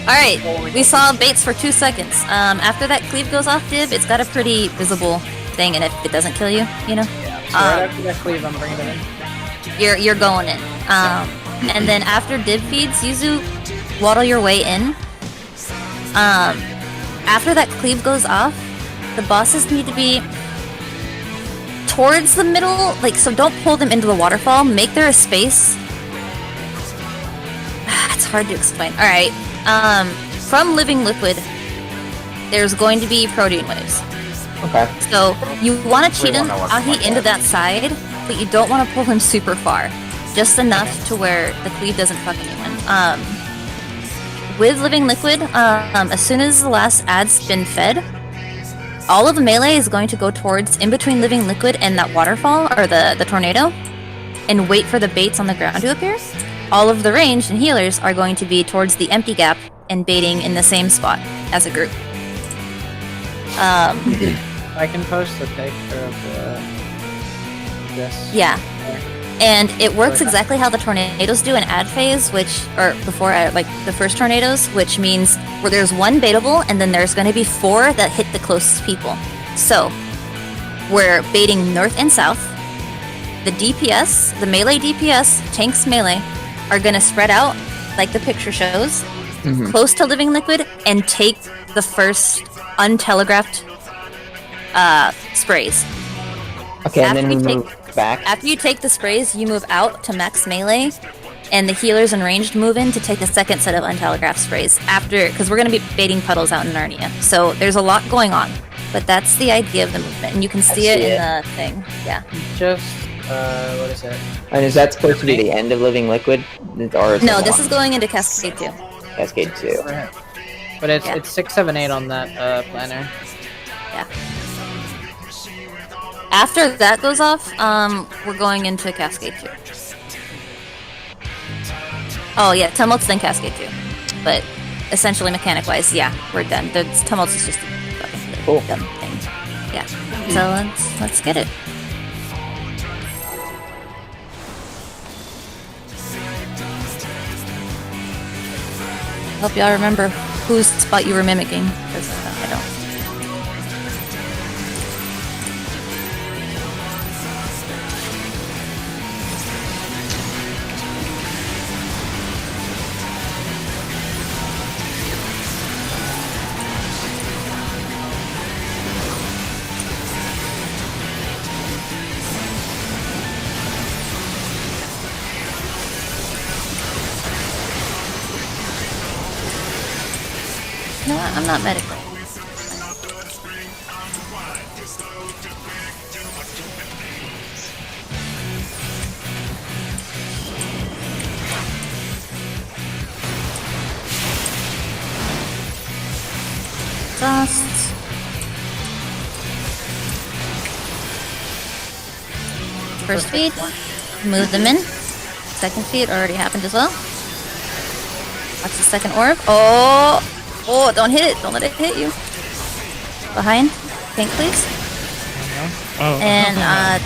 Alright, we saw Bates for 2 seconds. After that cleave goes off, Dib, it's got a pretty visible thing, and if it doesn't kill you, you know? So right after that cleave, I'm bringing it in. You're going in. And then after Dib feeds, Yuzu, waddle your way in. After that cleave goes off, the bosses need to be towards the middle, like, so don't pull them into the waterfall, make there a space. It's hard to explain. Alright, from Living Liquid, there's going to be protein waves. Okay. So you want to cheat Wait, him one, Ahi into that side, but you don't want to pull him super far. Just enough to where the cleave doesn't fuck anyone. With Living Liquid, as soon as the last ad's been fed, all of the melee is going to go towards in between Living Liquid and that waterfall, or the tornado, and wait for the baits on the ground to appear. All of the ranged and healers are going to be towards the empty gap and baiting in the same spot as a group. I can post a picture of this. Yeah. And it works exactly how the tornadoes do in ad phase, or before, like the first tornadoes, which means where there's one baitable and then there's going to be 4 that hit the closest people. So, we're baiting north and south. The DPS, the melee DPS, tanks melee, are going to spread out, like the picture shows, close to Living Liquid, and take the first untelegraphed sprays. Okay, and After then we you take- move back. After you take the sprays, you move out to max melee, and the healers and ranged move in to take the second set of untelegraphed sprays. Because we're going to be baiting puddles out in Narnia. So there's a lot going on, but that's the idea of the movement, and you can see it in the thing. Yeah. Just, what is it? And is that supposed to be the end of Living Liquid? Or is No, it this one? is going into Cascade 2. Cascade 2. But it's Yeah. it's 6, 7, 8 on that planner. Yeah. After that goes off, we're going into Cascade 2. Oh yeah, Tumult's then Cascade 2. But essentially, mechanic-wise, yeah, we're done. The Tumult's is just a fucking Cool. dumb thing. Yeah. So let's get it. Hope y'all remember whose spot you were mimicking, because I don't. You know what? I'm not medical. Exhaust. First feed. Move them in. Second feed already happened as well. Watch the second orb. Oh! Oh, don't hit it. Don't let it hit you. Behind. Pink, please. Oh. And,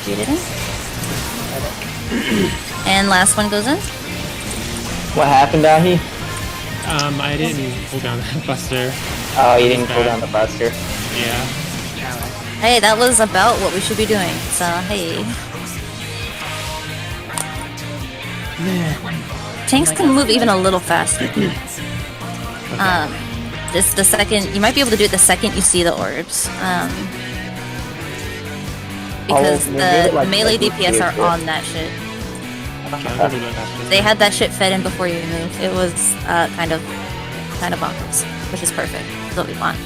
feed it in. And last one goes in. What happened, Ahi? I didn't pull down that buster. Oh, you didn't pull down the buster. Yeah. Hey, that was about what we should be doing. So, hey. Tanks can move even a little faster. This the second you might be able to do it the second you see the orbs. Because we'll give it, the like, melee a good DPS are fear. on that shit. Okay, I'll do that after. They had that shit fed in before you moved. It was kind of bonkers, which is perfect. That's what we want.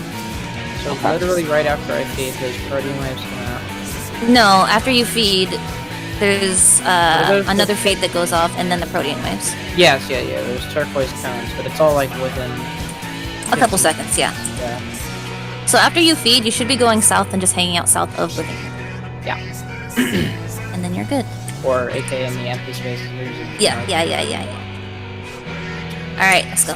So literally right after I feed, those protein waves come out. No, after you feed, there's another feed that goes off, and then the protein waves. Yes, yeah. There's turquoise cones, but it's all like within A couple seconds, yeah. Yeah. So after you feed, you should be going south and just hanging out south of living. Yeah. And then you're good. Or aka in the empty spaces. Yeah. Alright, let's go.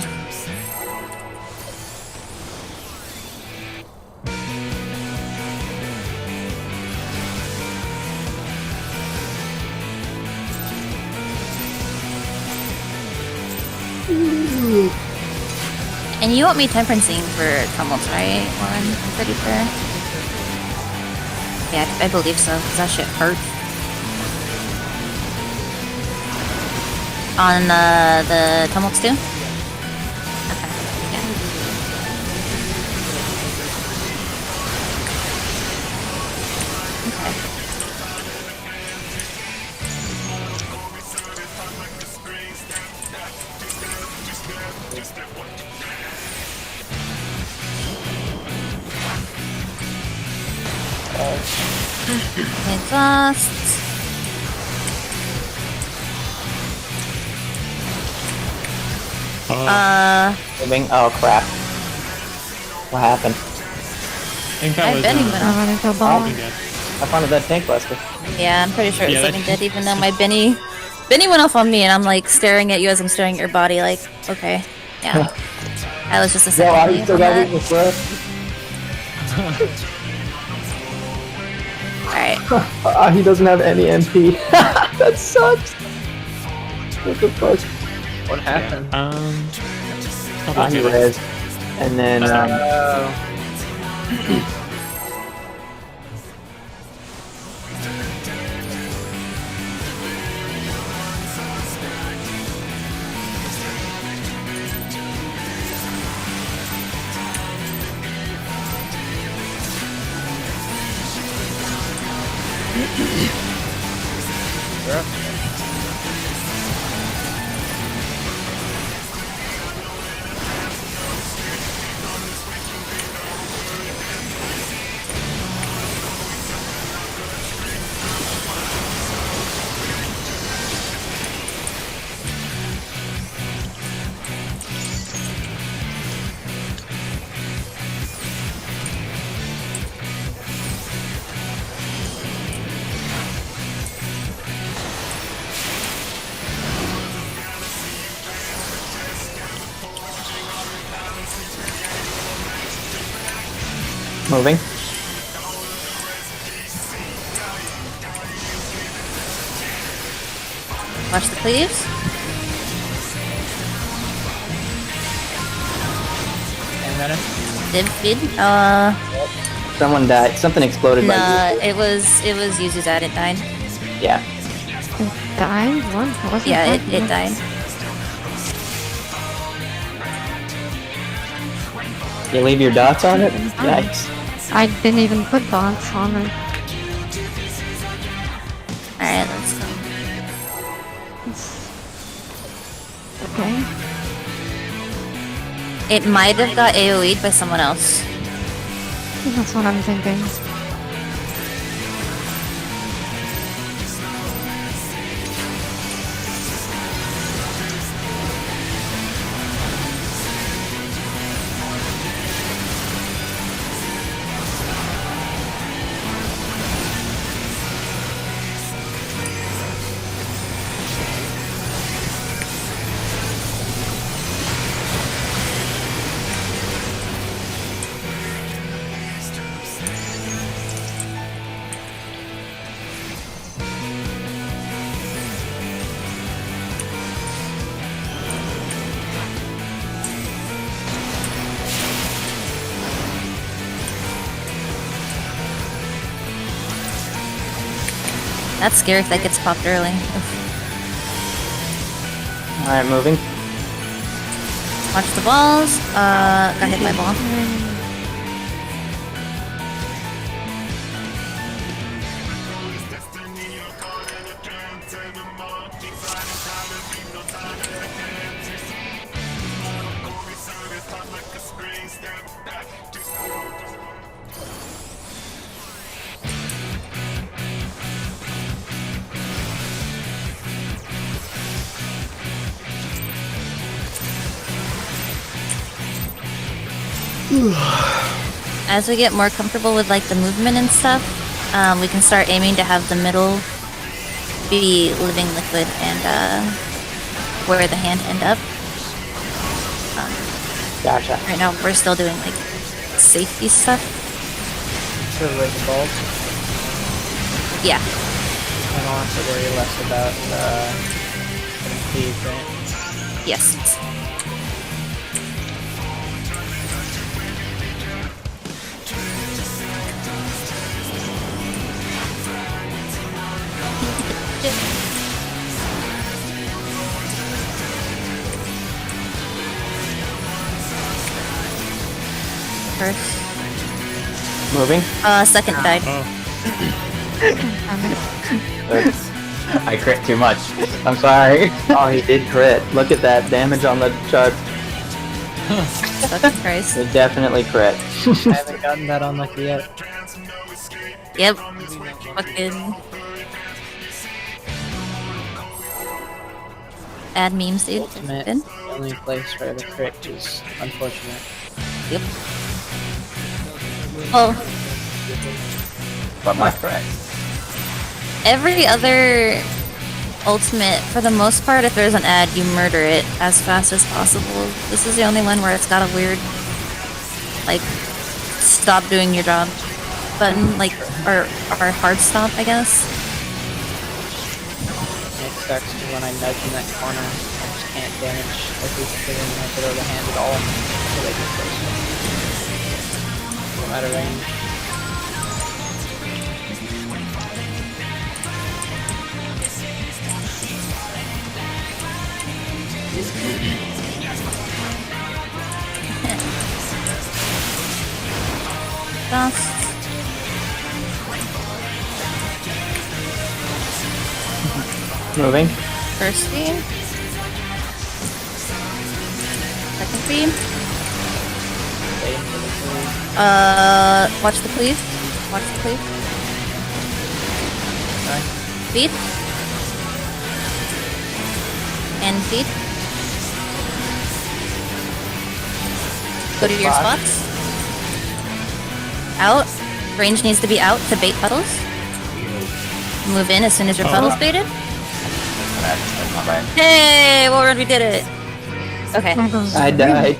And you want me temperencing for tumults, right, Lauren? I'm pretty sure. Yeah, I believe so, because that shit hurts. On the tumults too? Okay, yeah. Okay. Exhaust. Moving. Oh crap. What happened? I think that was. Benny went I off. run into a ball. Walking Dead. I found that tank buster. Yeah, I'm pretty sure it was Yeah, Living Dead, even though my Benny went off on me, and I'm like staring at you as I'm staring at your body, like, okay, yeah. I was just a second I late still on got that. weakness left. Alright. He doesn't have any MP. That sucks. What the fuck? What happened? He res. And then, moving. Watch the cleaves. Did feed? Someone died. Something exploded by Nah, it was Yuzu's dad, it died. you. Yeah. It died? What? I wasn't Yeah, it fighting died. You leave your dots on it? Oh. Yikes. I didn't even put dots on it. Alright, let's go. Okay. It might have got AoE'd by someone else. That's what I'm thinking. That's scary if that gets popped early. Alright, moving. Watch the balls. Got hit by a ball. As we get more comfortable with like the movement and stuff, we can start aiming to have the middle be living liquid and where the hand end up. Gotcha. Right now we're still doing like safety stuff. Sort of like the bulb. Yeah. I don't have to worry less about getting cleaved, right? Yes. First. Moving. Second died. I crit too much. I'm sorry. Oh, he did crit. Look at that damage on the chart. Fucking Christ. It definitely crit. I haven't gotten that unlucky yet. Yep. Fucking. Add memes, dude. Ultimate, Good. the only place where the crit is unfortunate. Yep. Well, But my crit. every other ultimate, for the most part, if there's an ad, you murder it as fast as possible. This is the only one where it's got a weird, like, stop doing your job button, like, or hard stop, I guess. It sucks because when I nudge in that corner, I just can't damage everything in my below the hand at all until they get closer. No matter range. Fast. Moving. First beam. Second beam. Waiting for the cleave. Watch the cleave. Watch the cleave. Sorry. Feed. And feed. Go to your spots. Out. Range needs to be out to bait puddles. Move in as soon as your puddle's baited. That's not bad. Hey, Warren, we did it. Okay. I died.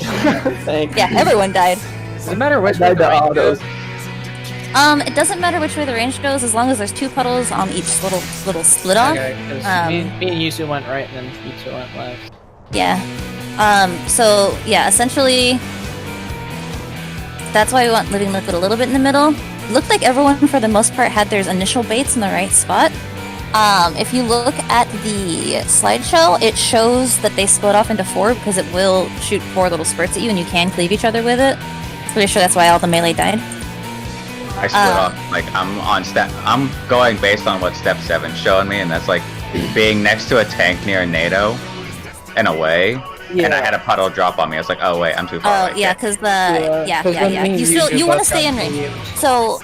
Thanks. Yeah, everyone died. Doesn't matter which way Died the to range autos. goes. It doesn't matter which way the range goes as long as there's two puddles on each little split off. Okay, 'cause me and Yusu went right and then Yusu went left. Yeah. So yeah, essentially that's why we want living liquid a little bit in the middle. Looked like everyone for the most part had their initial baits in the right spot. If you look at the slideshow, it shows that they split off into 4 because it will shoot 4 little spurts at you and you can cleave each other with it. Pretty sure that's why all the melee died. I split up. Like I'm going based on what step 7's showing me, and that's like being next to a tank near a NATO, in a way. And I had a puddle drop on me. I was like, oh wait, I'm too far away. Yeah, because you want to stay in range. So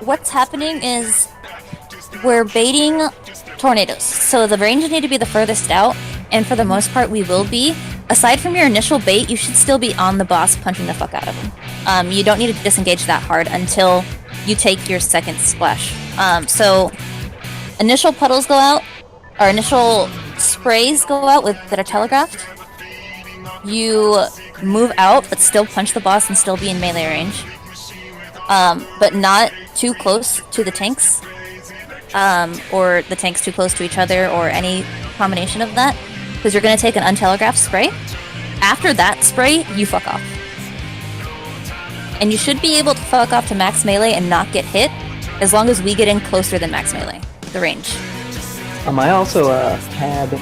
what's happening is we're baiting tornadoes. So the range need to be the furthest out, and for the most part, we will be. Aside from your initial bait, you should still be on the boss punching the fuck out of him. You don't need to disengage that hard until you take your second splash. So initial puddles go out, or initial sprays go out that are telegraphed. You move out, but still punch the boss and still be in melee range. But not too close to the tanks. Or the tanks too close to each other, or any combination of that. Because you're going to take an untelegraphed spray. After that spray, you fuck off. And you should be able to fuck off to max melee and not get hit, as long as we get in closer than max melee, the range. I also had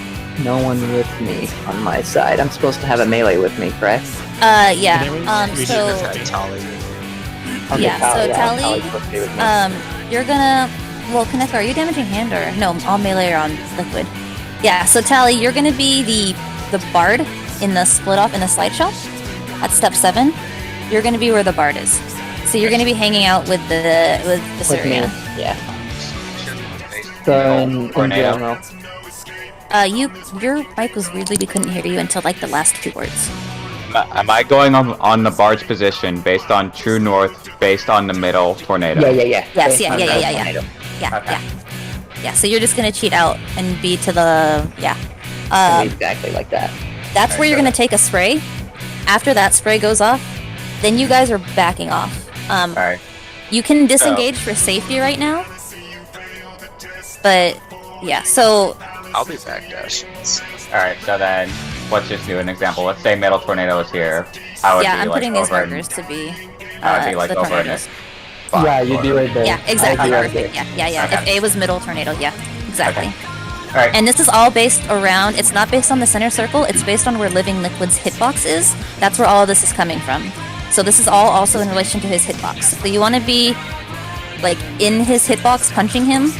no one with me on my side. I'm supposed to have a melee with me, correct? Yeah. So Tally. Okay, Yeah, so Tally, Tally's supposed to be with me. you're gonna... Well, Kaneka, are you damaging hand or... No, all melee are on liquid. Yeah, so Tally, you're gonna be the bard in the split off in the slideshow. At step 7. You're gonna be where the bard is. So you're gonna be hanging out with the With me. Syria. Yeah. So in general. Your mic was weirdly, we couldn't hear you until like the last 2 words. Am I going on the barge position based on true north, based on the middle tornado? Yeah. Yes, Based yeah, on yeah, the yeah. tornado. Yeah. Yeah, so you're just gonna cheat out and be to the Exactly like that. that's where you're gonna take a spray. After that spray goes off, then you guys are backing off. Alright. You can disengage for safety right now. But yeah, so I'll be back, Dash. Alright, so then let's just do an example. Let's say middle tornado is here. I would yeah, be I'm like putting these over markers to be I would be like the over in tornadoes. this spot. Yeah, you'd be right there. Yeah, exactly. I'd be right Perfect. there. Yeah. Okay. If A was middle tornado, yeah, exactly. Alright. And this is all based around, it's not based on the center circle, it's based on where Living Liquid's hitbox is. That's where all of this is coming from. So this is all also in relation to his hitbox. So you want to be, like, in his hitbox, punching him,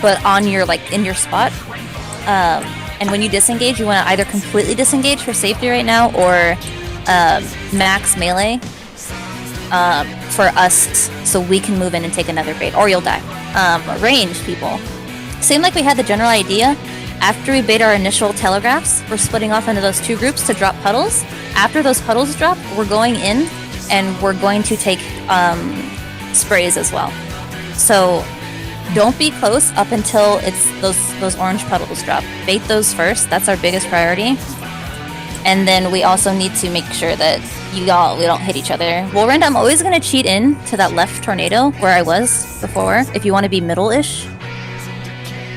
but on your, like, in your spot. And when you disengage, you want to either completely disengage for safety right now, or max melee for us, so we can move in and take another bait, or you'll die. Range, people. Seemed like we had the general idea. After we bait our initial telegraphs, we're splitting off into those two groups to drop puddles. After those puddles drop, we're going in, and we're going to take sprays as well. So don't be close up until it's those orange puddles drop. Bait those first. That's our biggest priority. And then we also need to make sure that we don't hit each other. Well, Rand, I'm always gonna cheat in to that left tornado where I was before. If you want to be middle-ish.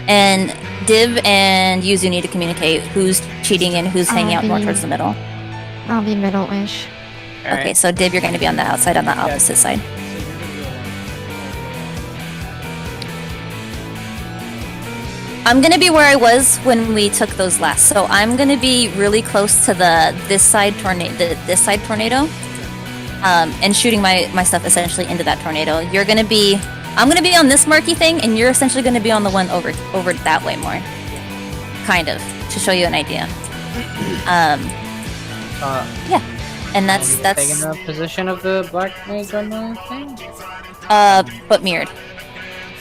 And Div and Yuzu need to communicate who's cheating and who's hanging out more towards the middle. I'll be middle-ish. Okay, so Div, you're going to be on the outside, on the opposite side. I'm going to be where I was when we took those last. So I'm going to be really close to this side tornado, and shooting my stuff essentially into that tornado. I'm going to be on this marquee thing, and you're essentially going to be on the one over that way more. Kind of, to show you an idea. Yeah. And that's taking the position of the black mage on the thing. But mirrored.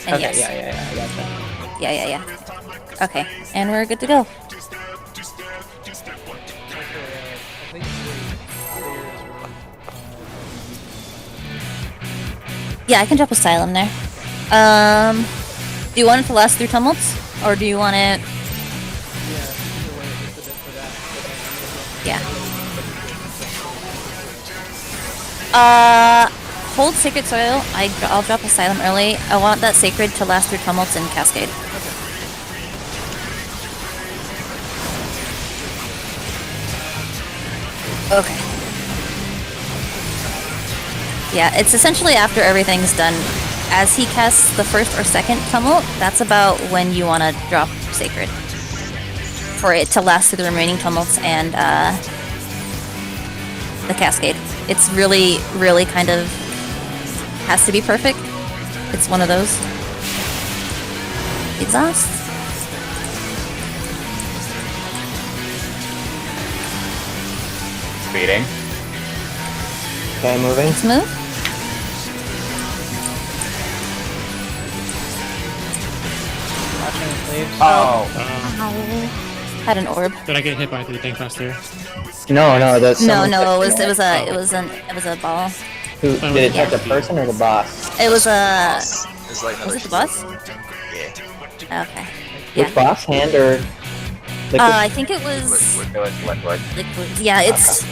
And Okay, yes. yeah, I gotcha. Yeah. Okay, and we're good to go. Yeah, I can drop Asylum there. Do you want it to last through tumults, or do you want it? Yeah. Hold Sacred Soil. I'll drop Asylum early. I want that Sacred to last through tumults and Cascade. Okay. Yeah, it's essentially after everything's done. As he casts the first or second tumult, that's about when you want to drop Sacred. For it to last through the remaining tumults and the Cascade. It's really, really kind of has to be perfect. It's one of those. Exhaust. Speeding. Okay, moving. Let's move. Watching sleeves. Oh. Had an orb. Did I get hit by the tank faster? No, that's No, someone it touching was a ball. Who did it touch Yeah. a person or the boss? It was a. It's like Was it the boss? Yeah. Okay. Which Yeah. boss? Hand or liquid? I think it was It was liquid. liquid. Yeah, it's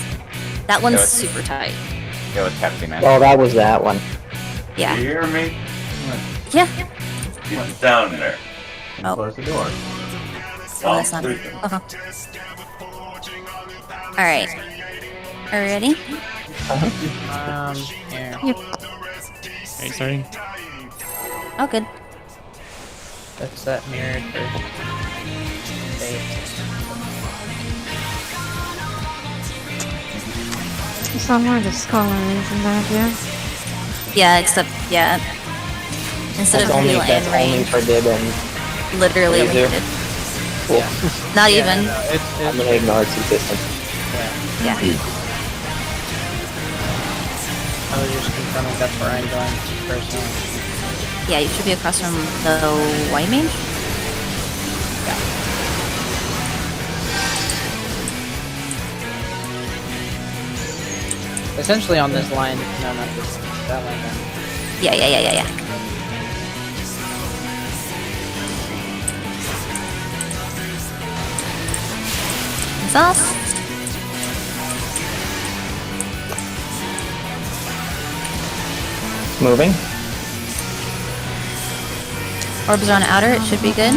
that one's It was- super tight. It was Pepsi Man. Oh, that was that one. Yeah. You hear me? Yeah. Get down there. And Oh. close the door. Oh, that's not. Sleeping. Uh-huh. All right. Are you ready? Here. Right, starting. Oh, good. That's that mirrored for bait. Somewhere the scholar is in that, yeah? Yeah, except instead That's of only heal and only range, for Dib and literally Razor. limited. cool. Not Yeah, even. no, it's I'm gonna ignore its existence. Yeah. I was just confirming that's where I'm going personally. Yeah, you should be across from the white mage. Essentially on this line, no, not this line, that line then. Yeah. Exhaust. Moving. Orbs are on outer, it should be good.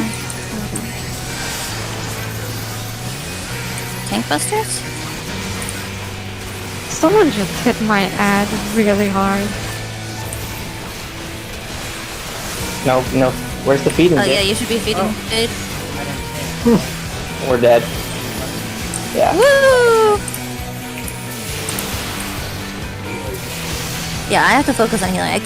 Tank busters? Someone just hit my ad really hard. No. Where's the feeding? Oh bit? yeah, you should be feeding food. We're dead. Yeah. Woo! Yeah, I have to focus on healing. I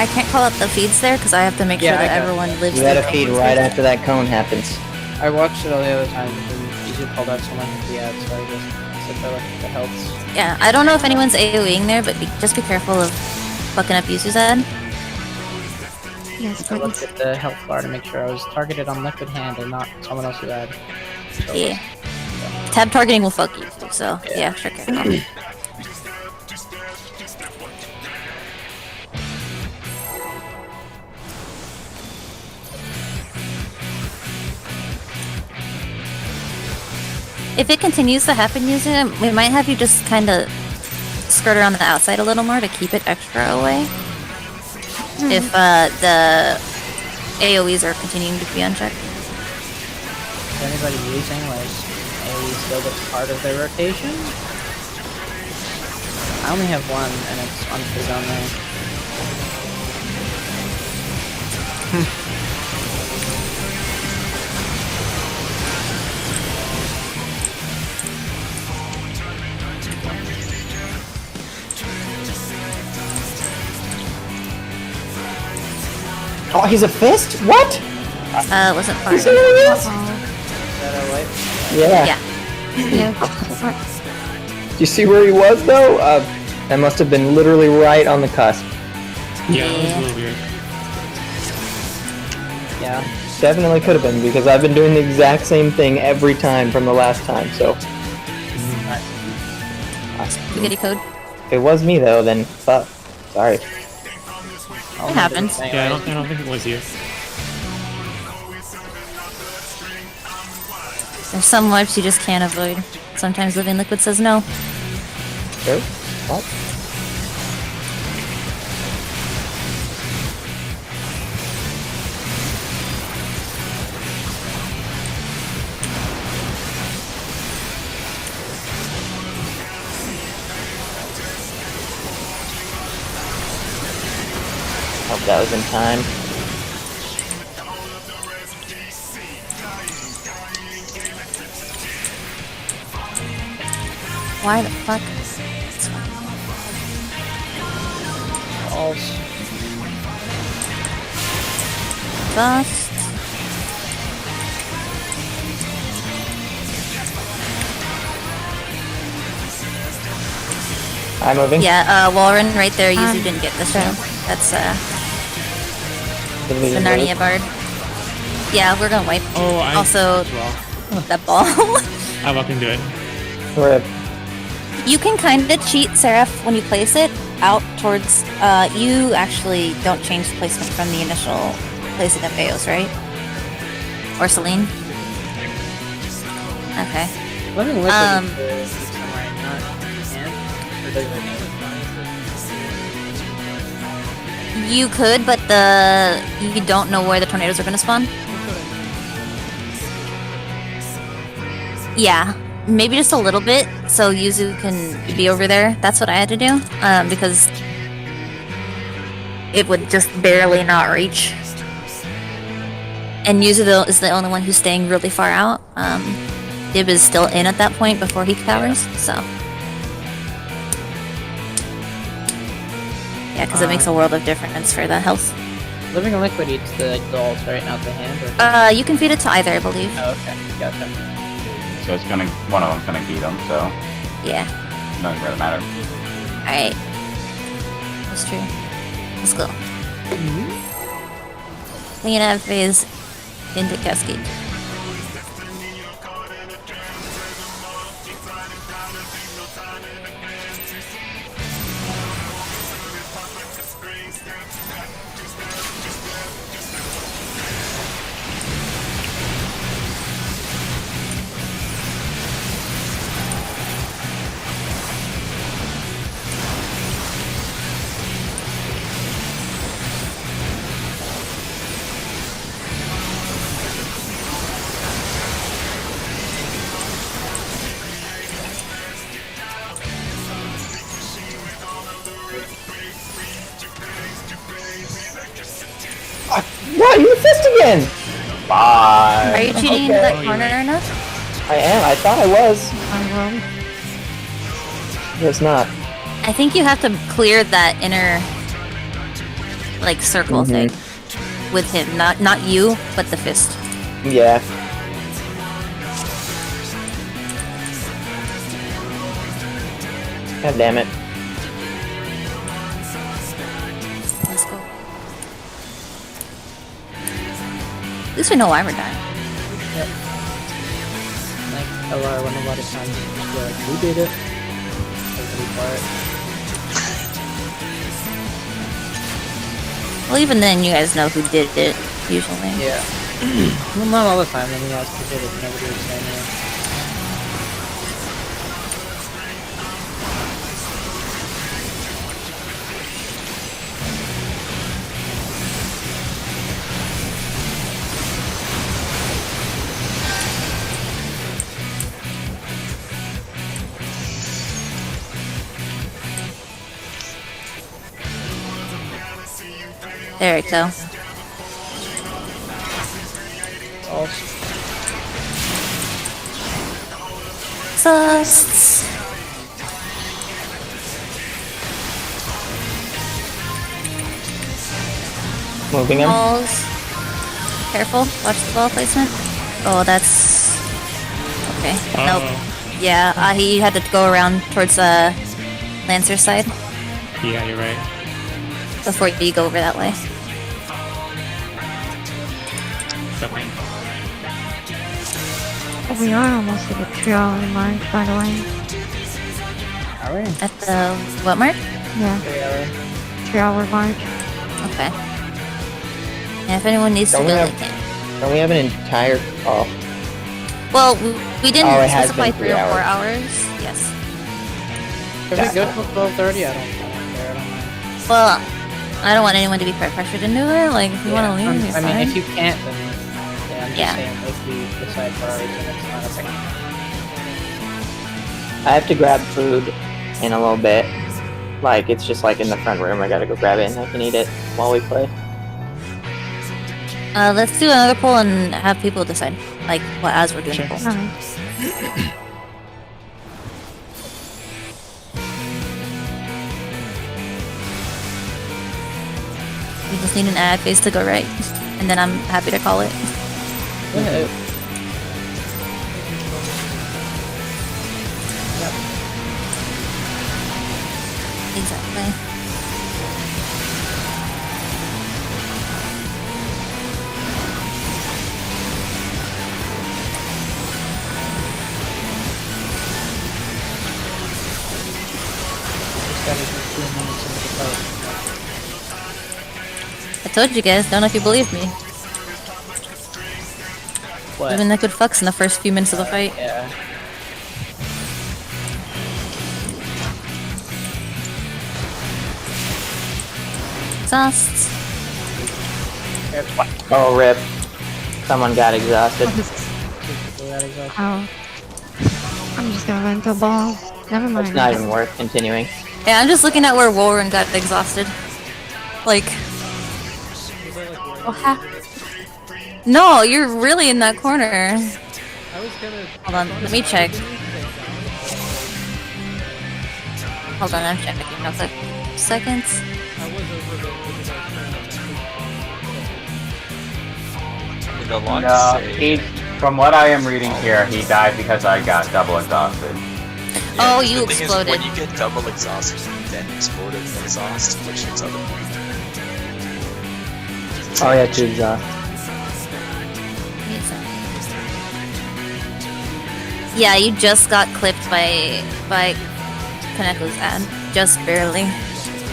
can't call up the feeds there because I have to make sure Yeah, I that got everyone lives. You their gotta feed cone. right after that cone happens. I watched it all the other times and usually called out someone hit the ad, so I just sit there looking at the healths. Yeah, I don't know if anyone's AoEing there, but just be careful of fucking up Yuzu's ad. Yes, I but looked at the health bar to make sure I was targeted on liquid hand and not someone else who had. So, Yeah. Tab targeting will fuck you, so yeah, sure careful. If it continues to happen, Yuzu, we might have you just kind of skirt around the outside a little more to keep it extra away. If the AoEs are continuing to be unchecked. is anybody using like AoE skill that's part of their rotation? I only have one, and it's on food only. Oh, he's a fist? What? Wasn't far. You see what he is? Is that a light? Yeah. Yeah. Do you see where he was though? That must have been literally right on the cusp. Yeah, it was a little weird. Yeah. Definitely could have been because I've been doing the exact same thing every time from the last time. So Spaghetti code. if it was me though, then fuck. Sorry. I'll It happens. anyway. Yeah, I don't think it was you. There's some wipes you just can't avoid. Sometimes Living Liquid says no. Sure. What? Hope that was in time. Why the fuck? Balls. Bust. I'm moving. Yeah, Walren right there. Yuzu Um, didn't get this yeah. round. That's Didn't the even Narnia move. Bard. Yeah, we're gonna wipe. Oh, I Also, as well. that ball. I walked into it. Rip. You can kind of cheat Seraph when you place it out towards. You actually don't change the placement from the initial placing of Eos, right? Or Celine? Okay. Living liquid Um, is somewhere not hand, or does it You could, but you don't know where the tornadoes are gonna spawn. Yeah, maybe just a little bit, so Yuzu can be over there. That's what I had to do, because it would just barely not reach. And Yuzu though is the only one who's staying really far out. Dib is still in at that point before he covers, so. Yeah, because it makes a world of difference for the health. Living liquid eats the dolls, right? Not the hand? Or... You can feed it to either, I believe. Oh, okay. Gotcha. So it's gonna, one of them's gonna eat them, so Yeah. it doesn't really matter. Alright. That's true. Let's go. Clean up phase into Cascade. again! Bye. Are you cheating into that corner enough? I am. I thought I was. Guess not. I think you have to clear that inner, like, circle thing with him. Not you, but the fist. Yeah. God damn it. Let's go. At least we know why we're dying. Yep. Like, LR won a lot of times. Just be like, who did it? Everybody quiet. Well, even then, you guys know who did it, usually. Yeah. Well, not all the time. I mean, lots of people that never do the same way. There we go. Sus. Moving him. Balls. Careful. Watch the ball placement. Oh, that's... Okay. Nope. Yeah, he had to go around towards Lancer's side Yeah, you're right. before you go over that way. Something. We are almost at the 3-hour mark, by the way. Are we? At the... what mark? Yeah, 3-hour mark. Okay. Yeah, if anyone needs to Don't go, we they have- can. Don't we have an entire... Oh. Well, we didn't Oh, it has specify been 3 or 4 3 hours. Yes. If we go till 12:30, I don't care. I don't mind. Well, I don't want anyone to be pressured into it. Like, if you want to leave, you're I mean, fine. if you can't, then yeah, I'm just Yeah. saying if we decide priorities, then it's not a thing. I have to grab food in a little bit. Like, it's just like in the front room. I gotta go grab it and I can eat it while we play. Let's do another poll and have people decide, like, what as we're doing the poll. Nice. We just need an ad phase to go right, and then I'm happy to call it. Yeah. Exactly. That is 2 minutes into the fight. I told you guys, don't know if you believed me. What? Even liquid fucks in the first few minutes of the fight. Yeah. Exhaust. Oh, rip. Someone got exhausted. Oh. I'm just gonna run into a ball. Never mind. It's not even worth continuing. Yeah, I'm just looking at where Warren got exhausted. Like... No, you're really in that corner. Hold on, let me check. Hold on, I'm checking real quick. Seconds. The log No, say, from what I am reading here, he died because I got double exhausted. Oh, the you thing is, exploded. when you get double exhausted, you then explode with exhaust, which is other. Oh, yeah, to exhaust. Yeah, you just got clipped by Kaneko's ad. Just barely.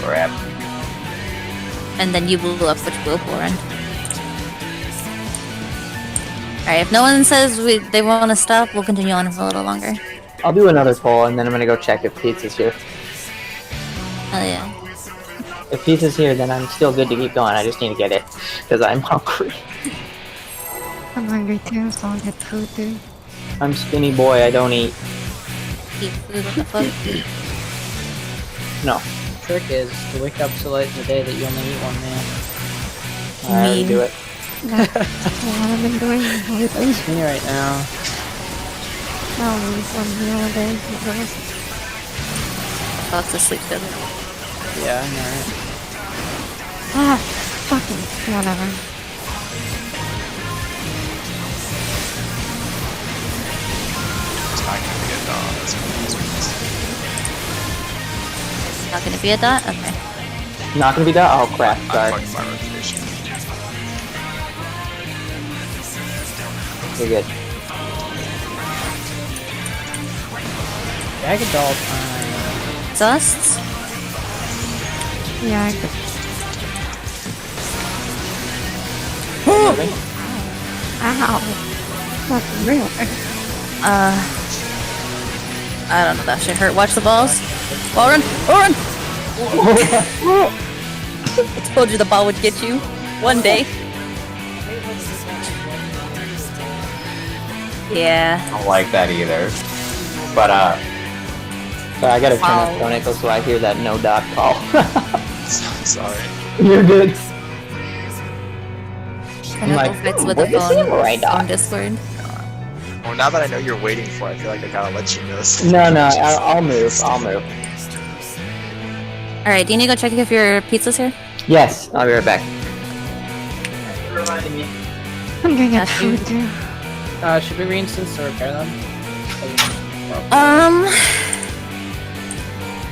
Crap. And then you blew up, which will pour in. Alright, if no one says they want to stop, we'll continue on for a little longer. I'll do another poll and then I'm gonna go check if Pizza's here. Oh yeah. If Pizza's here, then I'm still good to keep going. I just need to get it. Because I'm hungry. I'm hungry too, so I'll get food too. I'm skinny boy, I don't eat. Eat food, what the fuck? No. Trick is to wake up so late in the day that you only eat one meal. I already Mean. do it. That's what I've been doing lately. Me right now. I'll leave one meal a day. Fox asleep good. Yeah, I know, right? Ah, fucking whatever. It's not gonna be a dog. That's what Not gonna be a dot? Okay. Not gonna be that? Oh crap, I'm sorry. fucking my rotation. You're good. Jagged doll time. Exhausts? Yeah, I could. Ow. Fucking real. I don't know, that shit hurt. Watch the balls. Ball run! Ball run! I told you the ball would get you. One day. Yeah. I don't like that either. But So I gotta turn Wow. off Chronicle so I hear that no doc call. Sorry. You're good. Chronicle fights with a what is phone Samurai Doc? on Discord. Well, now that I know you're waiting for it, I feel like I gotta let you know. No, I'll move. I'll move. Alright, do you need to go check if your pizza's here? Yes, I'll be right back. I'm gonna get Yeah, food too. Should we reinstance to repair them?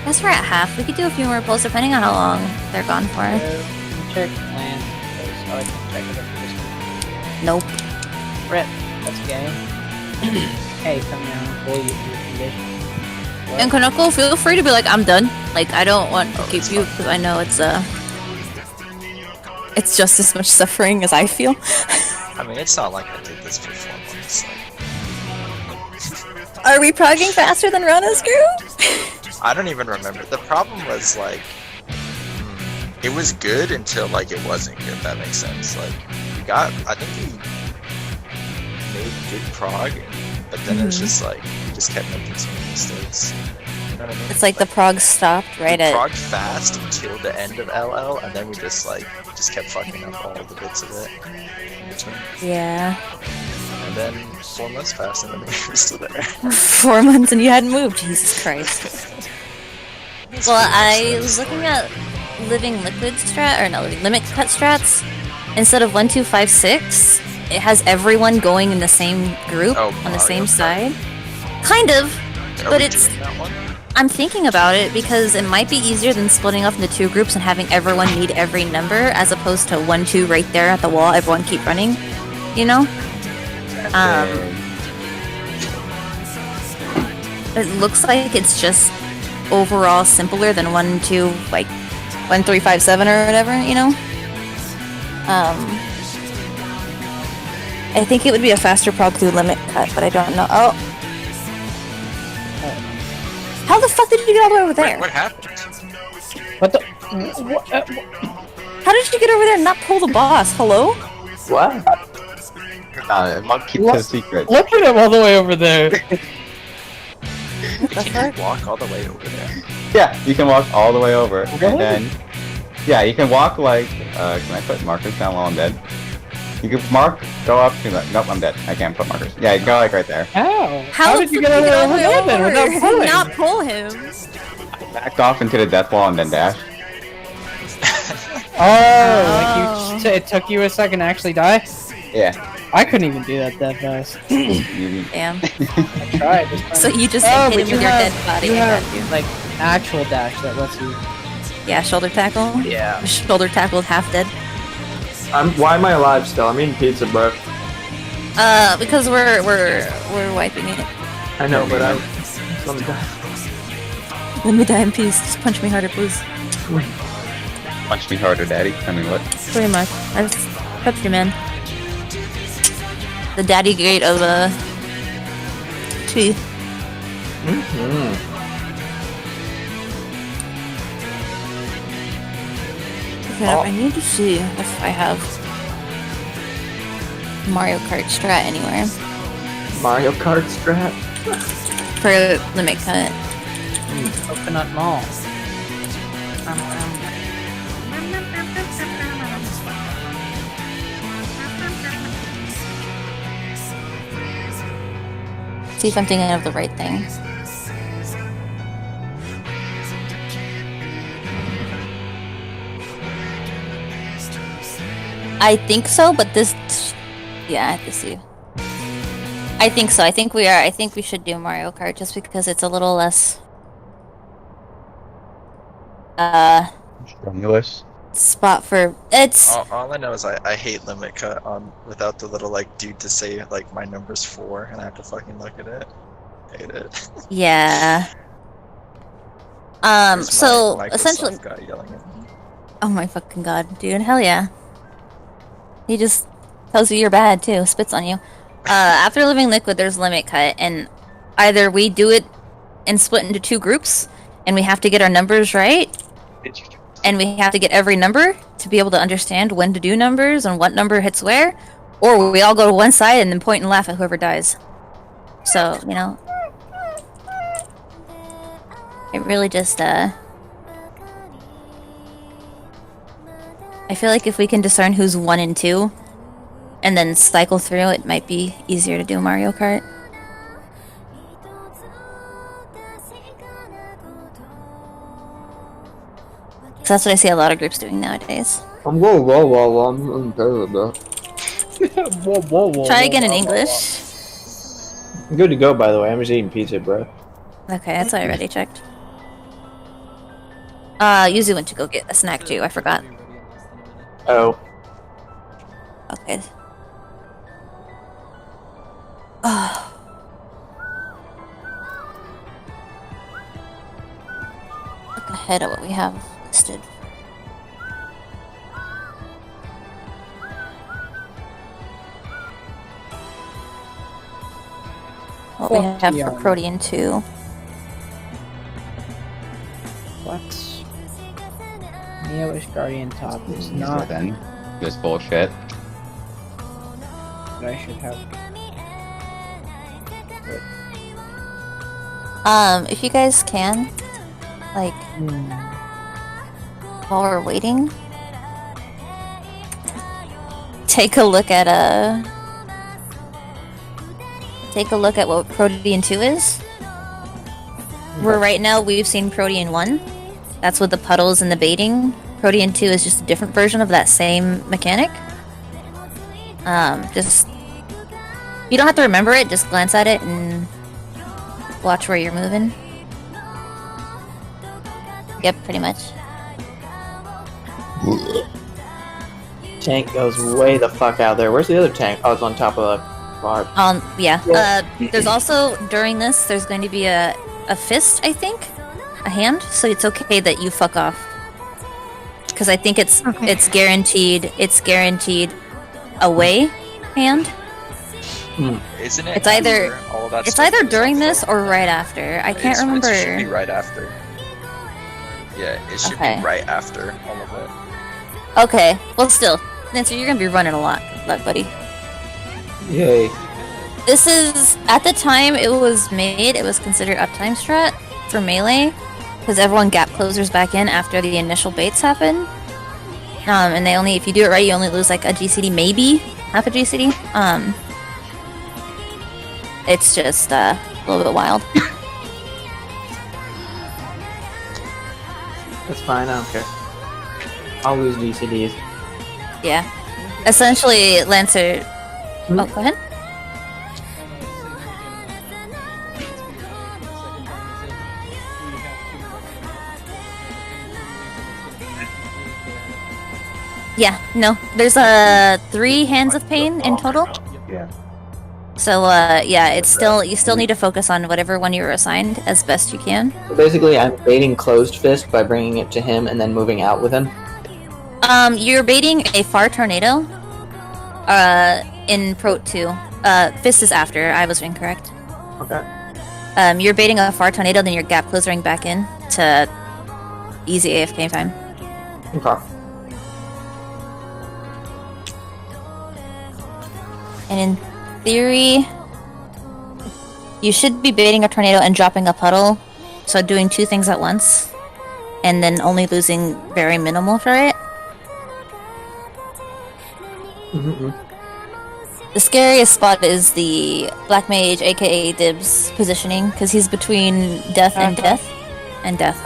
Guess we're at half. We could do a few more pulls depending on how long they're gone for. Check land. So I can check it if Nope. Rip. That's gay. Hey, come down. Pull you through condition. And Chronicle, feel free to be like, I'm done. Like, I don't want to keep you because I know it's just as much suffering as I feel. I mean, it's not like I did this for 4 months. Like, Are we progging faster than Rana's group? I don't even remember. The problem was like, it was good until like it wasn't good. That makes sense. Like, I think we made good prog, but then it's just like we just kept making so many mistakes. You know what I mean? It's like the prog stopped right we at. progged fast until the end of LL, and then we just kept fucking up all the bits of it in between. Yeah. And then 4 months passed, and then we were still there. 4 months and you hadn't moved. Jesus Christ. Well, I was looking at Living Liquid strat, or no, Limit Cut strats. Instead of 1, 2, 5, 6, it has everyone going in the same group on the Mario same Kart. side. Kind of, Are but we it's. doing that one? I'm thinking about it because it might be easier than splitting off into 2 groups and having everyone need every number as opposed to 1, 2 right there at the wall. Everyone keep running, you know. It looks like it's just overall simpler than 1, 2, like 1, 3, 5, 7 or whatever, you know. I think it would be a faster prog through Limit Cut, but I don't know. Oh. How the fuck did you get all the way over there? What happened? What the? How did you get over there and not pull the boss? Hello? What? Monk keeps his secret. Look at him all the way over there. What the fuck? Walk all the way over there. Yeah, you can walk all the way over, Really? and then yeah, you can walk like. Can I put markers down while I'm dead? You can go up to the. Nope, I'm dead. I can't put markers. Yeah, you can go like right there. How the did you fuck get over there all the way without then, without pulling? Not pull him. Backed off into the death wall and then dash. Like it took you a second to actually die? Yeah. I couldn't even do that fast. Damn. I tried. This time. So you just Oh, hit but him you with your have- dead body. you I have, got you. like actual dash that lets you. Yeah, shoulder tackle. Yeah. Shoulder tackled, half dead. Why am I alive still? I'm eating pizza, bro. Because we're wiping it. I know, but I'm die. Let me die in peace. Just punch me harder, please. Punch me harder, daddy. I mean, what? Pretty much. That's Pepsi Man. The daddy gate of T. Okay, I need to see if I have Mario Kart strat anywhere Mario Kart strat? for Limit Cut. Coconut Mall. See if I'm thinking of the right thing. I think so, but this... Yeah, I have to see. I think so. I think we are. I think we should do Mario Kart just because it's a little less... Strenuous. spot for... It's... All I know is I hate limit cut on without the little like dude to say like my number's 4 and I have to fucking look at it. Hate it. Yeah. Where's So, my Microsoft essentially... guy yelling at me? Oh my fucking god, dude. Hell yeah. He just tells you you're bad, too. Spits on you. After Living Liquid, there's Limit Cut, and either we do it and split into 2 groups, and we have to get our numbers right, and we have to get every number to be able to understand when to do numbers and what number hits where, or we all go to one side and then point and laugh at whoever dies. So, you know... It really just, I feel like if we can discern who's 1 and 2, and then cycle through, it might be easier to do Mario Kart. 'Cause that's what I see a lot of groups doing nowadays. I'm going whoa. I'm good, bro. Try again in English. I'm good to go, by the way. I'm just eating pizza, bro. Okay, that's what I already checked. Yuzu went to go get a snack too, I forgot. Oh. Okay. Oh. Look ahead at what we have listed. What we have for Protean 2. What? Neo-ish Guardian top is Easier not than this bullshit. what I should have. If you guys can, like, while we're waiting, take a look at what Protean 2 is. Where right now we've seen Protean 1. That's with the puddles and the baiting. Protean 2 is just a different version of that same mechanic. Just... You don't have to remember it, just glance at it and watch where you're moving. Yep, pretty much. Tank goes way the fuck out there. Where's the other tank? Oh, it's on top of the bar. Yeah. There's also, during this, there's going to be a fist, I think? A hand? So it's okay that you fuck off. Because I think it's guaranteed away hand. Isn't it? It's either after all of that it's stuff either goes during off, this though? or right after. I can't remember. It should be right after. Yeah, it should Okay. be right after all of it. Okay, well still, Nancy, you're gonna be running a lot, buddy. Yay. This is, at the time it was made, it was considered uptime strat for Melee, because everyone gap closers back in after the initial baits happen. And they only, if you do it right, you only lose like a GCD, maybe half a GCD. It's just a little bit wild. That's fine, I don't care. I'll lose GCDs. Yeah. Essentially, Lancer... Oh, go ahead. Yeah, no. There's 3 hands of pain in total. Yeah. So, yeah, it's still, you still need to focus on whatever one you were assigned as best you can. So basically, I'm baiting closed fist by bringing it to him and then moving out with him. You're baiting a far tornado, in Prot 2. Fist is after, I was incorrect. Okay. You're baiting a far tornado, then you're gap closing back in to easy AFK time. Okay. And in theory, you should be baiting a tornado and dropping a puddle, so doing 2 things at once, and then only losing very minimal for it. The scariest spot is the Black Mage, aka Dibs, positioning, because he's between death and death. And death.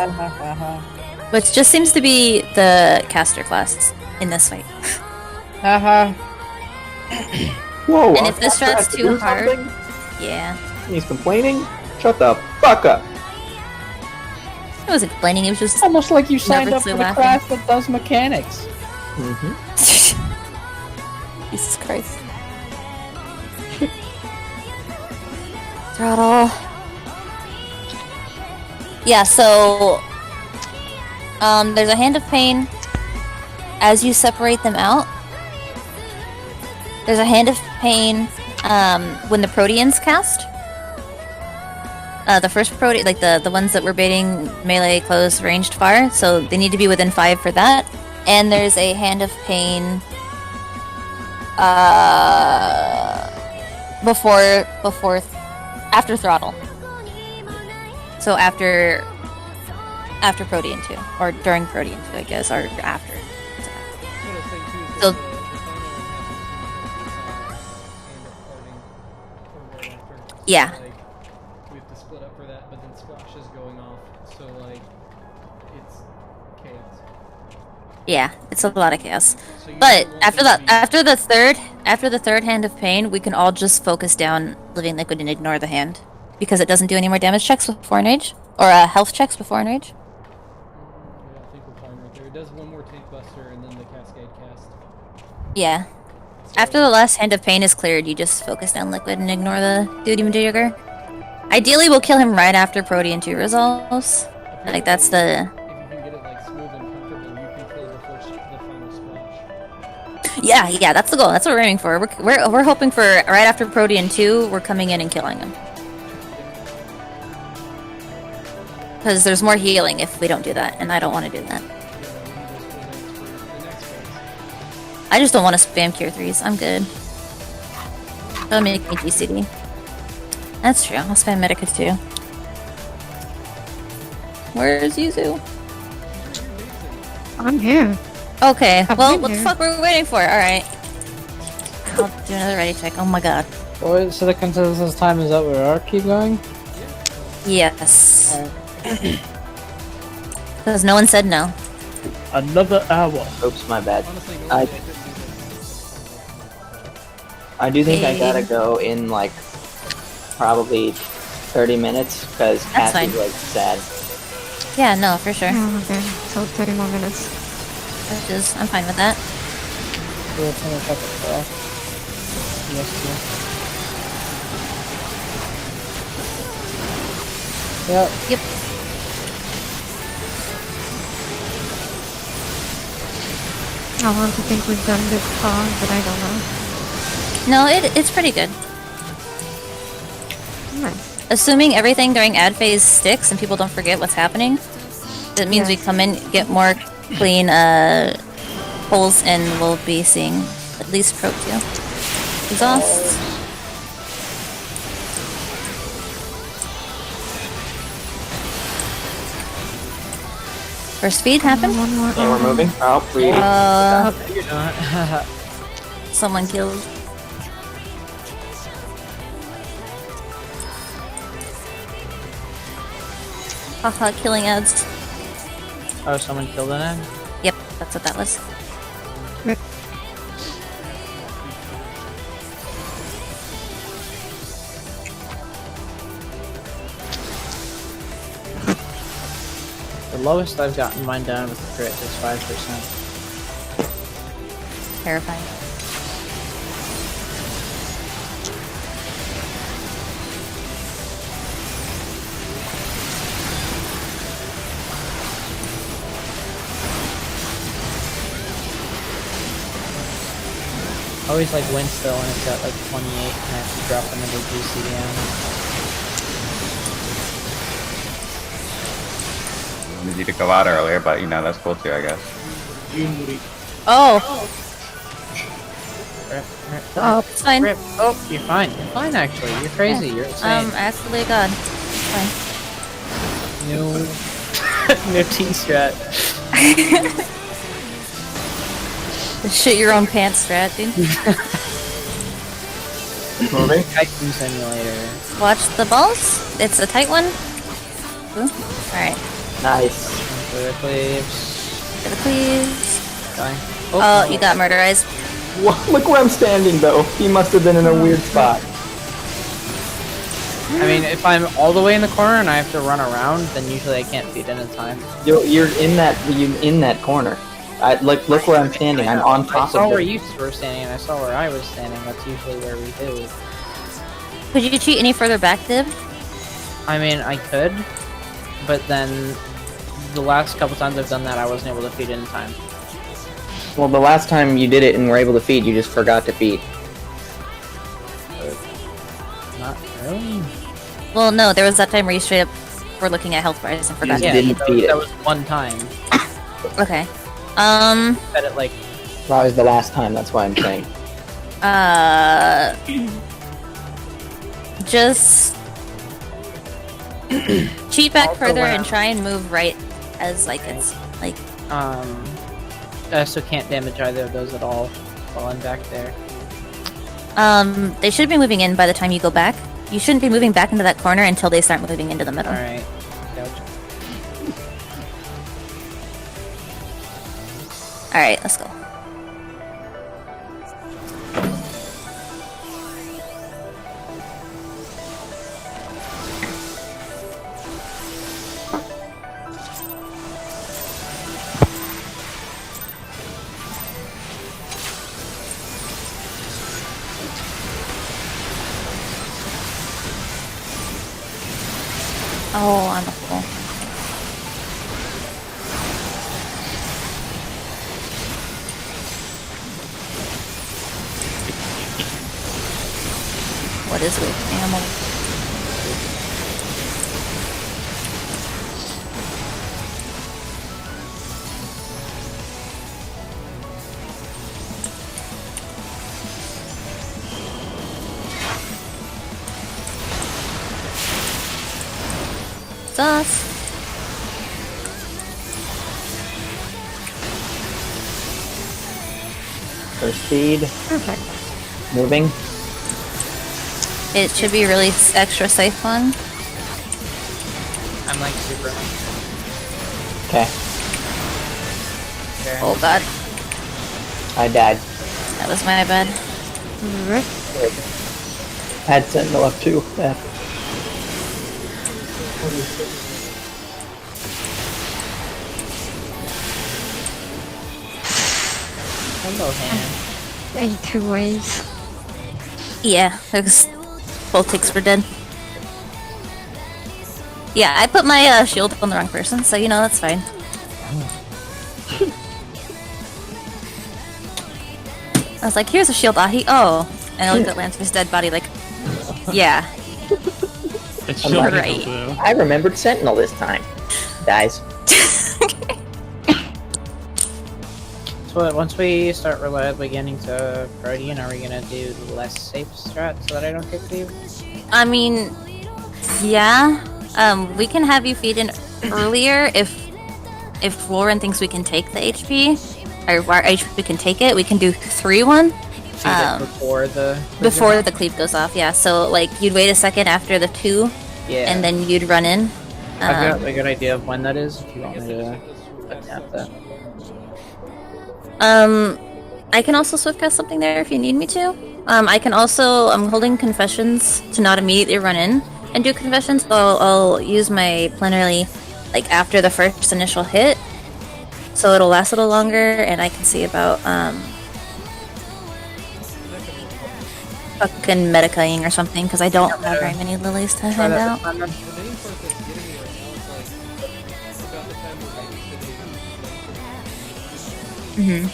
Which just seems to be the caster class in this fight. Whoa! And if this strat's too hard... Something? Yeah. He's complaining? Shut the fuck up! I wasn't complaining, it was just... Almost like you signed up nervously for the laughing. class that does mechanics. Mm-hmm. Jesus Christ. Throttle. Yeah, so... there's a Hand of Pain as you separate them out. There's a Hand of Pain when the Proteans cast. The first Protean, like the ones that were baiting melee close ranged fire, so they need to be within 5 for that. And there's a Hand of Pain after Throttle. So after Protean 2, or during Protean 2, I guess, or after. So yeah. Like, we have to split up for that, but then Squash is going off, so like, it's chaos. Yeah, it's a lot of chaos. So you But know, after the third Hand of Pain, we can all just focus down Living Liquid and ignore the hand, because it doesn't do any more damage checks before enrage, or health checks before enrage. Yeah, I think we're fine right there. It does one more tank buster and then the cascade cast. Yeah. So, After the last Hand of Pain is cleared, you just focus down Liquid and ignore the Duty Majigger. Ideally, we'll kill him right after Protean 2 resolves. Like, that's the... if you can get it like smooth and comfortable, you can kill before the final splash. Yeah, that's the goal. That's what we're aiming for. We're hoping for right after Protean 2, we're coming in and killing him. Because there's more healing if we don't do that, and I don't want to do that. I just don't want to spam Cure 3s. I'm good. Don't make me GCD. That's true. I'll spam Medica too. Where's Yuzu? I'm here. Okay, I've well, been what the here. fuck were we waiting for? Alright. I'll do another ready check. Oh my god. Well, so the consensus time is that we are keep going? Yes. Because no one said no. Another hour. Oops, my bad. Honestly, I do think I gotta go in like probably 30 minutes because That's Cassie's fine. like sad. Yeah, no, for sure. Oh, okay. So 30 more minutes. Which is, I'm fine with that. We'll finish up at 12. Yes, yeah. Yep. Yep. I want to think we've done this far, but I don't know. No, it's pretty good. Nice. Assuming everything during ad phase sticks and people don't forget what's happening, that means we come in, get more clean pulls, and we'll be seeing at least Pro 2. Exhaust. First feed happened. One more. Okay, we're moving. Oh, we. You're not. Someone killed. Haha, killing ads. Oh, someone killed an egg? Yep, that's what that was. The lowest I've gotten mine down with the crit is 5%. Terrifying. Always like win still and it's at like 28 and I have to drop another GC down. I wanted you to go out earlier, but you know, that's cool too, I guess. Oh, Rip. it's fine. Rip. Oh, you're fine. You're fine actually. You're crazy. You're insane. Actually, God. Fine. No. No T-strat. Shit your own pants strat, dude. Moving. Tycoon Simulator. Watch the balls. It's a tight one. Alright. Nice. For the cleaves. For the cleaves. Fine. Oh, you got murderized. Whoa, look where I'm standing, though. He must have been in a weird spot. I mean, if I'm all the way in the corner and I have to run around, then usually I can't feed in time. You're in that corner. Look where I'm standing. I'm on top I saw of where it. you were standing, and I saw where I was standing. That's usually where we do. Could you cheat any further back, Dib? I mean, I could, but then the last couple times I've done that, I wasn't able to feed in time. Well, the last time you did it and were able to feed, you just forgot to feed. Not really. Well, no, there was that time where you straight up were looking at health bars and forgot. You Yeah, didn't that, feed it. that was one time. Okay. Said it like That was the last time, that's why I'm saying. Just cheat back Also further when and I'm- try and move right as like it's like. I also can't damage either of those at all while I'm back there. They should be moving in by the time you go back. You shouldn't be moving back into that corner until they start moving into the middle. Alright. Gotcha. Alright, let's go. Oh, I'm a fool. What is with animals? Sus. First feed. Perfect. Moving. It should be really extra safe one. I'm like super. Okay. There. Oh god, I died. that was my bad. Right. Had Sentinel up too. Yeah. Hello, hand. 82 waves. Yeah, because both ticks were dead. Yeah, I put my shield on the wrong person, so you know that's fine. I was like, here's a shield, Ahi. Oh. And I looked at Lancer's dead body like, yeah. It's I'm still like- pretty blue. I remembered Sentinel this time. Guys. So once we start reliably getting to Guardian, are we gonna do the less safe strat so that I don't get cleaved? I mean, yeah. We can have you feed in earlier if Lauren thinks we can take the HP, or our HP can take it. We can do 3-1 Before the before the cleave goes off. Yeah, so like you'd wait a second after the 2, yeah. and then you'd run in. I've got a good idea of when that is. If you want me to attempt that. I can also swiftcast something there if you need me to. I can also, I'm holding confessions to not immediately run in and do confessions, so I'll use my plenary like after the first initial hit, so it'll last a little longer, and I can see about fucking medicating or something, because I don't have very many lilies to hand out. The main part that's getting me right now is like about the time where I used to do Mm-hmm.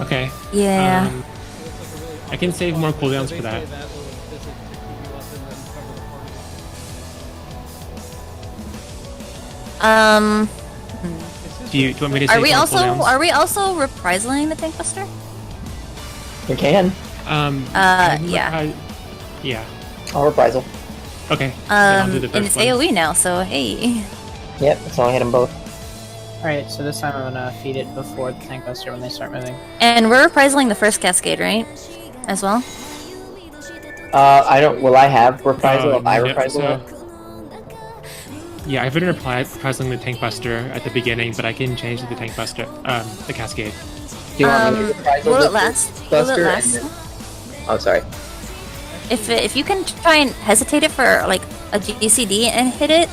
Okay. Yeah. I can save more cooldowns for that. Do you want me to save Are we more also cooldowns? reprisaling the tank buster? You can. Yeah. Yeah. I'll reprisal. Okay. then I'll do the And first it's one. AoE now, so hey. Yep, so I hit them both. Alright, so this time I'm gonna feed it before the tank buster when they start moving. And we're reprisaling the first cascade, right? As well? I don't. Will I have reprisal if I reprisal it? Yeah, I've been reprising the tank buster at the beginning, but I can change the tank buster, the cascade. Do you want me to reprisal will the it last? first Will it buster last? and then- Oh, sorry. If you can try and hesitate it for like a GCD and hit it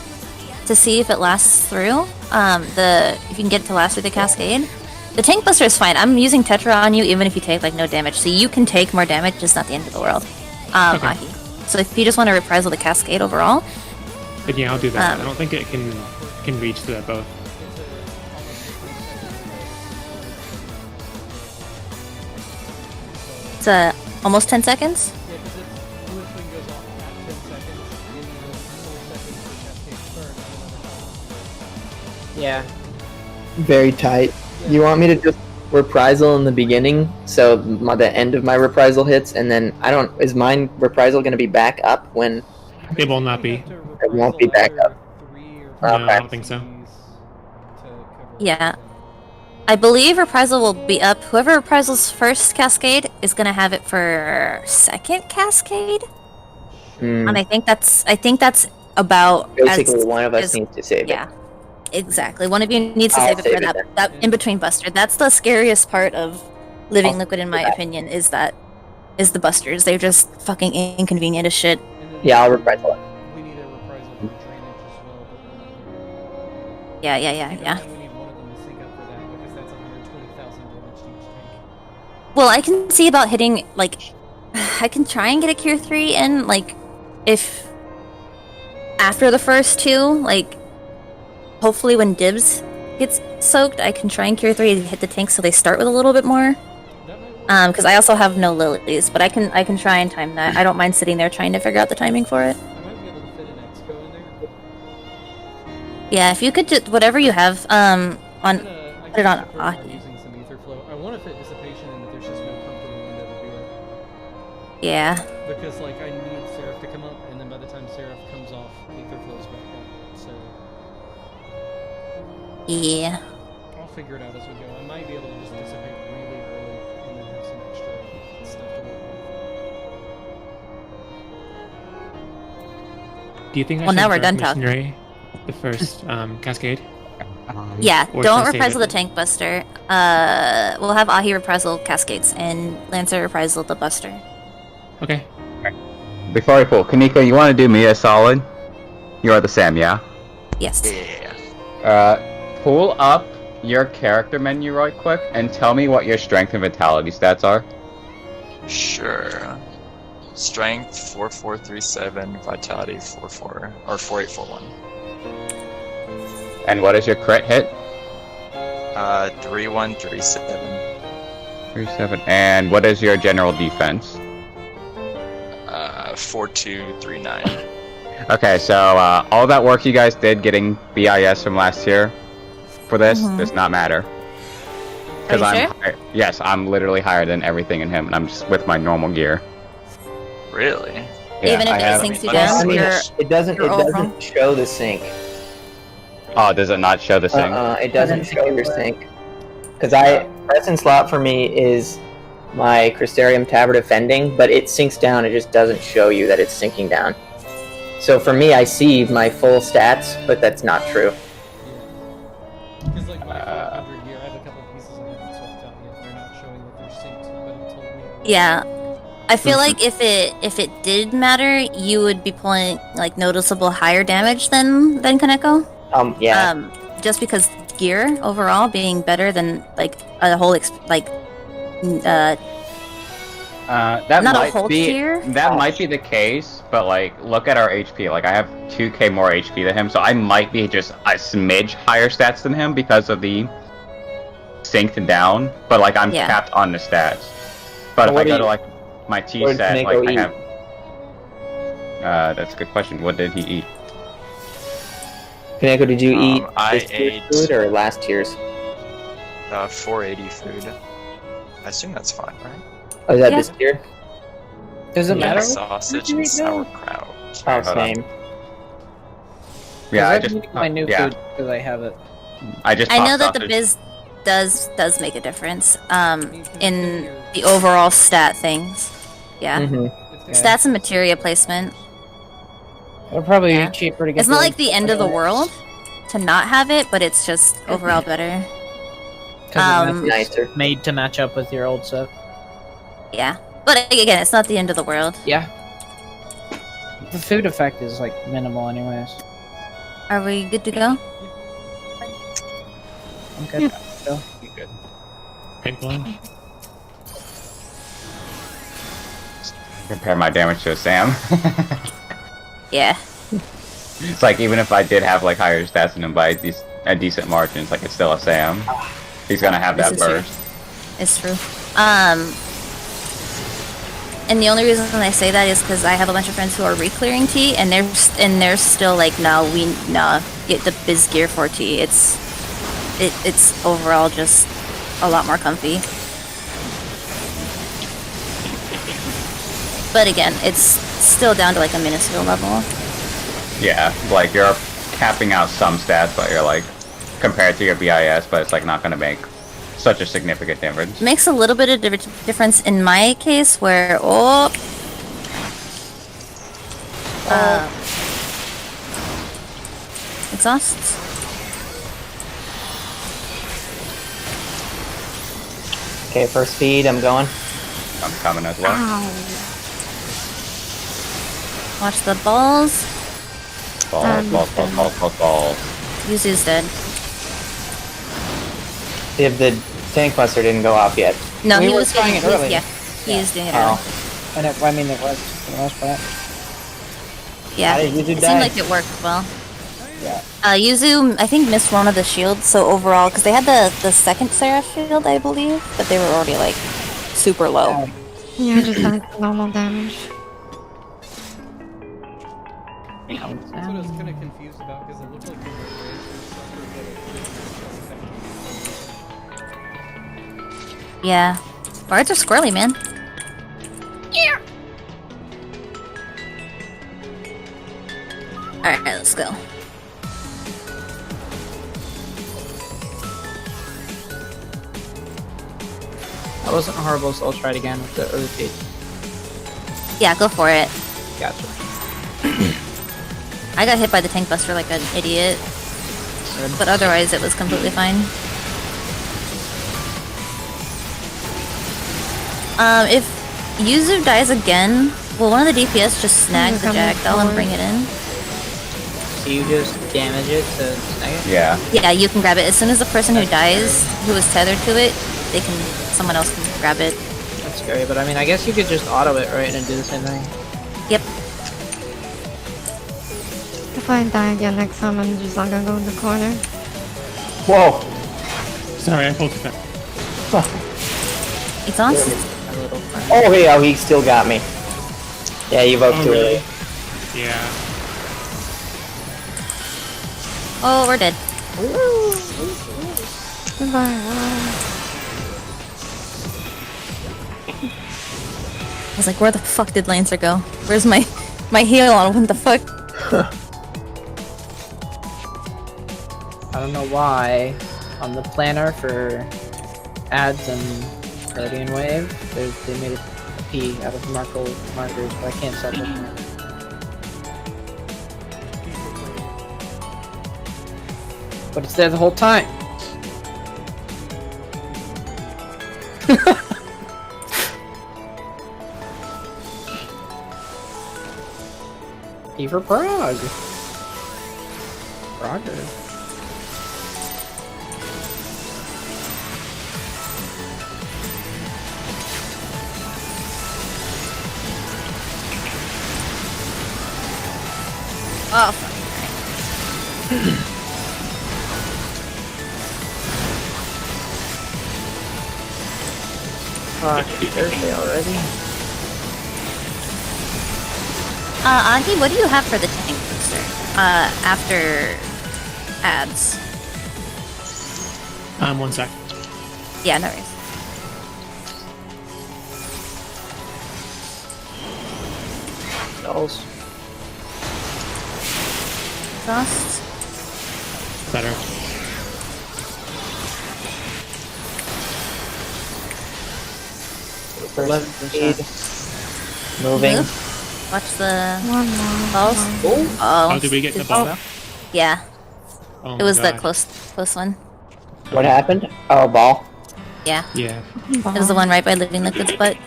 to see if it lasts through, if you can get it to last through the cascade, the tank buster is fine. I'm using Tetra on you even if you take like no damage, so you can take more damage. It's not the end of the world. Okay. Ahi. So if you just want to reprisal the cascade overall, But yeah, I'll do that. I don't think it can reach the both. it's almost 10 seconds. Yeah, because if blue swing goes off at 10 seconds, you need 4 seconds for cascade start. Yeah. Very tight. You want me to just reprisal in the beginning, so the end of my reprisal hits, and then I don't. Is mine reprisal going to be back up when? It will not be. It won't be back up. No, I Okay. don't think so. Yeah. I believe reprisal will be up. Whoever reprisals first cascade is gonna have it for second cascade. And I think that's about Basically, as, one of us as- needs to save Yeah. Exactly. One of you needs to I'll save it for save it that, then. that in between buster. That's the scariest part of living I'll liquid in my that. opinion, is the busters. They're just fucking inconvenient as shit. Yeah, I'll reprisal it. We need a reprisal for drainage as well, but Yeah. we need one of them to sync up for that because that's 120,000 damage to each tank. Well, I can see about hitting, like, I can try and get a Cure 3 in, like, if after the first two, like, hopefully when Dibs gets soaked, I can try and Cure 3 and hit the tank so they start with a little bit more. Because I also have no lilies, but I can try and time that. I don't mind sitting there trying to figure out the timing for it. I might be able to fit an Exco in there. Yeah, if you could just, whatever you have, I put it on prefer Ahi. using some ether flow. I want to fit dissipation in, but there's just no comfortable window to do it. Yeah. Because like I need Seraph to come up, and then by the time Seraph comes off, ether flows back up. So Yeah. I'll figure it out as we go. I might be able to just dissipate really early, and then have some extra stuff to work with. Do you think I Well, should now we're direct done talking. missionary the first cascade? Yeah, Or don't should I save reprisal it? the tank buster. We'll have Ahi reprisal cascades and Lancer reprisal the buster. Okay. Before I pull, Kaneko, you want to do me a solid? You are the Sam, yeah? Yes. Yeah. Pull up your character menu right quick and tell me what your strength and vitality stats are. Sure. Strength 4437, vitality 44 or 4841. And what is your crit hit? 3137. 37. And what is your general defense? 4239. Okay, so all that work you guys did getting BIS from last year for this does not matter. Are you I'm sure? yes, I'm literally higher than everything in him, and I'm just with my normal gear. Really? Yeah, Even if I it have- sinks you I down, I mean, you're, it doesn't. you're It overall. doesn't show the sync. Oh, does it not show the sync? It doesn't show your sync. Because present slot for me is my Crystarium Tabard Defending, but it sinks down. It just doesn't show you that it's sinking down. So for me, I see my full stats, but that's not true. Because like my 500 gear, I have a couple pieces I haven't swapped out yet. They're not showing that they're synced, but it told me. Yeah. I feel like if it did matter, you would be pulling like noticeable higher damage than Kaneko. Yeah. Just because gear overall being better than like a whole That not a might whole be tier? that might be the case, but like look at our HP. Like I have 2k more HP than him, so I might be just a smidge higher stats than him because of the synced down. But like I'm Yeah. capped on the stats. But if What I do go you- to like my T what did set, Kaneko like I eat? have. That's a good question. What did he eat? Kaneko, did you eat I this tier's ate- food or last tier's? 480 food. I assume that's fine, right? Oh, is that Yeah. this tier? Does it Yeah. matter? Sausage you and eat now? sauerkraut. Oh, hold on. same. Yeah, I I'm just eating my new yeah. food because I have it. I just I know popped that the sausage. biz does make a difference. In the overall stat things. Yeah. Mm-hmm. Stats and materia placement. It'll probably Yeah. be cheaper to get. It's not like the end of the world to not have it, but it's just overall better. Because Nicer. made to match up with your old set. Yeah. But again, it's not the end of the world. Yeah. The food effect is like minimal, anyways. Are we good to go? I'm good. Go. You good? Paintballing? Compare my damage to a Sam. Yeah. It's like even if I did have like higher stats than him by a decent margin, it's like it's still a Sam. He's gonna have that This is true. burst. It's true. And the only reason I say that is because I have a bunch of friends who are re-clearing T, and they're still like, get the biz gear for T. It's overall just a lot more comfy. But again, it's still down to like a minuscule level. Yeah, like you're capping out some stats, but you're like compared to your BIS, but it's like not gonna make such a significant difference. Makes a little bit of difference in my case where exhausts. Okay, first feed, I'm going. I'm coming as well. Watch the balls. Balls. Yuzu's dead. If the tank buster didn't go off yet. No, We he were was trying it early. Yeah, he was doing it early. Oh, And it, I mean, it was for the most part. Yeah, How did Yuzu it die? seemed like it worked well. Yeah. Yuzu, I think, missed one of the shields, so overall, because they had the second Seraph shield, I believe, but they were already, like, super low. Yeah, just like normal damage. That's what I was kind of confused about because it looked like they were Yeah. Bards are squirrely, man. Yeah. Alright, let's go. That wasn't horrible, so I'll try it again with the early feed. Yeah, go for it. Gotcha. I got hit by the tank buster like an idiot, but otherwise it was completely fine. If Yuzu dies again, will one of the DPS just snag the Jackdaw and bring it in? So you just damage it to snag it? Yeah. Yeah, you can grab it. As soon as the person who dies, who is tethered to it, someone else can grab it. That's scary, but I mean, I guess you could just auto it, right, and do the same thing. Yep. If I die again next time, I'm just not gonna go in the corner. whoa! Sorry, I pulled you back. Exhaust? My little friend. Oh, hey, oh, he still got me. Yeah, you evoked too early. Yeah. Oh, we're dead. Goodbye. I was like, where the fuck did Lancer go? Where's my heal on? What the fuck? I don't know why on the planner for ads and Guardian Wave, they made a P out of markers, but I can't set them. But it's there the whole time. P for Prog. Progger. Oh, fuck. Happy Thursday already. Ahi, what do you have for the tank booster? After ads. 1 sec. Yeah, no worries. Dolls. Exhaust. Better. first 11%. speed. Moving. Watch the One more. balls. Oh, Oh, Oh, did we get the ball now? yeah. Oh It my was the God. close one. What happened? Oh, ball. Yeah. Yeah. It was the one right by Living Liquid's butt.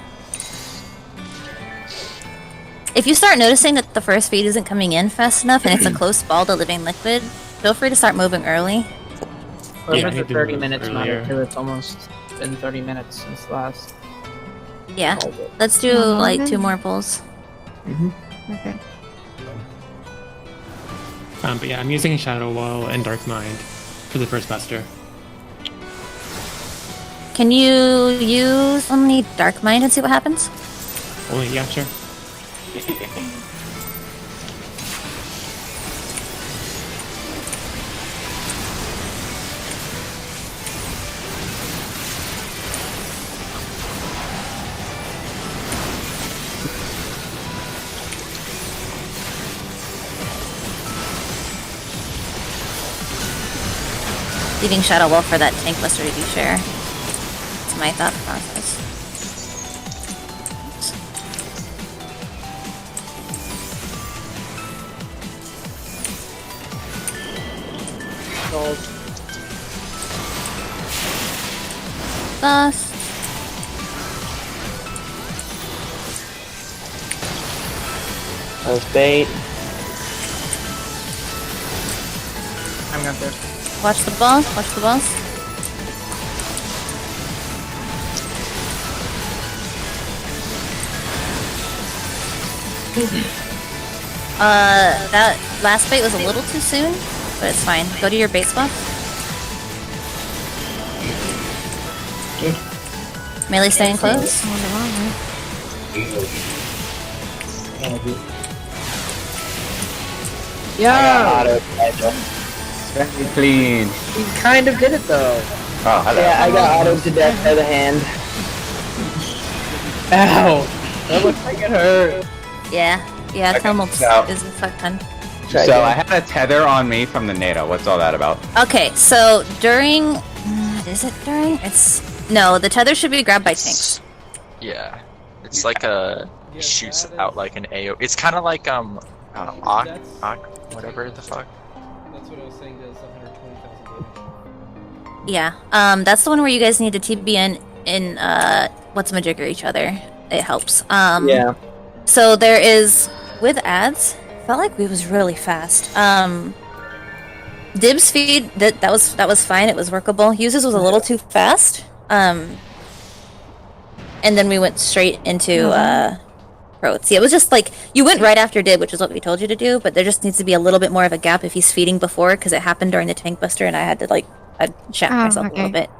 If you start noticing that the first feed isn't coming in fast enough and it's a close ball to Living Liquid, feel free to start moving early. well, Yeah, I it's need to 30 move minutes matter earlier. too. It's almost been 30 minutes since last. Yeah. called it. Let's do One more like then? 2 more pulls. Okay. But yeah, I'm using Shadow Wall and Dark Mind for the first buster. Can you use only Dark Mind and see what happens? Oh, yeah, sure. Leaving Shadow Wall for that tank buster to be fair. That's my thought process. Called. Thus. That was bait. I'm got there. Watch the balls. Watch the balls. That last bait was a little too soon, but it's fine. Go to your bait spot. Melee staying close. Going the wrong way. I got Yeah, auto. Very clean. he kind of did it though. Oh, hello. Yeah, I got auto to death by the hand. Ow! That looks like it hurt. Yeah, yeah. Okay, Tumults so- is a fuck ton. Try So again. I had a tether on me from the NATO. What's all that about? Okay, so during, is it during? It's no. The tether should be grabbed by tanks. Yeah. It's like a Yeah, shoots that is- out like an AO. It's kind of like That's- whatever the fuck. That's what I was saying. Does 120,000 damage. Yeah. That's the one where you guys need to TB in what's-majigger each other. It helps. Yeah. So there is with ads. Felt like we was really fast. Dibs feed that was fine. It was workable. Uses was a little too fast. And then we went straight into Protes. Yeah, it was just like you went right after Dib, which is what we told you to do. But there just needs to be a little bit more of a gap if he's feeding before, because it happened during the tank buster, and I had to I shat Oh, myself a okay. little bit.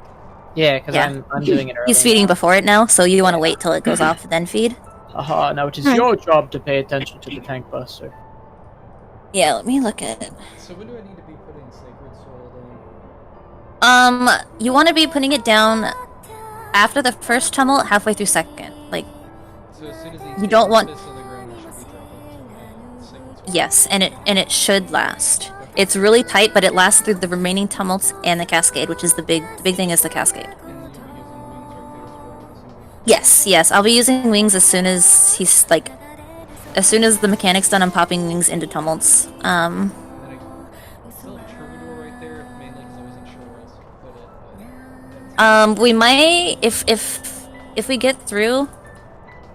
Yeah, because Yeah. I'm doing it early. He's feeding before it now, so you want to wait till it goes off then feed. Aha, now it is Right. your job to pay attention to the tank buster. Yeah, let me look at it. So when do I need to be putting Sacred Soil down? You want to be putting it down after the first tumult, halfway through second. Like, So as soon as You don't want- this on the ground, I should be dropping Sacred Soil. yes, and it should last. It's really tight, but it lasts through the remaining tumults and the cascade, which is the big thing is the cascade. And then you'll be using wings right there as well, assuming. Yes, I'll be using wings as soon as he's like, as soon as the mechanic's done. I'm popping wings into tumults. And then I still have Troubadour right there, mainly because I wasn't sure where else to put it. But We might if we get through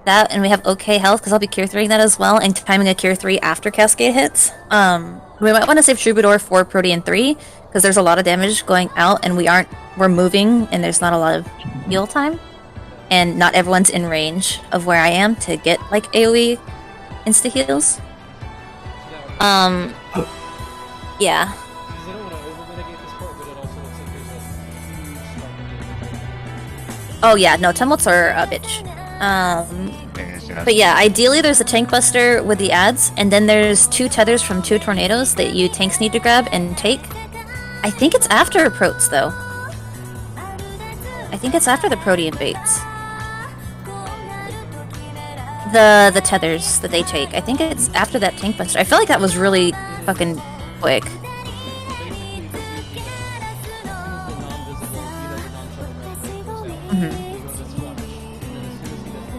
that and we have okay health, because I'll be cure 3ing that as well and timing a cure 3 after cascade hits. We might want to save Troubadour for Protean 3 because there's a lot of damage going out and we're moving and there's not a lot of heal time, and not everyone's in range of where I am to get like AoE insta heals. Yeah. because I don't want to over mitigate this part, but it also looks like there's a huge spike in damage. Oh yeah, no, tumults are a bitch. But yeah, ideally there's a tank buster with the ads, and then there's 2 tethers from 2 tornadoes that you tanks need to grab and take. I think it's after Protes though. I think it's after the Protean baits. The tethers that they take. I think it's after that tank buster. I feel like that was really fucking quick. Basically, they're using as soon as the non-visible, you know, the non-shuttle goes out, Mhm. they go to squash, and then as soon as he does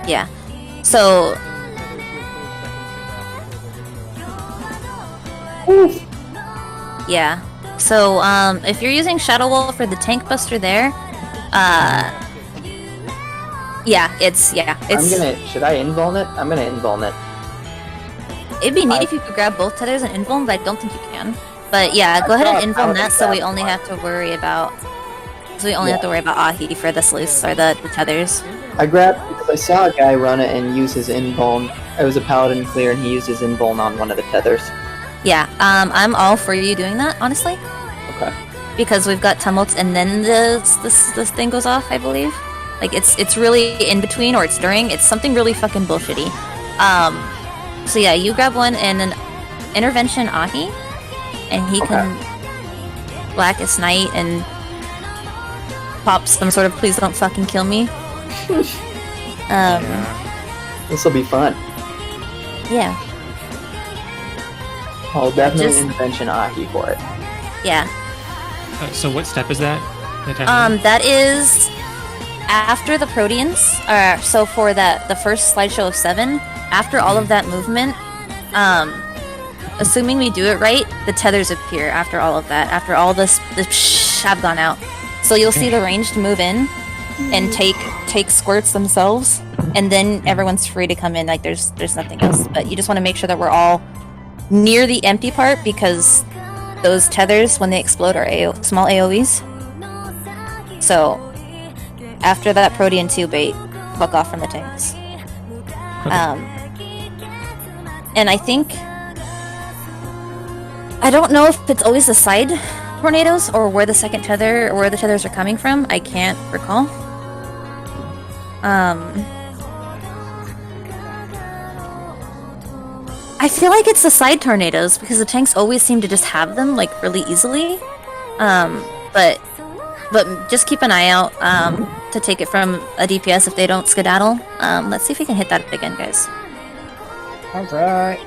Yeah. So yeah. So if you're using Shadow Wall for the tank buster there, yeah, it's. Should I invuln it? I'm gonna invuln it. It'd be neat if you could grab both tethers and invuln, but I don't think you can. But yeah, go ahead and invuln that, so we only have to worry about. So we only have to worry about Ahi for the sluice or the tethers. I grabbed because I saw a guy run it and use his invuln. I was a paladin clear and he used his invuln on one of the tethers. Yeah, I'm all for you doing that, honestly. Okay. Because we've got tumults and then this thing goes off, I believe. Like it's really in between or it's during. It's something really fucking bullshitty. So yeah, you grab one and an intervention Ahi, and he can Blackest Night and pop some sort of please don't fucking kill me. This will be fun. Yeah. I'll definitely intervention Ahi for it. Yeah. So what step is that? That is after the Proteans. So for the first slideshow of 7, after all of that movement, assuming we do it right, the tethers appear after all of that. After all the psh have gone out, so you'll see the ranged move in and take squirts themselves, and then everyone's free to come in. Like there's nothing else, but you just want to make sure that we're all near the empty part because those tethers, when they explode, are small AoEs. So after that Protean 2 bait, fuck off from the tanks. And I think I don't know if it's always the side tornadoes or where the second tether or where the tethers are coming from. I can't recall. I feel like it's the side tornadoes because the tanks always seem to just have them like really easily. But just keep an eye out to take it from a DPS if they don't skedaddle. Let's see if we can hit that again, guys. Alright.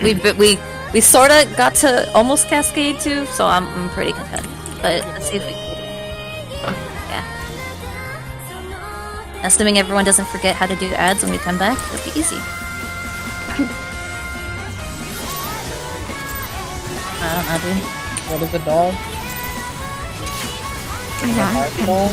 We sorta got to almost cascade too, so I'm pretty content. But let's see if we can. Yeah. Assuming everyone doesn't forget how to do ads when we come back, it'll be easy. I don't know, dude. What is a dog? Yeah. Dog?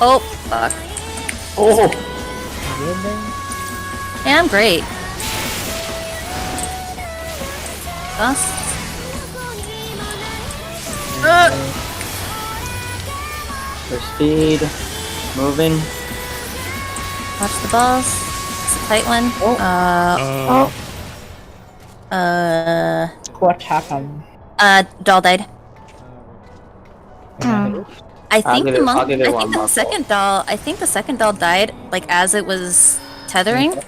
Oh, fuck. Oh! Yeah, I'm great. Dust. For speed. Moving. Watch the balls. It's a tight one. What happened? Doll died. Oh. I think the monk. give it I one think the more second doll. I think the second doll died like as it was tethering.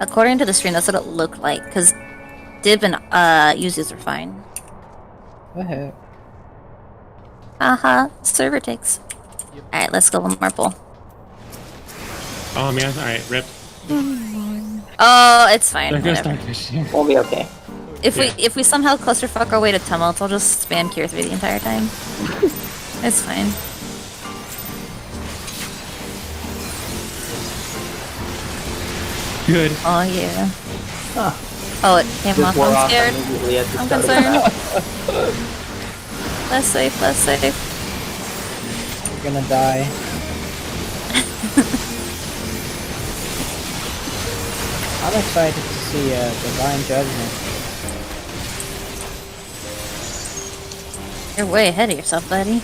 According to the stream, that's what it looked like. Cause Dib and Yuzus are fine. What the heck? Haha, server takes. Alright, let's go one more pull. Oh man, alright, rip. Oh, it's fine. There goes Whatever. Starfish. We'll be okay. If we somehow clusterfuck our way to tumult, I'll just spam cure 3 the entire time. It's fine. Good. Oh yeah. Huh. Oh, it came Just off. wore I'm off scared. immediately at the I'm start. concerned. Less safe, less safe. You're gonna die. I'm excited to see Divine Judgment. You're way ahead of yourself, buddy.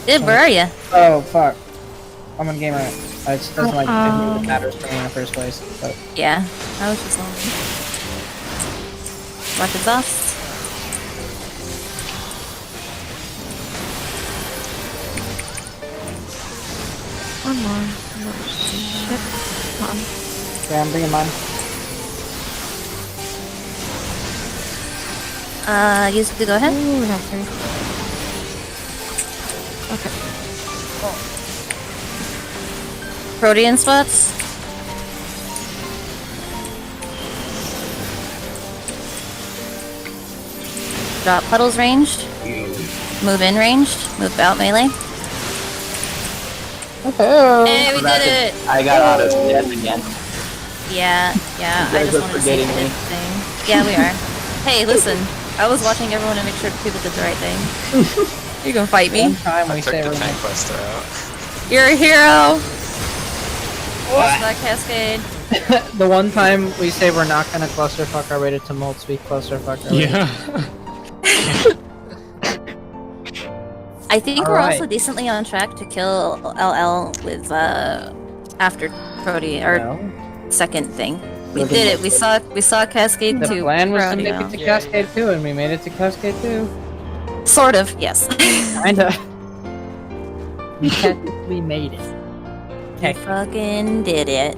Dib, where are you? Oh fuck. I'm on gamer. It doesn't like it matters for me in the first place. But Yeah, I was just lonely. Watch exhaust. One more. Oh, shit. Come on. Okay, I'm bringing mine. You to go ahead. Ooh, that's very... Okay. Protean spots. Drop puddles ranged. Move in ranged. Move out melee. Okay. Hey, we did it! I got out of death again. Yeah, You I guys just are wanted to see forgetting the me. thing. Yeah, we are. Hey, listen. I was watching everyone to make sure people did the right thing. You can fight me. One time I we took say the we're tank gonna... buster out. You're a hero! Watch that cascade. The one time we say we're not gonna clusterfuck our way to tumults, we clusterfuck our way to... Yeah. I think we're Alright. also decently on track to kill LL with after Protean or No. second thing. We Looking did it. We saw Cascade The 2. plan was to Protean. make it to Cascade 2, and we made it to Cascade 2. Sort of, yes. Kinda. We technically made it. We fucking did it.